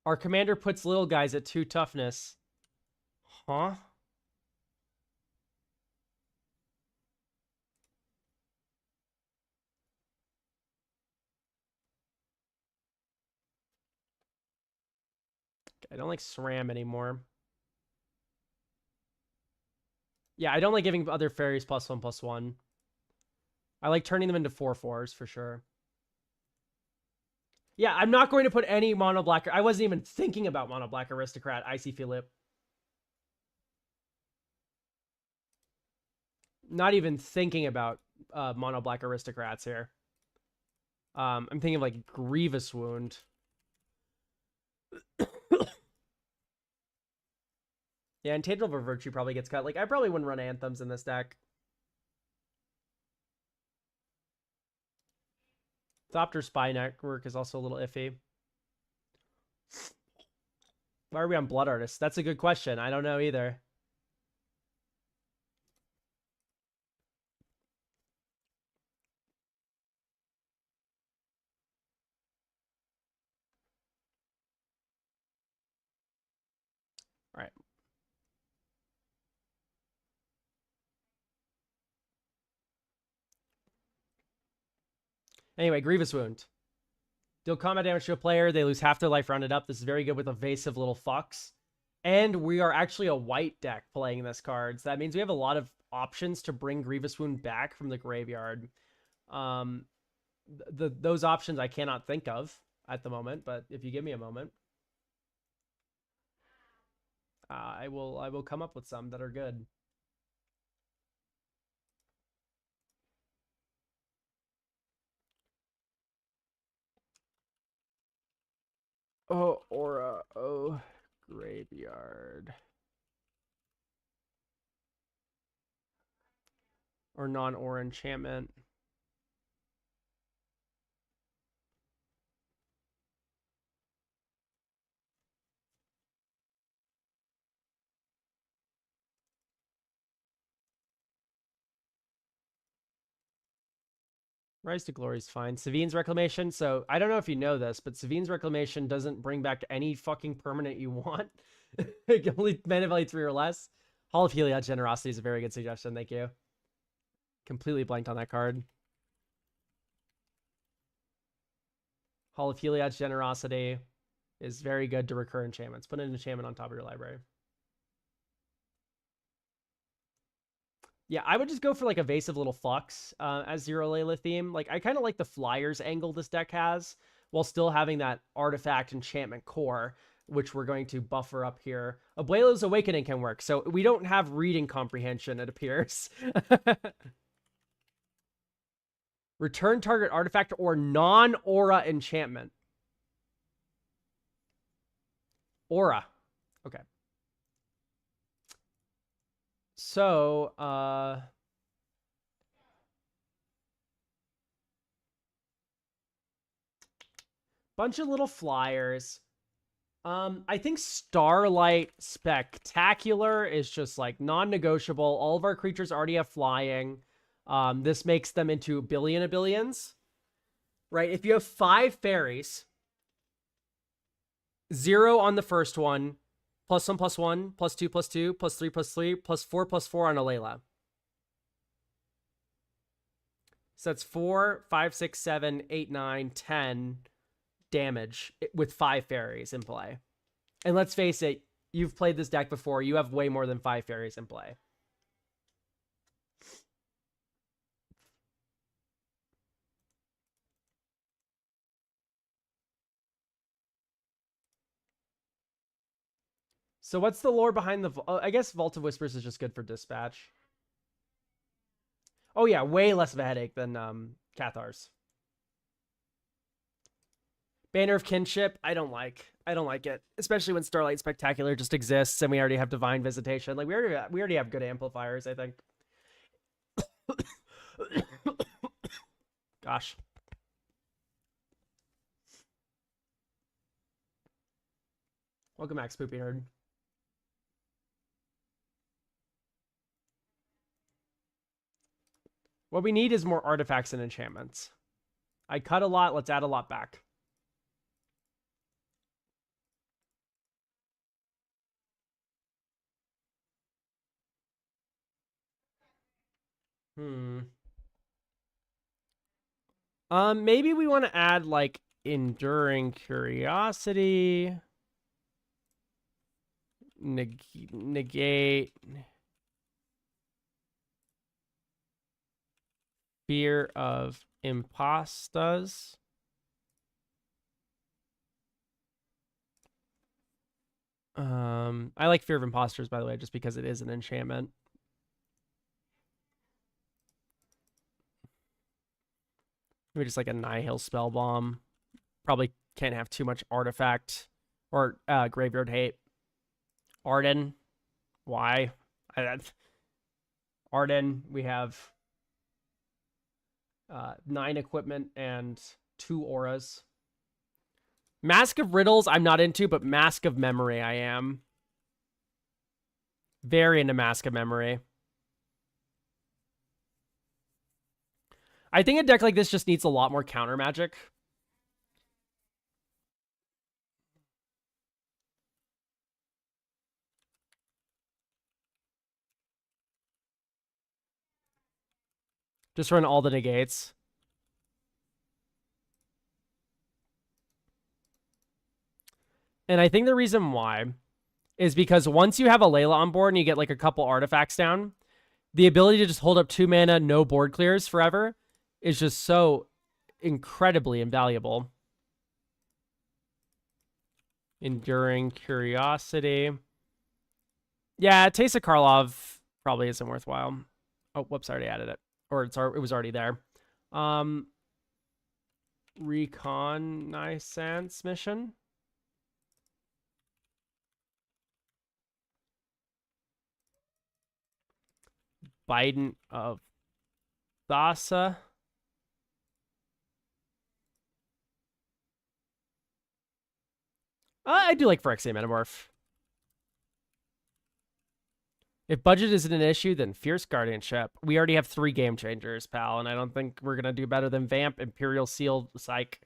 Our commander puts little guys at 2 toughness. Huh? I don't like SRAM anymore. Yeah, I don't like giving other fairies +1/+1. I like turning them into 4/4s for sure. Yeah, I'm not going to put any mono black. I wasn't even thinking about mono black aristocrat. Icy Phillip. Not even thinking about mono black aristocrats here. I'm thinking of like Grievous Wound. Yeah, and Tangible Virtue probably gets cut. Like, I probably wouldn't run Anthems in this deck. Thopter Spy Network is also a little iffy. Why are we on Blood Artist? That's a good question. I don't know either. All right. Anyway, Grievous Wound. Deal combat damage to a player. They lose half their life rounded up. This is very good with Evasive Little Fox. And we are actually a white deck playing this card. So that means we have a lot of options to bring Grievous Wound back from the graveyard. Those options I cannot think of at the moment, but if you give me a moment, I will come up with some that are good. Oh, Aura. Oh, graveyard. Or non-Aura enchantment. Rise to Glory is fine. Savine's Reclamation. So, I don't know if you know this, but Savine's Reclamation doesn't bring back any fucking permanent you want. It can only mana value 3 or less. Hall of Heliod's Generosity is a very good suggestion. Thank you. Completely blanked on that card. Hall of Heliod's Generosity is very good to recur enchantments. Put an enchantment on top of your library. Yeah, I would just go for like Evasive Little Fox as Zero Layla theme. Like, I kind of like the Flyers angle this deck has, while still having that artifact enchantment core, which we're going to buffer up here. Abuelo's Awakening can work, so we don't have reading comprehension, it appears. Return target artifact or non-aura enchantment. Aura. Okay. So, bunch of little flyers. I think Starlight Spectacular is just like non-negotiable. All of our creatures already have flying. This makes them into billion of billions, right? If you have 5 fairies, 0 on the first one, +1/+1, +2/+2, +3/+3, +4/+4 on a Layla. So that's 4, 5, 6, 7, 8, 9, 10. damage with 5 fairies in play. And let's face it, you've played this deck before. You have way more than 5 fairies in play. So what's the lore behind the... I guess Vault of Whispers is just good for dispatch. Oh yeah, way less of a headache than Cathar's. Banner of Kinship, I don't like it, especially when Starlight Spectacular just exists and we already have Divine Visitation. Like we already have good amplifiers, I think. Gosh. Welcome back, Spoopy Nerd. What we need is more artifacts and enchantments. I cut a lot, let's add a lot back. Maybe we want to add like Enduring Curiosity, negate, Fear of Impostas. I like Fear of Imposters, by the way, just because it is an enchantment. Maybe just like a Nihil Spell Bomb. Probably can't have too much artifact or graveyard hate. Arden. Why? Arden, we have 9 equipment and 2 auras. Mask of Riddles I'm not into, but Mask of Memory I am. Very into Mask of Memory. I think a deck like this just needs a lot more counter magic. Just run all the negates. And I think the reason why is because once you have a Layla on board and you get like a couple artifacts down, the ability to just hold up 2 mana, no board clears forever is just so incredibly invaluable. Enduring Curiosity. Yeah, Taste of Karlov probably isn't worthwhile. Oh, whoops, I already added it. Or it was already there. Reconnaissance mission. Biden of Thassa. I do like Phyrexian Metamorph. If budget isn't an issue, then Fierce Guardianship. We already have 3 game changers, pal, and I don't think we're going to do better than Vamp, Imperial Seal, Psych.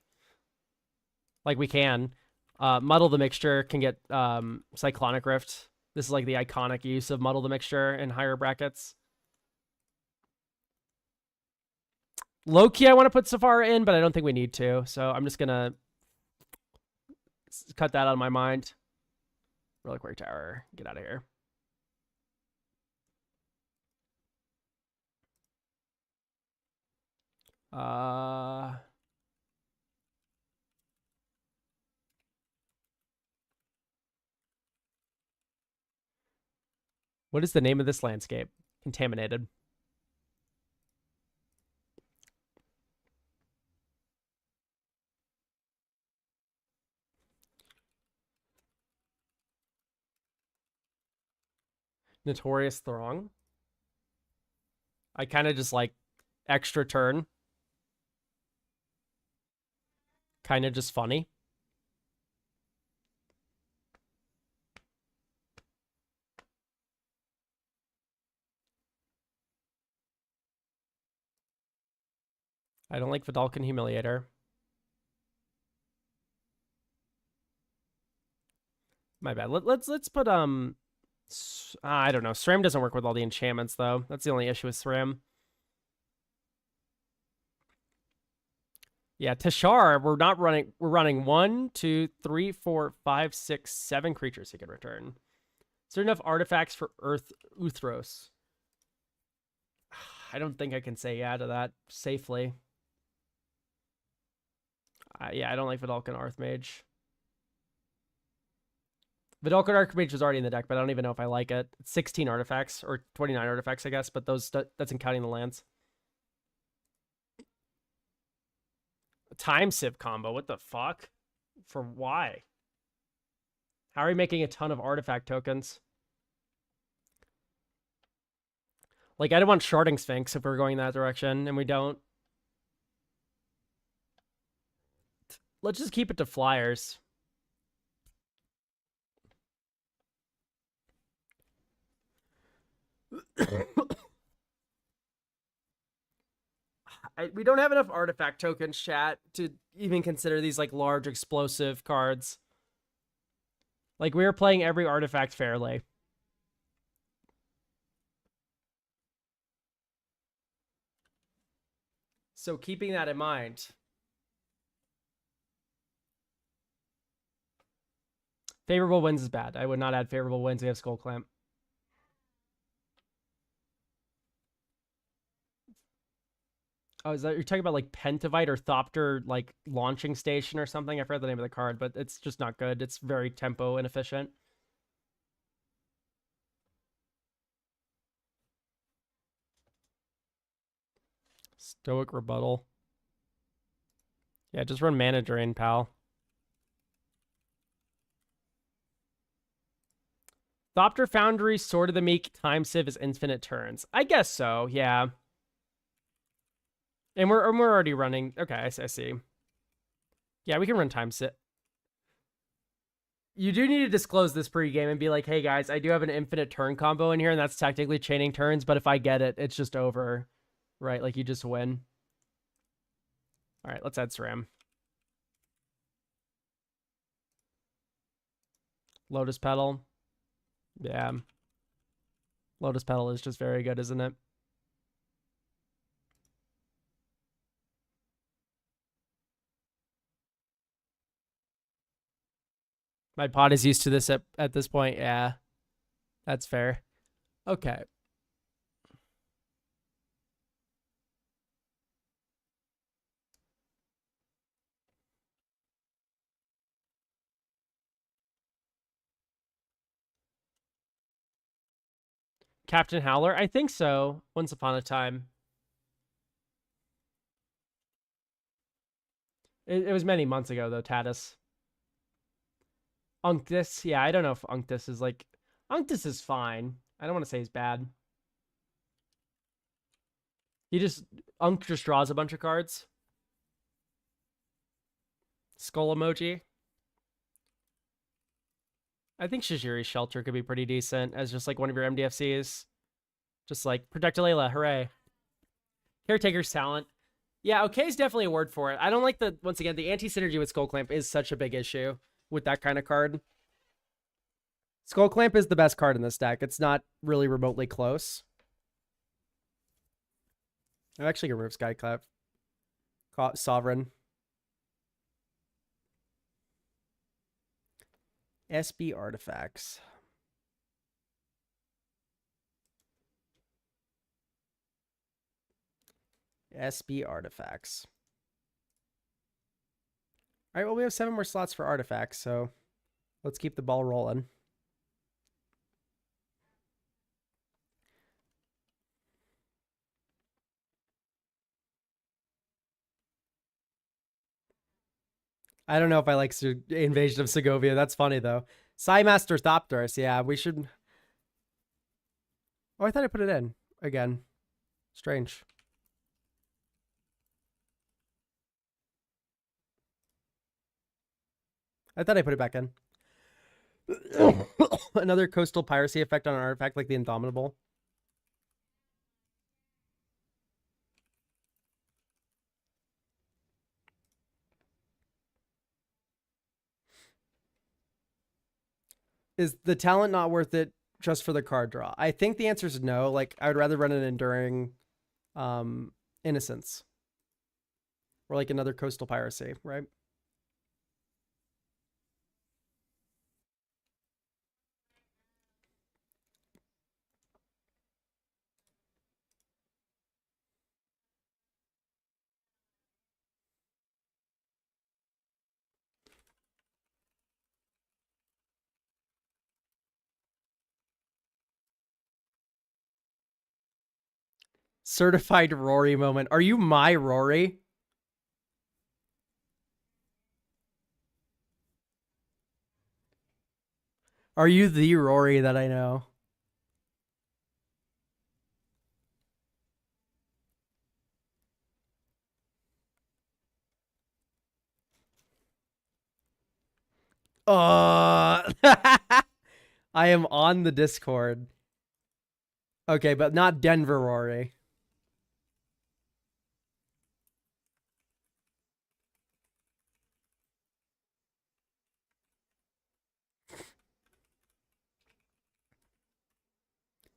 Like, we can. Muddle the Mixture can get Cyclonic Rift. This is like the iconic use of Muddle the Mixture in higher brackets. Low-key, I want to put Safara in, but I don't think we need to, so I'm just going to cut that out of my mind. Reliquary Tower. Get out of here. What is the name of this landscape? Contaminated. Notorious Throng. I kind of just like extra turn. Kind of just funny. I don't like Vidalcan Humiliator. My bad. Let's put I don't know. SRAM doesn't work with all the enchantments though. That's the only issue with SRAM. Yeah, Tashar, we're running 1, 2, 3, 4, 5, 6, 7 creatures he can return. Is there enough artifacts for Earth Uthros? I don't think I can say yeah to that safely. Yeah, I don't like Vidalcan Archmage. Vidalcan Archmage is already in the deck, but I don't even know if I like it. It's 16 artifacts, or 29 artifacts, I guess, but that's in counting the lands. Time Civ combo, what the fuck? For why? How are we making a ton of artifact tokens? Like, I don't want Sharding Sphinx if we're going that direction, and we don't. Let's just keep it to flyers. We don't have enough artifact tokens, chat, to even consider these like large explosive cards. Like, we were playing every artifact fairly. So keeping that in mind. Favorable wins is bad. I would not add favorable wins. We have Skull Clamp. Oh, is that you're talking about like Pentavite or Thopter like launching station or something? I forgot the name of the card, but it's just not good. It's very tempo inefficient. Stoic Rebuttal. Yeah, just run Mana Drain, pal. Thopter Foundry, Sword of the Meek, Time Civ is infinite turns. I guess so, yeah. And we're already running. Okay, I see. Yeah, we can run Time Civ. You do need to disclose this pregame and be like, hey guys, I do have an infinite turn combo in here, and that's technically chaining turns, but if I get it, it's just over. Right, like you just win. Alright, let's add SRAM. Lotus Petal. Yeah. Lotus Petal is just very good, isn't it? My pod is used to this at this point. Yeah, that's fair. Okay. Captain Howler? I think so. Once upon a time. It was many months ago, though, Tatus. Unctus? Yeah, I don't know if Unctus is like... Unctus is fine. I don't want to say he's bad. Unk just draws a bunch of cards. Skull emoji. I think Shajiri's Shelter could be pretty decent as just like one of your MDFCs. Just like Protect Layla, hooray. Caretaker's Talent. Yeah, okay is definitely a word for it. I don't like once again, the anti-synergy with Skull Clamp is such a big issue with that kind of card. Skull Clamp is the best card in this deck. It's not really remotely close. I'm actually going to remove Skyclap. Sovereign. SB Artifacts. SB Artifacts. All right, well, we have 7 more slots for artifacts, so let's keep the ball rolling. I don't know if I like Invasion of Segovia. That's funny, though. Psymaster Thopterus. Yeah, we should... Oh, I thought I put it in. Again. Strange. I thought I put it back in. Another coastal piracy effect on an artifact like the Indomitable. Is the talent not worth it just for the card draw? I think the answer is no. Like, I would rather run an Enduring Innocence. Or like another coastal piracy, right? Certified Rory moment. Are you my Rory? Are you the Rory that I know? I am on the Discord. Okay, but not Denver Rory.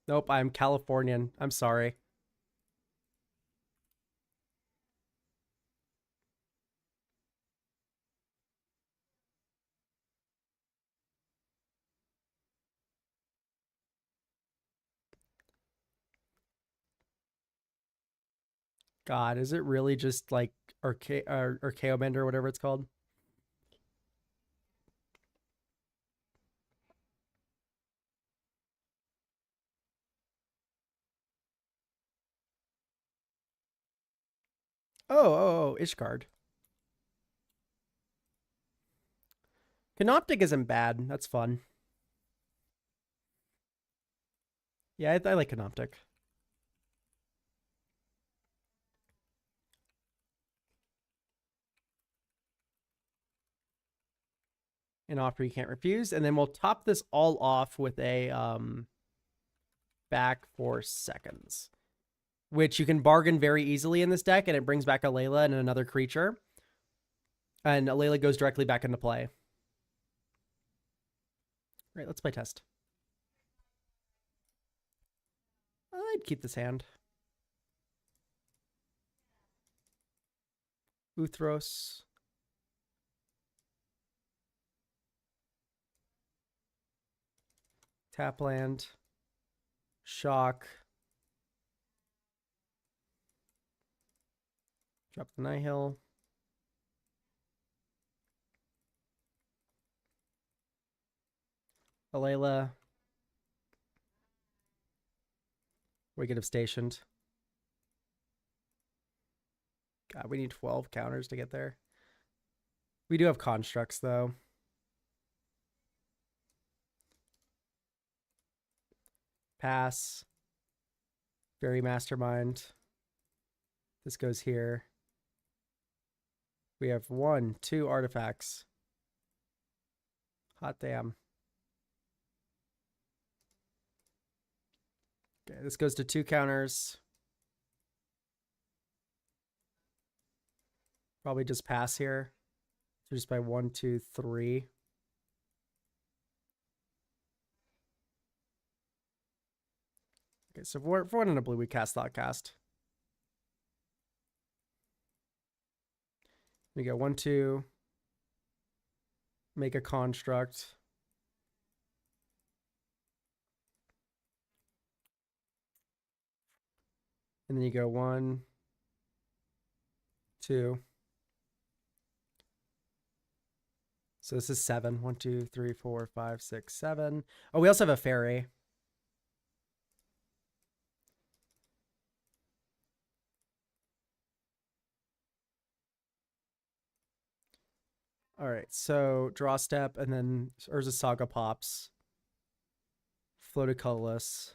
Nope, I'm Californian. I'm sorry. God, is it really just like Archaeobender or whatever it's called? Oh, Ishgard. Canoptic isn't bad. That's fun. Yeah, I like Canoptic. An offer you can't refuse. And then we'll top this all off with a back for seconds, which you can bargain very easily in this deck, and it brings back a Layla and another creature. And Layla goes directly back into play. All right, let's play test. I'd keep this hand. Uthros. Tap land. Shock. Drop the Nihil. Alayla. Wicked of Stationed. God, we need 12 counters to get there. We do have constructs, though. Pass. Very Mastermind. This goes here. We have 1, 2 artifacts. Hot damn. Okay, this goes to 2 counters. Probably just pass here. So just by 1, 2, 3. Okay, so for 1 and a blue, we cast Thoughtcast. We go 1, 2. Make a construct. And then you go 1, 2. So this is 7. 1, 2, 3, 4, 5, 6, 7. Oh, we also have a fairy. All right, so draw step, and then Urza Saga pops. Floated colorless.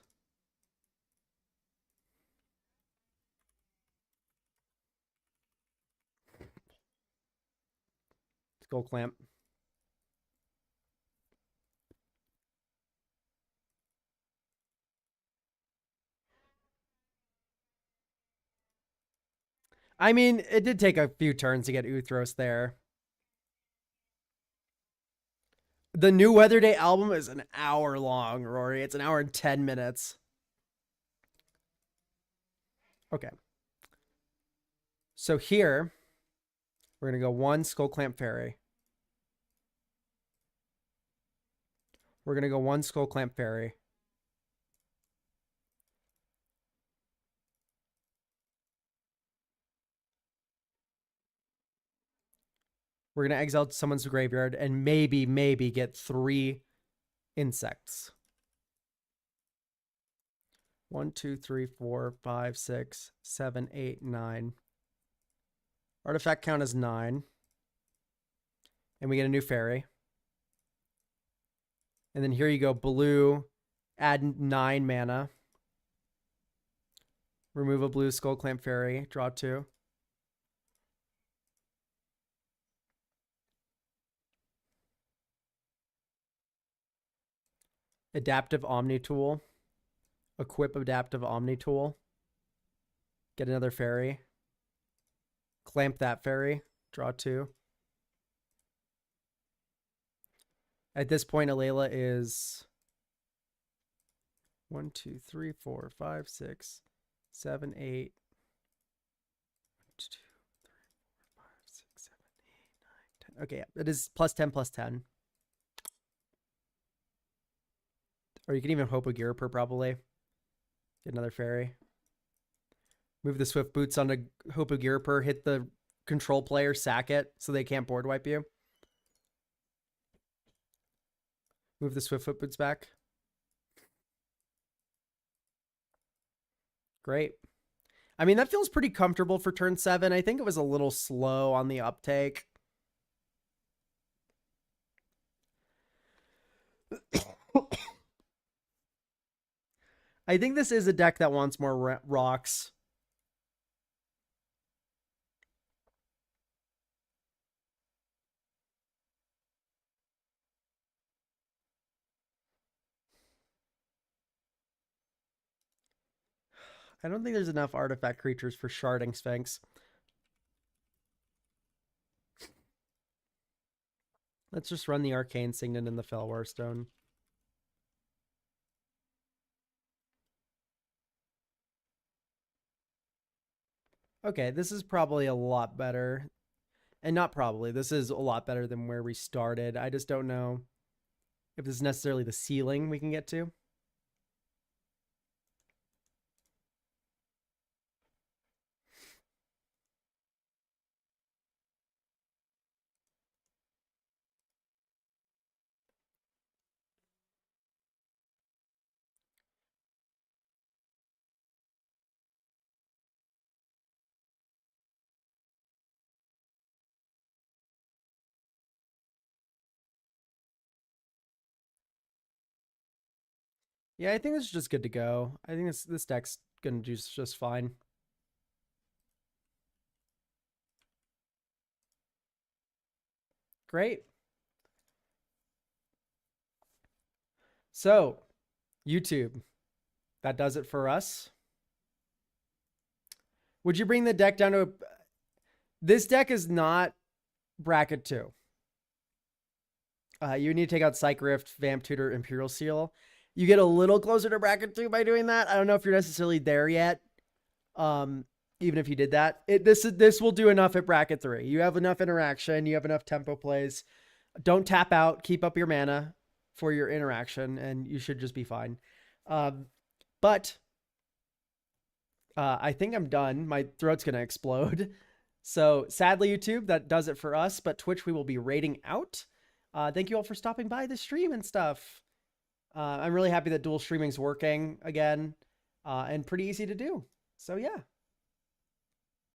Skull Clamp. I mean, it did take a few turns to get Uthros there. The new Weather Day album is an hour long, Rory. It's an hour and 10 minutes. Okay. So here, We're going to go 1 Skull Clamp Fairy. We're going to go 1 Skull Clamp Fairy. We're going to exile someone's graveyard and maybe get 3 insects. 1, 2, 3, 4, 5, 6, 7, 8, 9. Artifact count is 9. And we get a new fairy. And then here you go, blue, add 9 mana. Remove a blue Skull Clamp Fairy, draw 2. Adaptive Omni Tool. Equip Adaptive Omni Tool. Get another fairy. Clamp that fairy, draw 2. At this point, Alayla is 1, 2, 3, 4, 5, 6, 7, 8. 1, 2, 3, 4, 5, 6, 7, 8, 9, 10. Okay, yeah, it is +10/+10. Or you can even hope a Girper probably. Get another fairy. Move the Swift Boots onto Hopu Girper. Hit the control player, sack it so they can't board wipe you. Move the Swift Foot Boots back. Great. I mean, that feels pretty comfortable for turn 7. I think it was a little slow on the uptake. I think this is a deck that wants more rocks. I don't think there's enough artifact creatures for Sharding Sphinx. Let's just run the Arcane Signet and the Fellwar Stone. Okay, this is probably a lot better. And not probably, this is a lot better than where we started. I just don't know if this is necessarily the ceiling we can get to. Yeah, I think this is just good to go. I think this deck's gonna do just fine. Great. So, YouTube, that does it for us. Would you bring the deck down to a... This deck is not bracket 2. You need to take out Psych Rift, Vamp Tutor, Imperial Seal. You get a little closer to bracket 2 by doing that. I don't know if you're necessarily there yet. Even if you did that, this will do enough at bracket 3. You have enough interaction. You have enough tempo plays. Don't tap out. Keep up your mana for your interaction, and you should just be fine. But I think I'm done. My throat's gonna explode. So sadly, YouTube, that does it for us. But Twitch, we will be rating out. Thank you all for stopping by the stream and stuff. I'm really happy that dual streaming's working again, and pretty easy to do. So yeah.